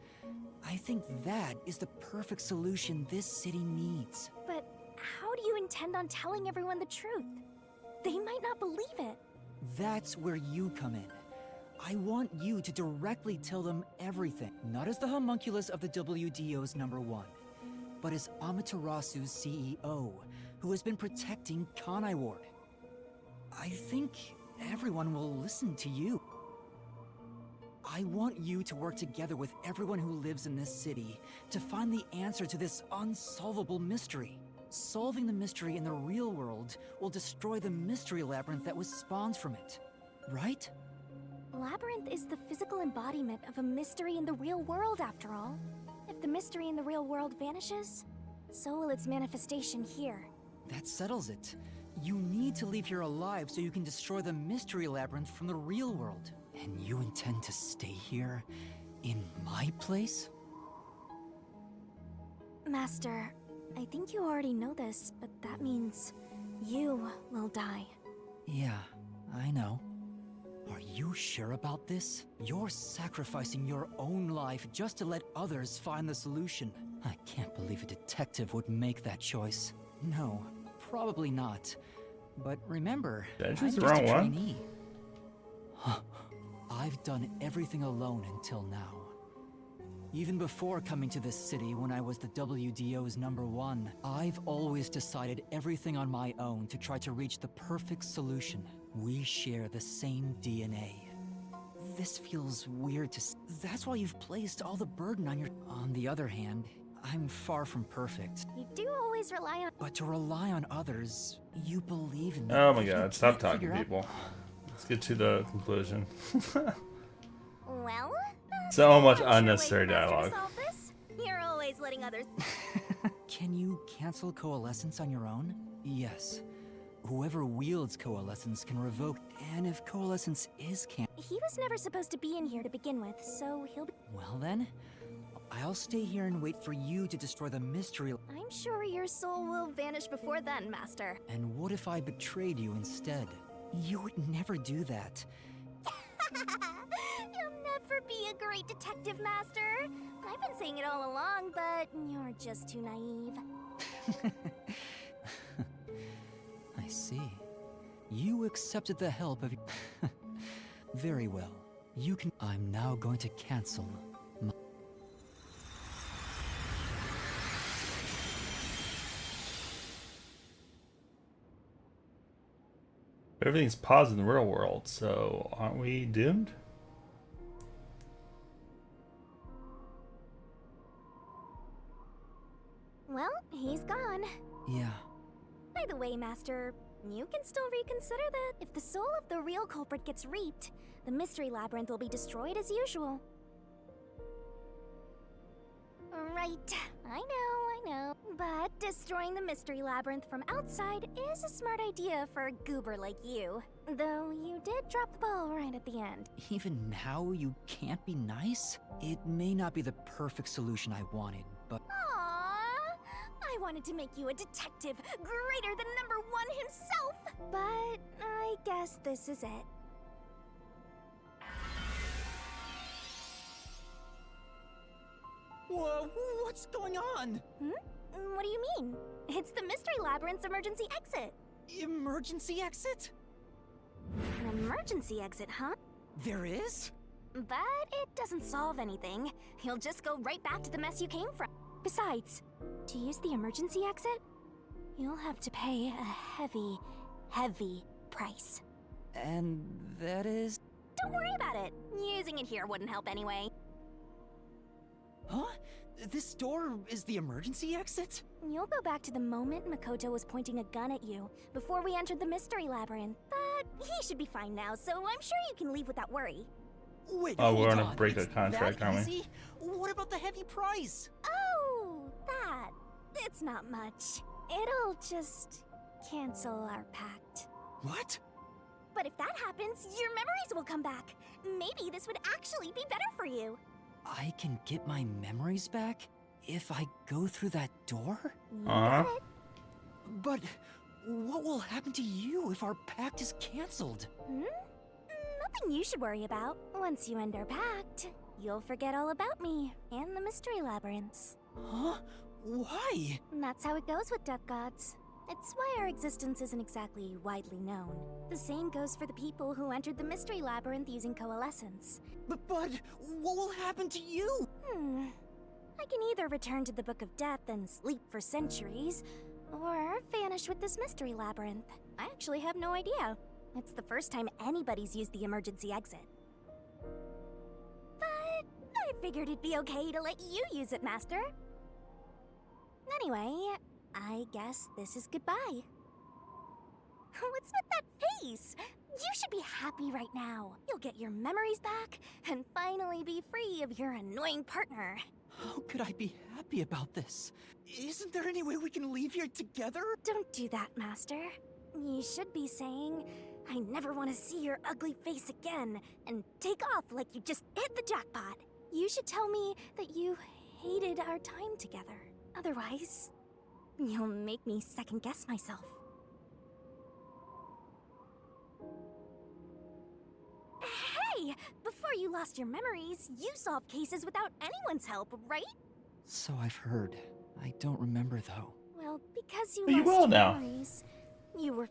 I think that is the perfect solution this city needs. But how do you intend on telling everyone the truth? They might not believe it. That's where you come in. I want you to directly tell them everything, not as the homunculus of the WDO's #1, but as Amaterasu's CEO, who has been protecting Kanai Ward. I think everyone will listen to you. I want you to work together with everyone who lives in this city to find the answer to this unsolvable mystery. Solving the mystery in the real world will destroy the mystery labyrinth that was spawned from it. Right? Labyrinth is the physical embodiment of a mystery in the real world, after all. If the mystery in the real world vanishes, so will its manifestation here. That settles it. You need to leave here alive so you can destroy the mystery labyrinth from the real world. And you intend to stay here, in my place? Master, I think you already know this, but that means you will die. Yeah, I know. Are you sure about this? You're sacrificing your own life just to let others find the solution. I can't believe a detective would make that choice. No, probably not. But remember, Did I I'm choose just the wrong a one? trainee. I've done everything alone until now. Even before coming to this city when I was the WDO's #1, I've always decided everything on my own to try to reach the perfect solution. We share the same DNA. This feels weird to That's why you've placed all the burden on your... On the other hand, I'm far from perfect. You do always rely on... But to rely on others, you believe in me. Oh my If you god, stop can't talking, figure out- people. Let's get to the conclusion. Well, So much I'm sure unnecessary ways faster to dialogue. solve this. You're always letting others... Can you cancel coalescence on your own? Yes. Whoever wields coalescence can revoke, and if coalescence is He was never supposed to be in here to begin with, so he'll be... well then, I'll stay here and wait for you to destroy the mystery. I'm sure your soul will vanish before then, Master. And what if I betrayed you instead? You would never do that. You'll never be a great detective, Master. I've been saying it all along, but you're just too naive. I see. You accepted the help of... Very well. You can... I'm now going to cancel my... Everything's paused in the real world, so aren't we doomed? Well, he's gone. Yeah. By the way, Master, you can still reconsider that. If the soul of the real culprit gets reaped, the mystery labyrinth will be destroyed as usual. Right, I know. But destroying the mystery labyrinth from outside is a smart idea for a goober like you. Though you did drop the ball right at the end. Even now, you can't be nice? It may not be the perfect solution I wanted, but... Aww, I wanted to make you a detective greater than #1 himself! But I guess this is it. What's going on? What do you mean? It's the Mystery Labyrinth's emergency exit. Emergency exit? An emergency exit, huh? There is? But it doesn't solve anything. You'll just go right back to the mess you came from. Besides, to use the emergency exit, you'll have to pay a heavy, heavy price. And that is... Don't worry about it. Using it here wouldn't help anyway. Huh? This door is the emergency exit? You'll go back to the moment Makoto was pointing a gun at you, before we entered the Mystery Labyrinth. But he should be fine now, so I'm sure you can leave without worry. Wait, Oh, we're hold gonna on. break a It's contract, that aren't we? easy? What about the heavy price? Oh, that. It's not much. It'll just cancel our pact. What? But if that happens, your memories will come back. Maybe this would actually be better for you. I can get my memories back if I go through that door? But what will happen to you if our pact is cancelled? Nothing you should worry about. Once you end our pact, you'll forget all about me and the Mystery Labyrinths. Huh? Why? And that's how it goes with Death Gods. It's why our existence isn't exactly widely known. The same goes for the people who entered the Mystery Labyrinth using Coalescence. But what will happen to you? I can either return to the Book of Death and sleep for centuries, or vanish with this Mystery Labyrinth. I actually have no idea. It's the first time anybody's used the emergency exit. But I figured it'd be okay to let you use it, Master. Anyway, I guess this is goodbye. What's with that face? You should be happy right now. You'll get your memories back and finally be free of your annoying partner. How could I be happy about this? Isn't there any way we can leave here together? Don't do that, Master. You should be saying, I never want to see your ugly face again, and take off like you just hit the jackpot. You should tell me that you hated our time together. Otherwise, you'll make me second-guess myself. Hey! Before you lost your memories, you solved cases without anyone's help, right? So I've heard. I don't remember though. Well, because you But you lost will your now. memories, you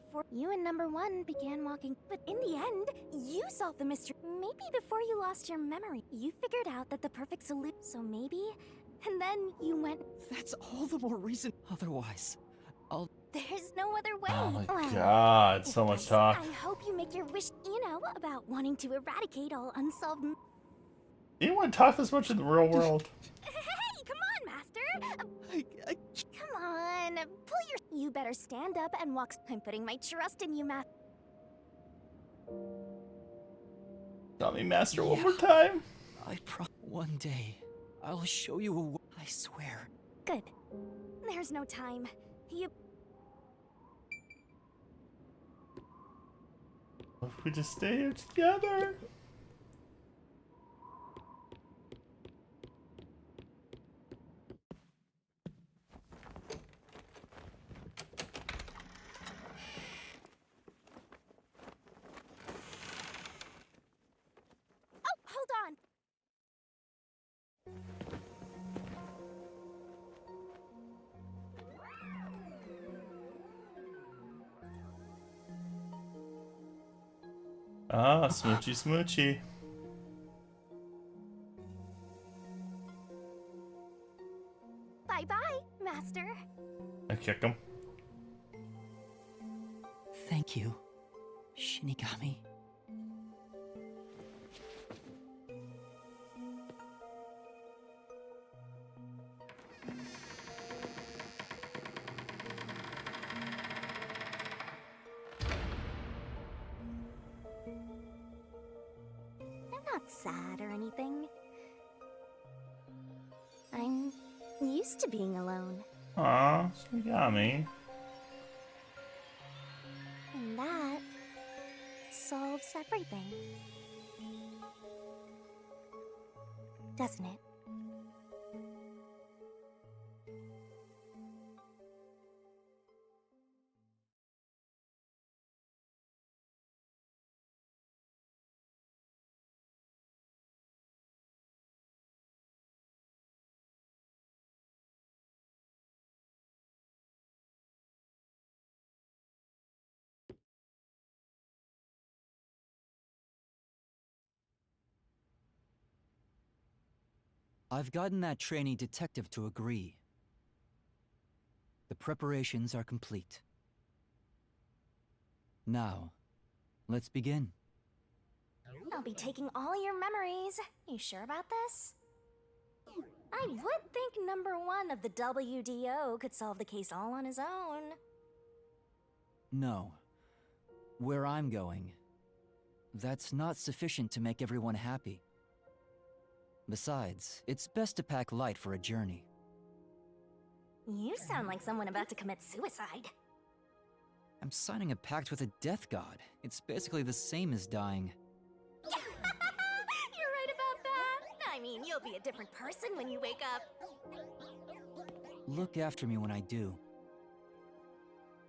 and number one began walking, but in the end, you solved the mystery. Maybe before you lost your memory, you figured out that the perfect solution. So maybe, and then you went. That's all the more reason. Otherwise, I'll. There's no other way. Oh my Well, god, so much talk. I hope you make your wish. About wanting to eradicate all unsolved. Anyone talk this much in the real world? Hey, come on, Master. Come on, pull your. You better stand up and walk. I'm putting my trust in you, Master. Tell me, Master, one more time. One day, I'll show you I swear. Good. There's no time. You. If we just stay here together. Oh, hold on. Ah, smoochy smoochy. Bye-bye, Master. I kick him. Thank you, Shinigami. I'm not sad or anything. I'm used to being alone. Aw, Shinigami. And that solves everything. Doesn't it? I've gotten that trainee detective to agree. The preparations are complete. Now, let's begin. I'll be taking all your memories. You sure about this? I would think number 1 of the WDO could solve the case all on his own. No. Where I'm going, that's not sufficient to make everyone happy. Besides, it's best to pack light for a journey. You sound like someone about to commit suicide. I'm signing a pact with a death god. It's basically the same as dying. You're right about that. I mean, you'll be a different person when you wake up. Look after me when I do.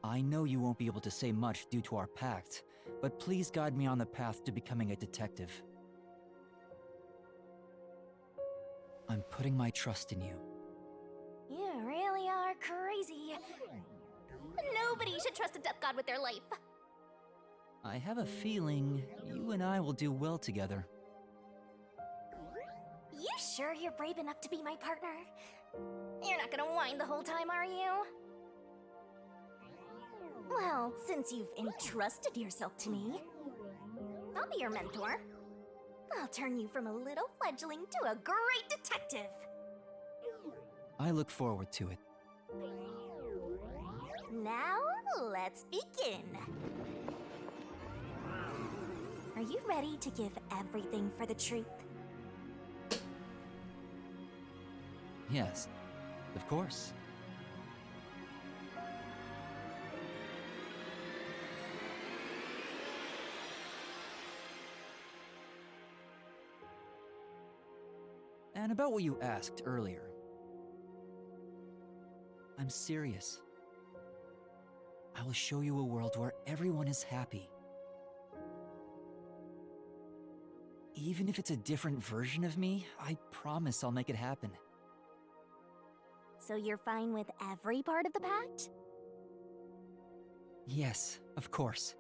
I know you won't be able to say much due to our pact, but please guide me on the path to becoming a detective. I'm putting my trust in you. You really are crazy. Nobody should trust a death god with their life. I have a feeling you and I will do well together. You sure you're brave enough to be my partner? You're not gonna whine the whole time, are you? Well, since you've entrusted yourself to me, I'll be your mentor. I'll turn you from a little fledgling to a great detective. I look forward to it. Now, let's begin. Are you ready to give everything for the truth? Yes, of course. And about what you asked earlier. I'm serious. I will show you a world where everyone is happy. Even if it's a different version of me, I promise I'll make it happen. So you're fine with every part of the pact? Yes, of course.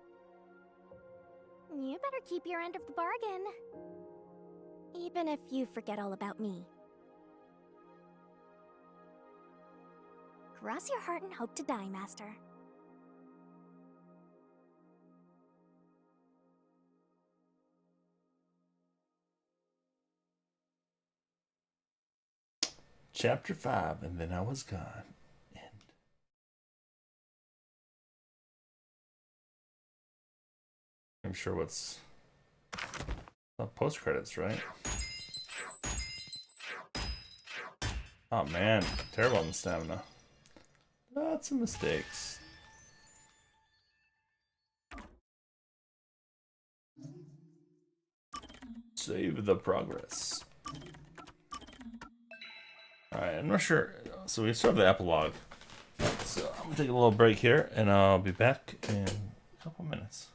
You better keep your end of the bargain. Even if you forget all about me. Cross your heart and hope to die, Master. Chapter 5, and then I was gone. End. I'm sure what's post credits, right? Oh man, terrible on the stamina. Lots of mistakes. Save the progress. Alright, I'm not sure. So we still have the epilogue. So I'm gonna take a little break here and I'll be back in a couple minutes.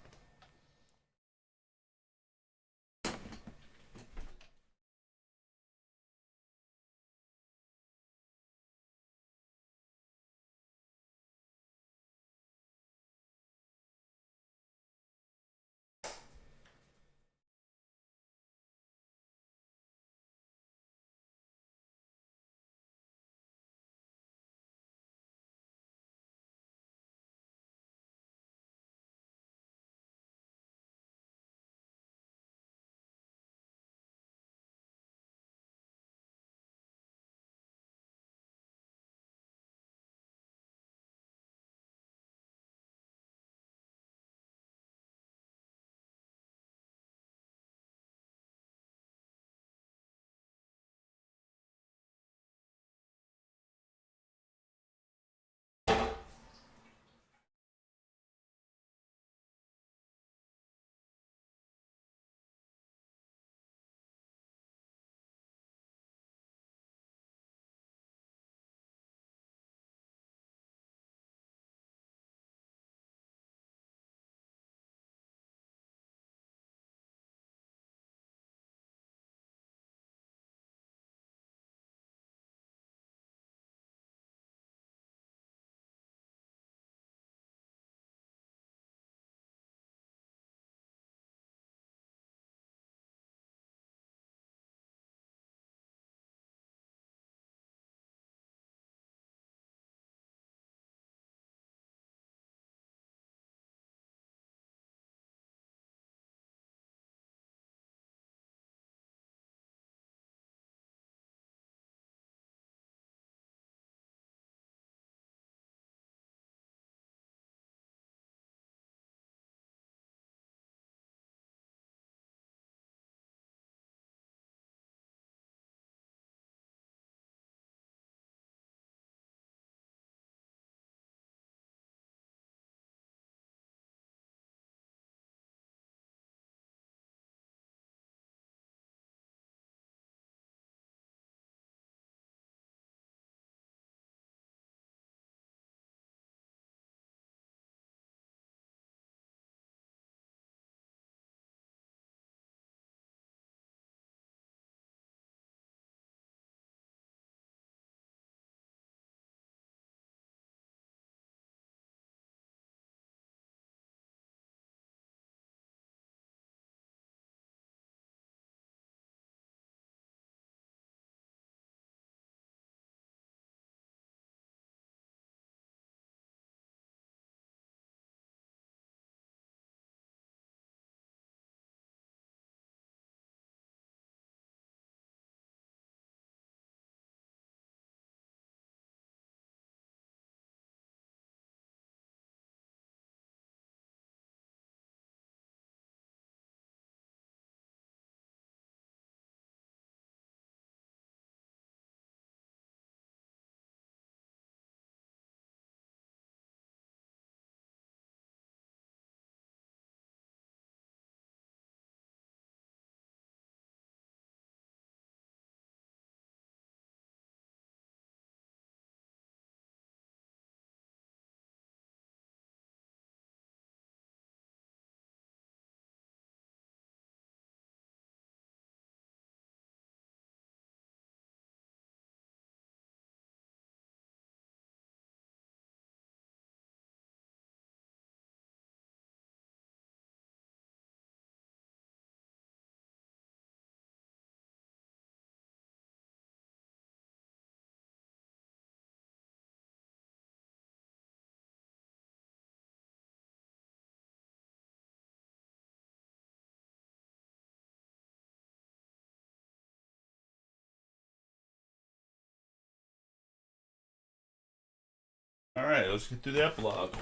Alright, let's get through the epilogue.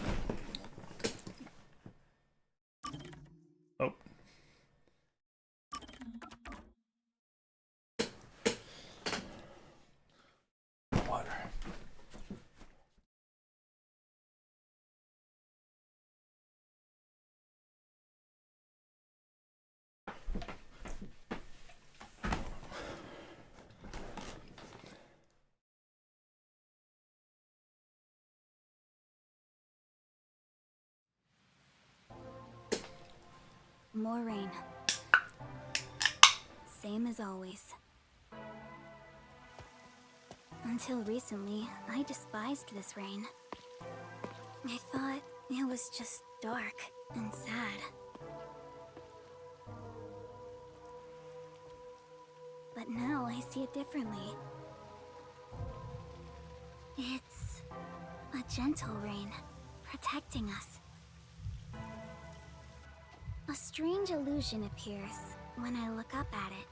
Oh. Water. More rain. Same as always. Until recently, I despised this rain. I thought it was just dark and sad. But now I see it differently. It's a gentle rain, protecting us. A strange illusion appears when I look up at it.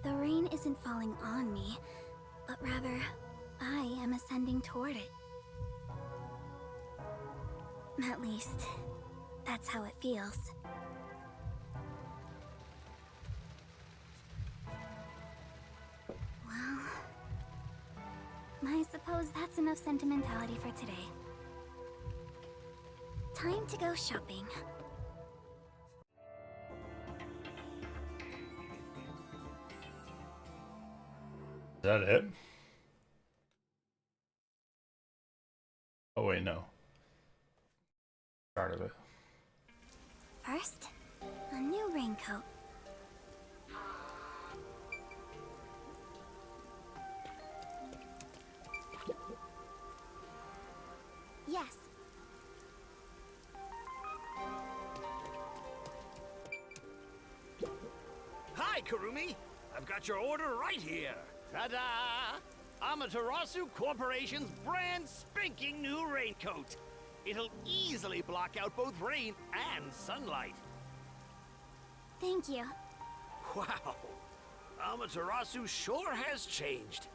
The rain isn't falling on me, but rather, I am ascending toward it. At least, that's how it feels. Well, I suppose that's enough sentimentality for today. Time to go shopping. Is that it? Oh wait, no. Part of it. First, a new raincoat. Yes. Hi, Kurumi! I've got your order right here. Ta-da! Amaterasu Corporation's brand spanking new raincoat. It'll easily block out both rain and sunlight. Thank you. Wow! Amaterasu sure has changed.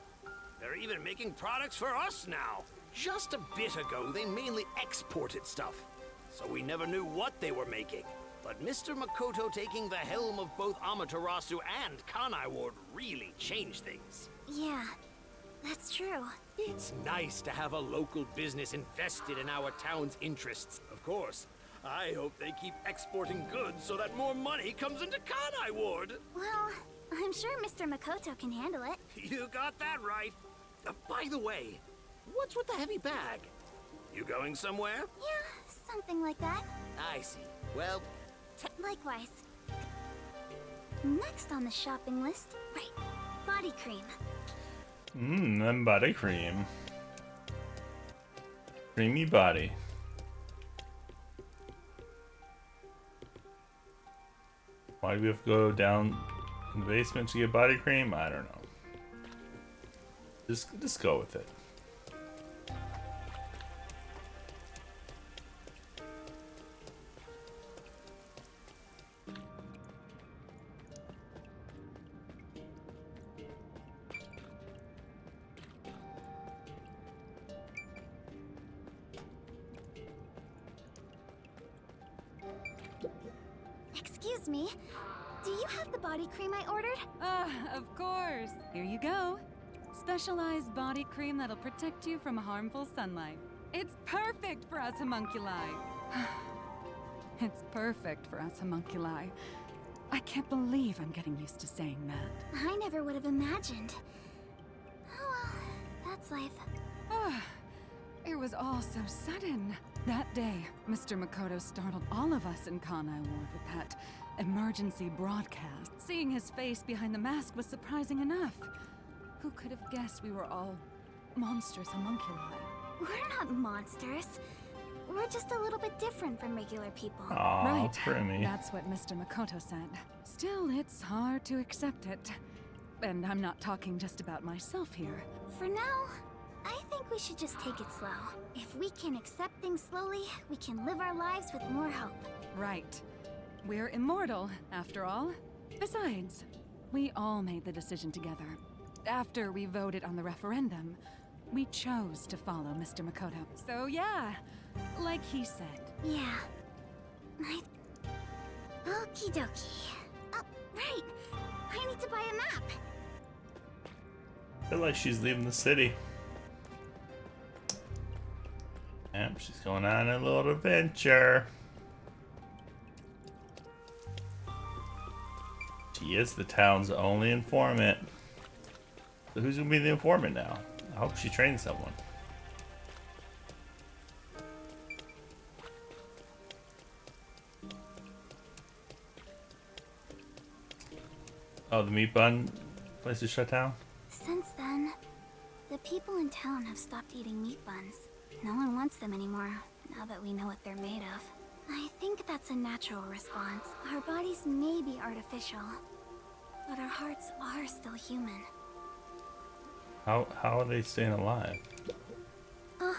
They're even making products for us now. Just a bit ago, they mainly exported stuff, so we never knew what they were making. But Mr. Makoto taking the helm of both Amaterasu and Kanai Ward really changed things. Yeah, that's true. It's nice to have a local business invested in our town's interests. Of course, I hope they keep exporting goods so that more money comes into Kanai Ward. Well, I'm sure Mr. Makoto can handle it. You got that right. By the way, what's with the heavy bag? You going somewhere? Yeah, something like that. I see. Well, likewise. Next on the shopping list, right, body cream. Then body cream. Creamy body. Why do we have to go down in the basement to get body cream? I don't know. Just go with it. Excuse me, do you have the body cream I ordered? Of course. Here you go. Specialized body cream that'll protect you from harmful sunlight. It's perfect for us homunculi. It's perfect for us homunculi. I can't believe I'm getting used to saying that. I never would have imagined. Oh well, that's life. It was all so sudden. That day, Mr. Makoto startled all of us in Kanai Ward with that emergency broadcast. Seeing his face behind the mask was surprising enough. Who could have guessed we were all monstrous homunculi? We're not monsters. We're just a little bit different from regular people. Aw, right. Primy. That's what Mr. Makoto said. Still, it's hard to accept it. And I'm not talking just about myself here. For now, I think we should just take it slow. If we can accept things slowly, we can live our lives with more hope. Right. We're immortal, after all. Besides, we all made the decision together. after we voted on the referendum, we chose to follow Mr. Makoto. So yeah, like he said. Yeah. Okie dokie. Oh, right. I need to buy a map. I feel like she's leaving the city. Yep, she's going on a little adventure. She is the town's only informant. So who's gonna be the informant now? I hope she trains someone. Oh, the meat bun place is shut down? Since then, the people in town have stopped eating meat buns. No one wants them anymore, now that we know what they're made of. I think that's a natural response. Our bodies may be artificial, but our hearts are still human. How are they staying alive? I'm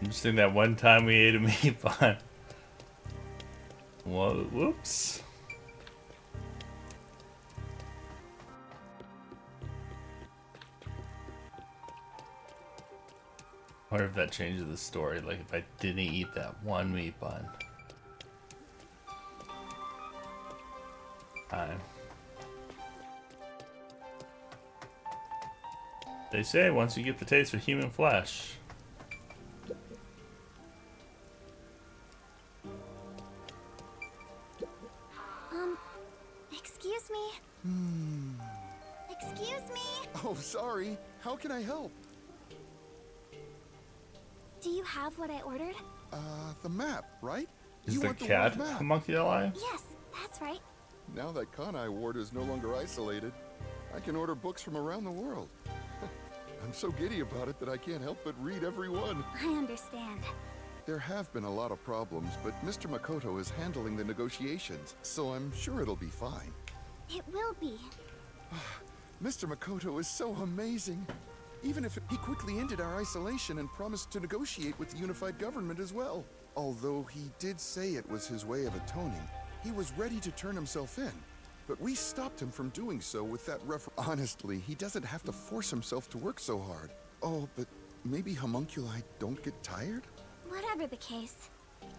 just thinking that one time we ate a meat bun. Whoa, whoops. I wonder if that changes the story, like if I didn't eat that one meat bun. They say once you get the taste for human flesh. Excuse me? Excuse me? Oh, sorry. How can I help? Do you have what I ordered? The map, right? Is You the want the cat world map? a monkey alive? Yes, that's right. Now that Kanai Ward is no longer isolated, I can order books from around the world. I'm so giddy about it that I can't help but read every one. I understand. There have been a lot of problems, but Mr. Makoto is handling the negotiations, so I'm sure it'll be fine. It will be. Mr. Makoto is so amazing. Even if he quickly ended our isolation and promised to negotiate with the unified government as well. Although he did say it was his way of atoning, he was ready to turn himself in. But we stopped him from doing so with that Honestly, he doesn't have to force himself to work so hard. Oh, but maybe homunculi don't get tired? Whatever the case,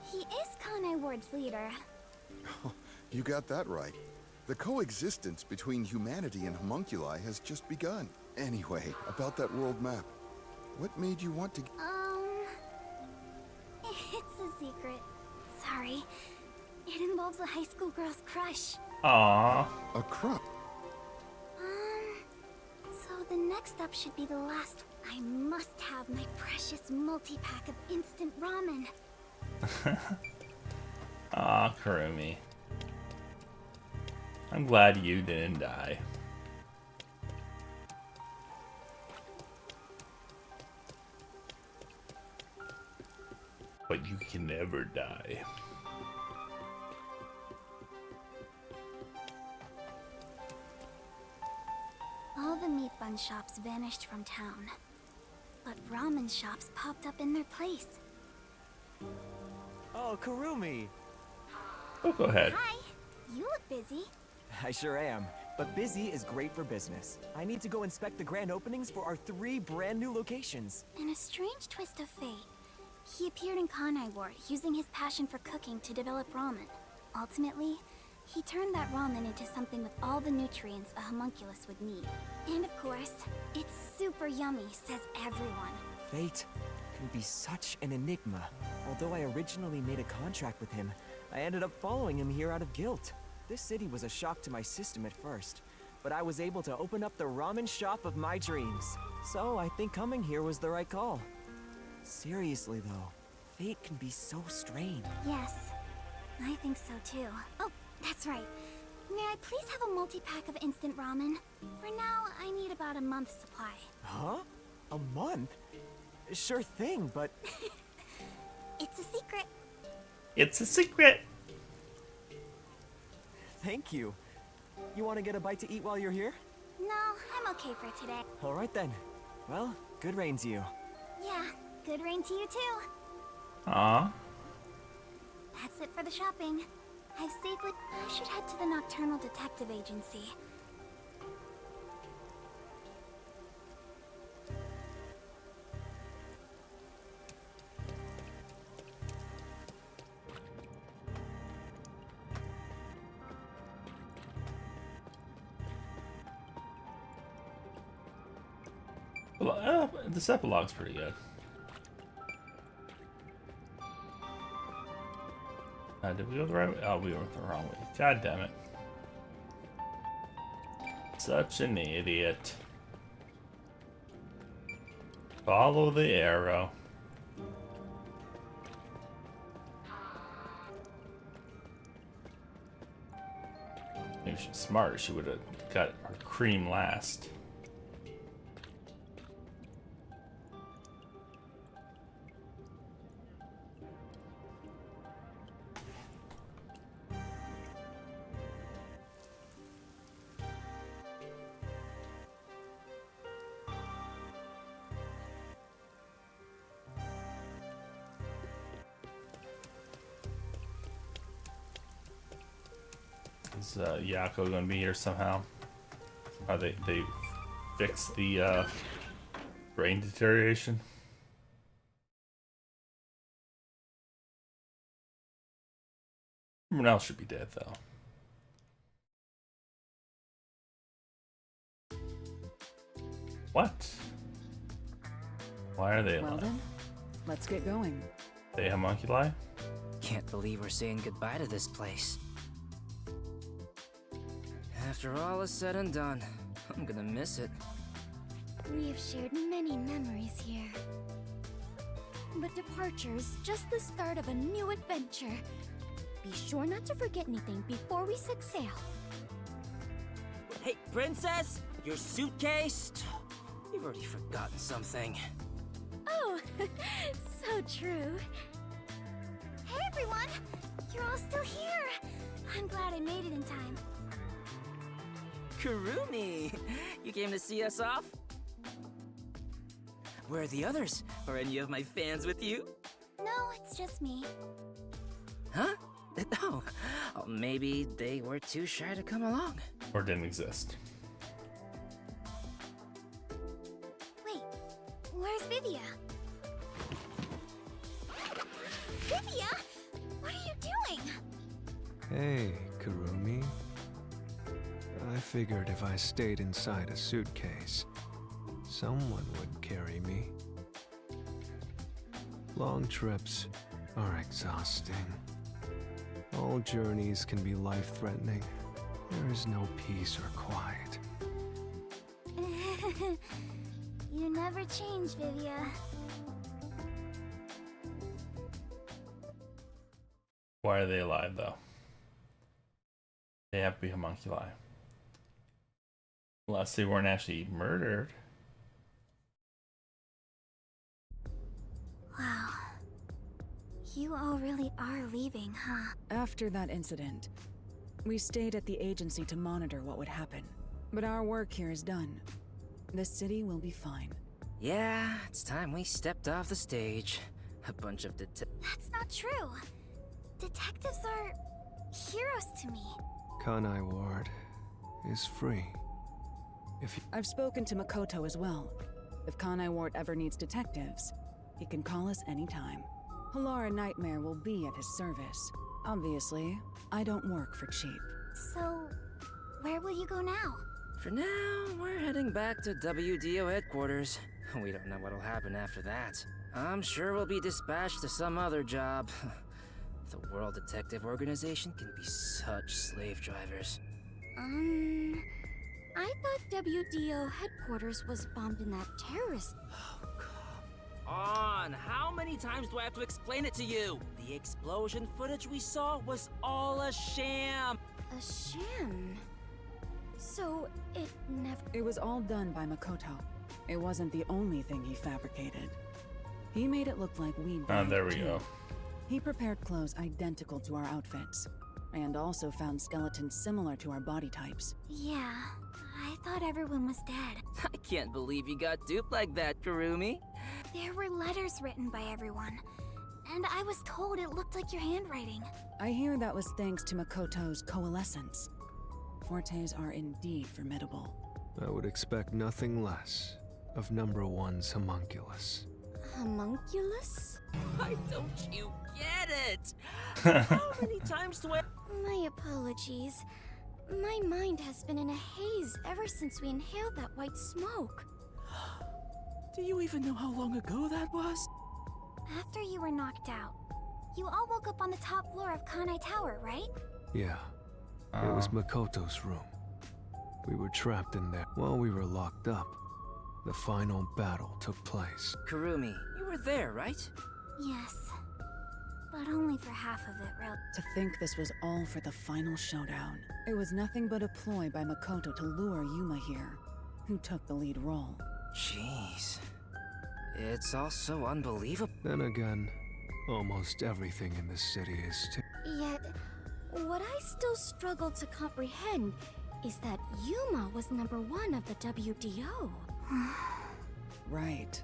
he is Kanai Ward's leader. You got that right. The coexistence between humanity and homunculi has just begun. Anyway, about that world map. What made you want to... It's a secret. Sorry. It involves a high school girl's crush. Aww. A crush? So the next step should be the last. I must have my precious multi-pack of instant ramen. Aw, Kurumi. I'm glad you didn't die. But you can never die. All the meat bun shops vanished from town, but ramen shops popped up in their place. Oh, Kurumi! Oh, go ahead. Hi, you look busy. I sure am, but busy is great for business. I need to go inspect the grand openings for our 3 brand new locations. In a strange twist of fate, he appeared in Kanai Ward using his passion for cooking to develop ramen. Ultimately, he turned that ramen into something with all the nutrients a homunculus would need. And of course, it's super yummy, says everyone. Fate can be such an enigma. Although I originally made a contract with him, I ended up following him here out of guilt. This city was a shock to my system at first, but I was able to open up the ramen shop of my dreams. So I think coming here was the right call. Seriously though, fate can be so strange. Yes, I think so too. Oh, that's right. May I please have a multi-pack of instant ramen? For now, I need about a month's supply. Huh? A month? Sure thing, but... It's a secret. It's a secret! Thank you. You want to get a bite to eat while you're here? No, I'm okay for today. Alright then. Well, good rain to you. Yeah, good rain to you too. Aw. That's it for the shopping. I've safely... I should head to the Nocturnal Detective Agency. Well, this epilogue's pretty good. Did we go the right way? Oh, we went the wrong way. God damn it. Such an idiot. Follow the arrow. Maybe she's smart. She would have got her cream last. Is Yako gonna be here somehow? They fix the brain deterioration? Everyone else should be dead though. What? Why are they alive? Well then, let's get going. They homunculi? Can't believe we're saying goodbye to this place. After all is said and done, I'm gonna miss it. We have shared many memories here. But departure's just the start of a new adventure. Be sure not to forget anything before we set sail. Hey, Princess! Your suitcase? You've already forgotten something. Oh, so true. Hey everyone! You're all still here! I'm glad I made it in time. Kurumi! You came to see us off? Where are the others? Are any of my fans with you? No, it's just me. Huh? Oh, maybe they were too shy to come along. Or didn't exist. Wait, where's Vivia? Vivia? What are you doing? Hey, Kurumi. I figured if I stayed inside a suitcase, someone would carry me. Long trips are exhausting. All journeys can be life-threatening. There is no peace or quiet. You never change, Vivia. Why are they alive though? They have to be homunculi. Unless they weren't actually murdered. Wow. You all really are leaving, huh? After that incident, we stayed at the agency to monitor what would happen. But our work here is done. The city will be fine. Yeah, it's time we stepped off the stage. A bunch of That's not true. Detectives are heroes to me. Kanai Ward is free. I've spoken to Makoto as well. If Kanai Ward ever needs detectives, he can call us anytime. Halara Nightmare will be at his service. Obviously, I don't work for cheap. So, where will you go now? For now, we're heading back to WDO headquarters. We don't know what'll happen after that. I'm sure we'll be dispatched to some other job. The World Detective Organization can be such slave drivers. I thought WDO headquarters was bombed in that terrorist... On! How many times do I have to explain it to you? The explosion footage we saw was all a sham! A sham? So, it never... It was all done by Makoto. It wasn't the only thing he fabricated. He made it look like we'd done there we too. go. He prepared clothes identical to our outfits, and also found skeletons similar to our body types. Yeah, I thought everyone was dead. I can't believe you got duped like that, Kurumi. There were letters written by everyone, And I was told it looked like your handwriting. I hear that was thanks to Makoto's coalescence. Fortes are indeed formidable. I would expect nothing less of number one's homunculus. Homunculus? Why don't you get it? How many times do I... My apologies. My mind has been in a haze ever since we inhaled that white smoke. Do you even know how long ago that was? After you were knocked out, you all woke up on the top floor of Kanai Tower, right? Yeah. It was Makoto's room. We were trapped in there. While we were locked up, the final battle took place. Kurumi, you were there, right? Yes. But only for half of it, really. To think this was all for the final showdown. It was nothing but a ploy by Makoto to lure Yuma here, who took the lead role. Jeez. It's all so unbelievable. Then again, almost everything in this city is too. Yet, what I still struggle to comprehend is that Yuma was number one of the WDO. Right.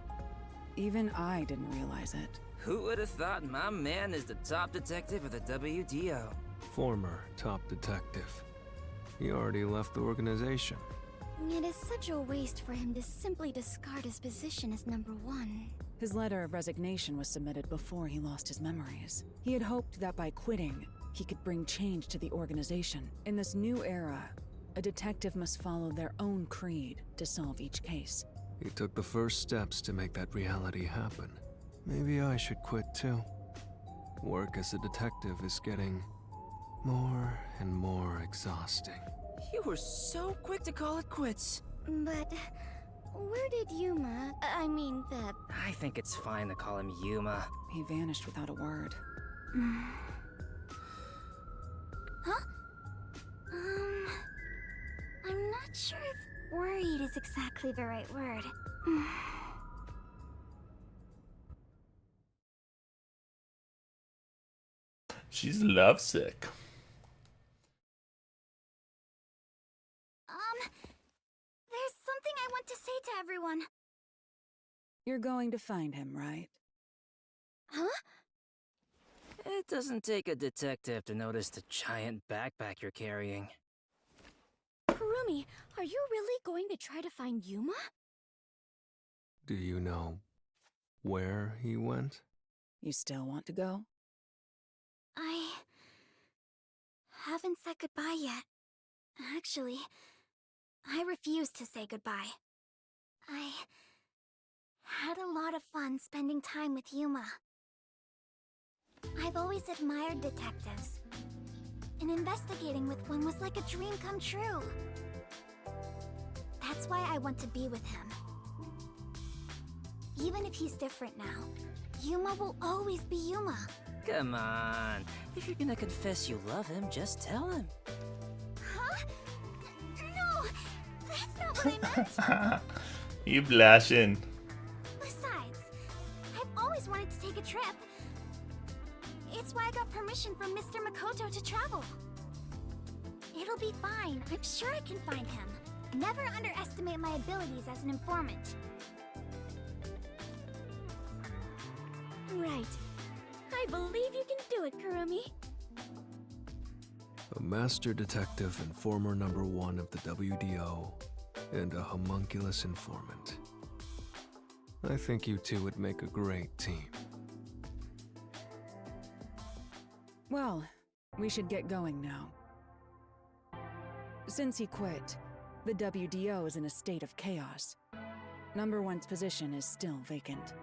Even I didn't realize it. Who would have thought my man is the top detective of the WDO? Former top detective. He already left the organization. It is such a waste for him to simply discard his position as number one. His letter of resignation was submitted before he lost his memories. He had hoped that by quitting, he could bring change to the organization. In this new era, a detective must follow their own creed to solve each case. He took the first steps to make that reality happen. Maybe I should quit too. Work as a detective is getting more and more exhausting. You were so quick to call it quits. But where did Yuma, I think it's fine to call him Yuma. He vanished without a word. Huh? I'm not sure if worried is exactly the right word. She's lovesick. There's something I want to say to everyone. You're going to find him, right? Huh? It doesn't take a detective to notice the giant backpack you're carrying. Kurumi, are you really going to try to find Yuma? Do you know where he went? You still want to go? I haven't said goodbye yet. Actually, I refuse to say goodbye. I had a lot of fun spending time with Yuma. I've always admired detectives, and investigating with one was like a dream come true. That's why I want to be with him. Even if he's different now, Yuma will always be Yuma. Come on. If you're gonna confess you love him, just tell him. Huh? No! That's not what I meant! You blushing. Besides, I've always wanted to take a trip. It's why I got permission from Mr. Makoto to travel. It'll be fine. I'm sure I can find him. Never underestimate my abilities as an informant. Right. I believe you can do it, Kurumi. A master detective and former number one of the WDO, and a homunculus informant. I think you two would make a great team. Well, we should get going now. Since he quit, the WDO is in a state of chaos. Number one's position is still vacant.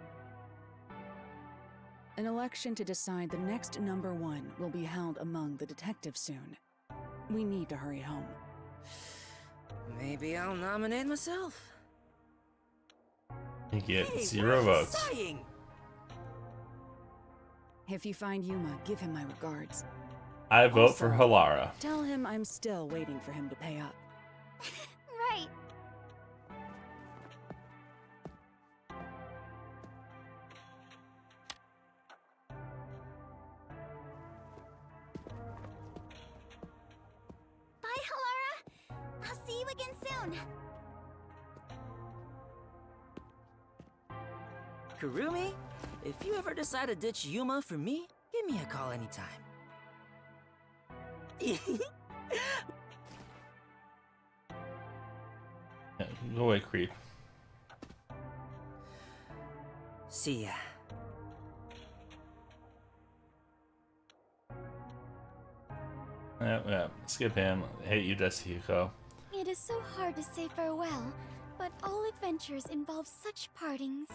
An election to decide the next number one will be held among the detectives soon. We need to hurry home. Maybe I'll nominate myself. You get Hey, 0 what are you votes. saying? If you find Yuma, give him my regards. I vote for Also, Halara. Tell him I'm still waiting for him to pay up. Right. Bye, Halara. I'll see you again soon. Kurumi, If you ever decide to ditch Yuma for me, give me a call anytime. Yeah, go away, creep. See ya. Yeah, skip him. Hate you, Desihiko. It is so hard to say farewell, but all adventures involve such partings.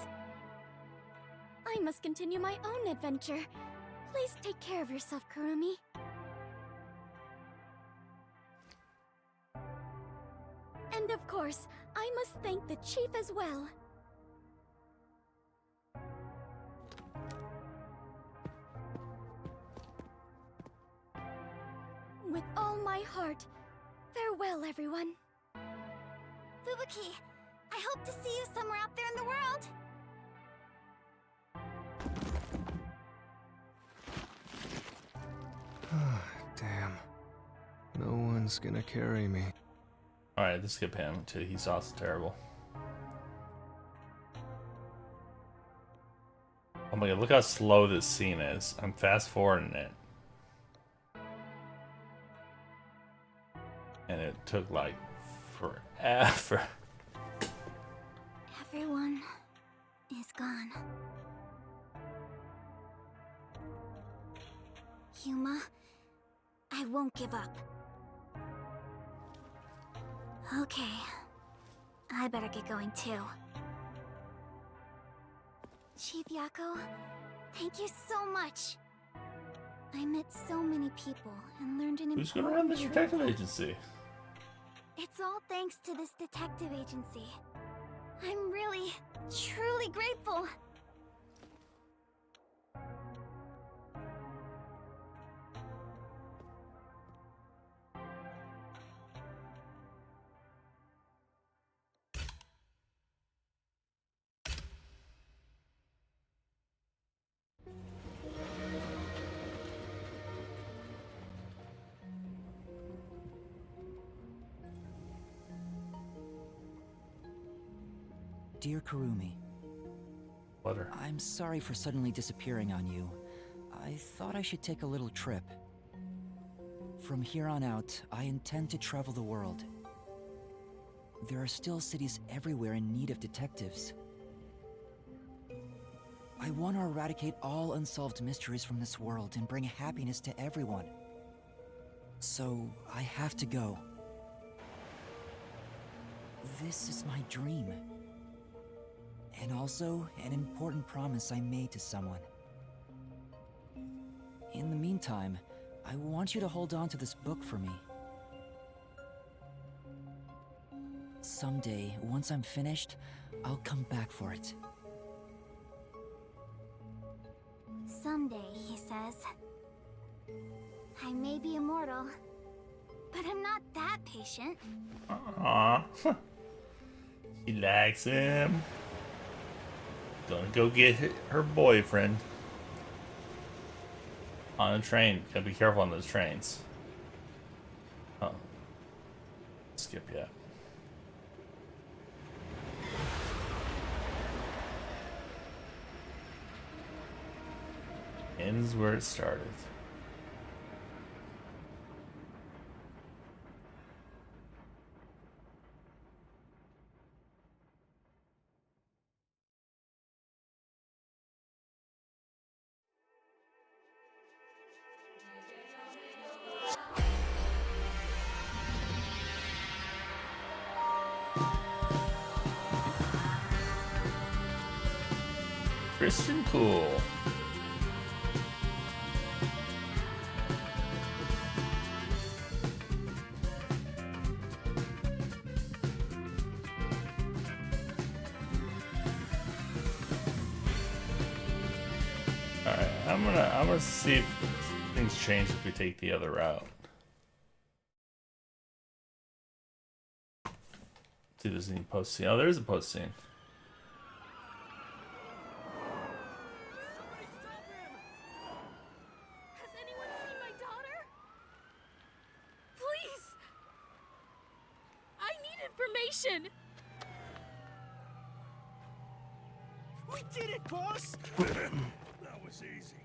I must continue my own adventure. Please take care of yourself, Kurumi. And of course, I must thank the chief as well. With all my heart, farewell, everyone. Fubuki, I hope to see you somewhere out there in the world. Damn. No one's gonna carry me. Alright, let's skip him too. He's also terrible. Oh my god, look how slow this scene is. I'm fast forwarding it. And it took like forever. Everyone is gone. Yuma, I won't give up. Okay, I better get going too. Chief Yako, thank you so much. I met so many people and learned an Who's gonna important run the truth. detective agency? It's all thanks to this detective agency. I'm really, truly grateful. Dear Kurumi, Letter. I'm sorry for suddenly disappearing on you. I thought I should take a little trip. From here on out, I intend to travel the world. There are still cities everywhere in need of detectives. I want to eradicate all unsolved mysteries from this world and bring happiness to everyone. So, I have to go. This is my dream. And also, an important promise I made to someone. In the meantime, I want you to hold on to this book for me. Someday, once I'm finished, I'll come back for it. Someday, he says. I may be immortal, but I'm not that patient. Aww. She likes him. Gonna go get her boyfriend. On a train. Gotta be careful on those trains. Oh. Skip yet. Ends where it started. Christian Cool. Alright, I'm gonna see if things change if we take the other route. See if there's any post scene. Oh, there's a post scene. We did it, boss! That was easy.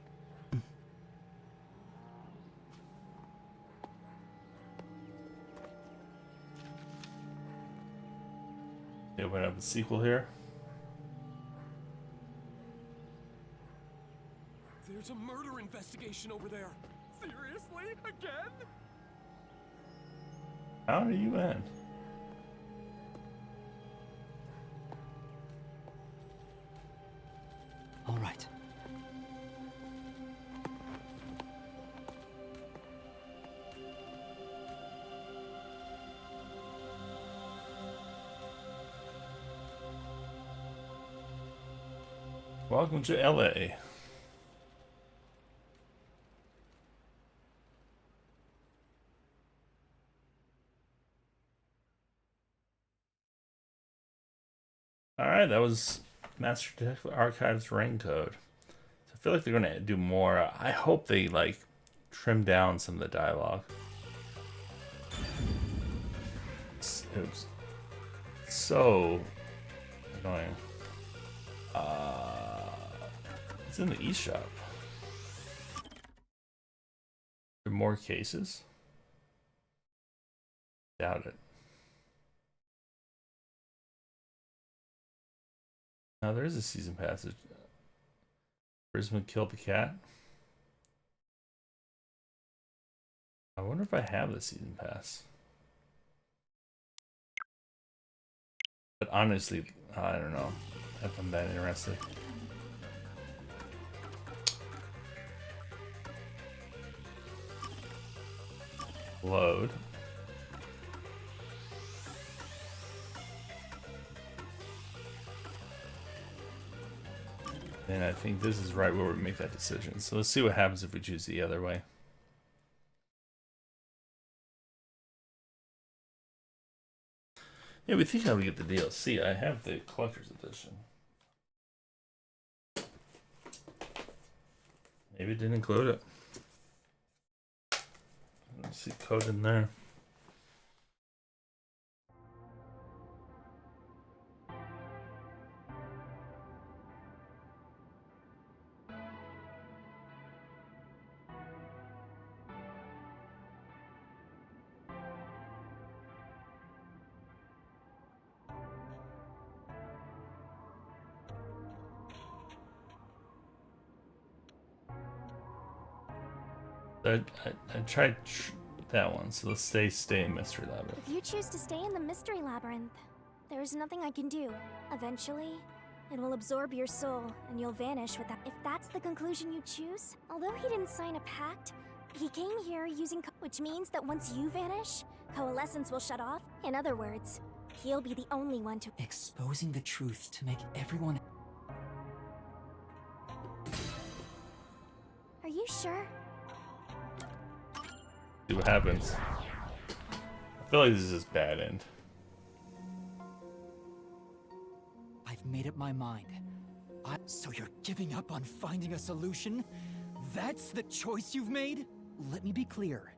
Yeah, we have a sequel here. There's a murder investigation over there. Seriously? Again? How do you end? All right. Welcome to LA. Alright, that was Master Detective Archives Rain Code. So I feel like they're going to do more. I hope they, like, trim down some of the dialogue. It was so annoying. It's in the eShop. Are there more cases? Doubt it. Now there is a season passage. Brisbane killed the cat. I wonder if I have the season pass. But honestly, I don't know if I'm that interested. Load. And I think this is right where we make that decision. So let's see what happens if we choose the other way. Yeah, we think I would get the DLC. I have the collector's edition. Maybe it didn't include it. Let's see code in there. I tried that one, so let's stay in Mystery Labyrinth. If you choose to stay in the Mystery Labyrinth, there is nothing I can do. Eventually, it will absorb your soul, and you'll vanish with that. If that's the conclusion you choose, although he didn't sign a pact, he came here using which means that once you vanish, Coalescence will shut off. In other words, he'll be the only one to Exposing the truth to make everyone... Are you sure? See what happens. I feel like this is his bad end. I've made up my mind. So you're giving up on finding a solution? That's the choice you've made? Let me be clear.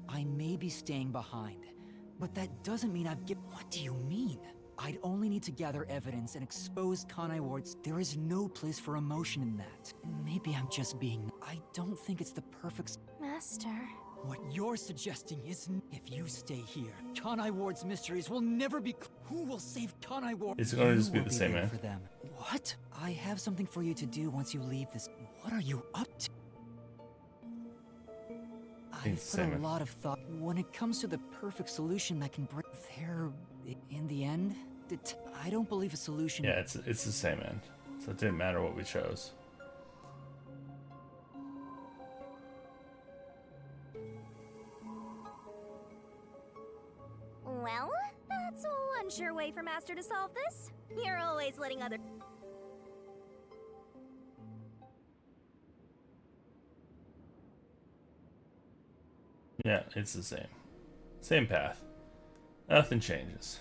I may be staying behind, but that doesn't mean I've given... What do you mean? I'd only need to gather evidence and expose Kanai Ward's... There is no place for emotion in that. Maybe I'm just being... I don't think it's the perfect... Master... What you're suggesting is if you stay here, Kanai Ward's mysteries will never be... Who will save Kanai Ward? It's going to just be the same, man. For them. What? I have something for you to do once you leave this... What are you up to? I've put a lot of thought. When it comes to the perfect solution that can bring... There... In the end, I don't believe a solution... Yeah, it's the same end. So it didn't matter what we chose. Well, that's one sure way for Master to solve this. You're always letting other... Yeah, it's the same. Same path. Nothing changes.